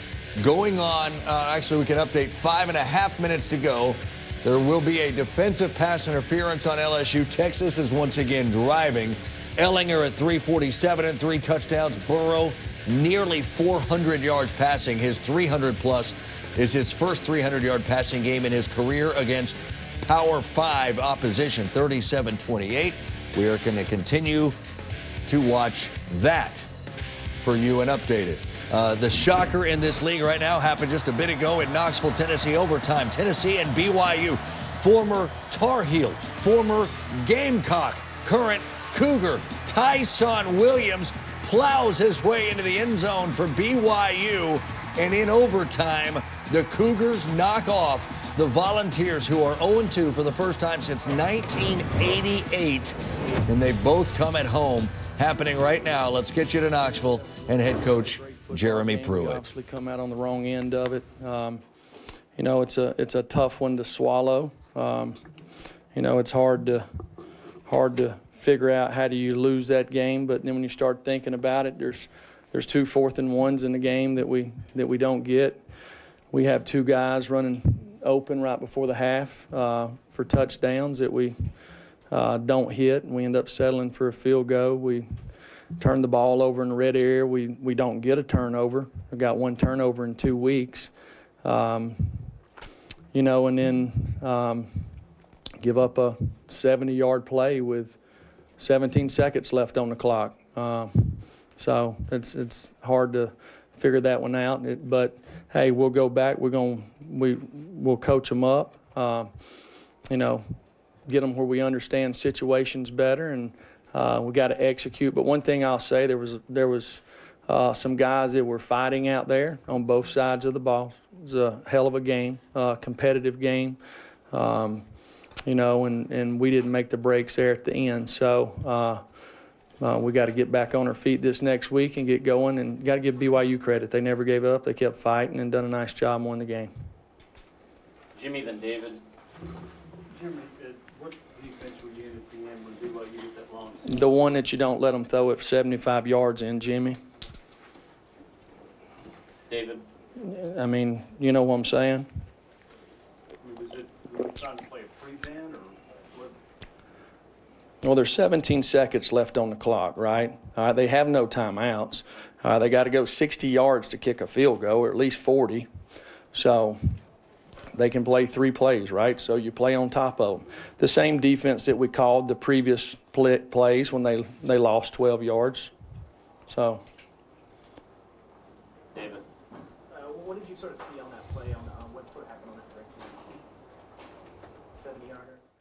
going on. Actually, we can update 5.5 minutes to go. There will be a defensive pass interference on LSU. Texas is once again driving. Ehlinger at 347 and 3 touchdowns. Burrow nearly 400 yards passing. His 300-plus is his first 300-yard passing game in his career against Power 5 opposition, 37-28. We are going to continue to watch that for you and update it. The shocker in this league right now happened just a bit ago in Knoxville, Tennessee overtime. Tennessee and BYU, former Tar Heel, former Gamecock, current Cougar, Tyson Williams plows his way into the end zone for BYU. And in overtime, the Cougars knock off the Volunteers, who are 0-2 for the first time since 1988. And they both come at home, happening right now. Let's get you to Knoxville and head coach Jeremy Pruitt. Obviously come out on the wrong end of it. You know, it's a tough one to swallow. You know, it's hard to figure out how do you lose that game. But then when you start thinking about it, there's 2 4th and 1s in the game that we don't get. We have 2 guys running open right before the half for touchdowns that we don't hit, and we end up settling for a field goal. We turn the ball over in the red area. We don't get a turnover. We got 1 turnover in 2 weeks. You know, and then give up a 70-yard play with 17 seconds left on the clock. So it's hard to figure that one out. But hey, we'll go back. We'll coach them up. You know, get them where we understand situations better, and we got to execute. But one thing I'll say, there was some guys that were fighting out there on both sides of the ball. It was a hell of a game, competitive game. You know, and we didn't make the breaks there at the end. So we got to get back on our feet this next week and get going, and got to give BYU credit. They never gave up. They kept fighting and done a nice job and won the game. Jimmy, then David. Jimmy, what defense were you in at the end when BYU get that long? The one that you don't let them throw it for 75 yards in, Jimmy. David. I mean, you know what I'm saying? Were we trying to play a prevent or what? Well, there's 17 seconds left on the clock, right? They have no timeouts. They got to go 60 yards to kick a field goal, or at least 40. So they can play 3 plays, right? So you play on top of them. The same defense that we called the previous plays when they lost 12 yards. So. David. What did you sort of see on that play? On what sort of happened on that break? 70-yarder?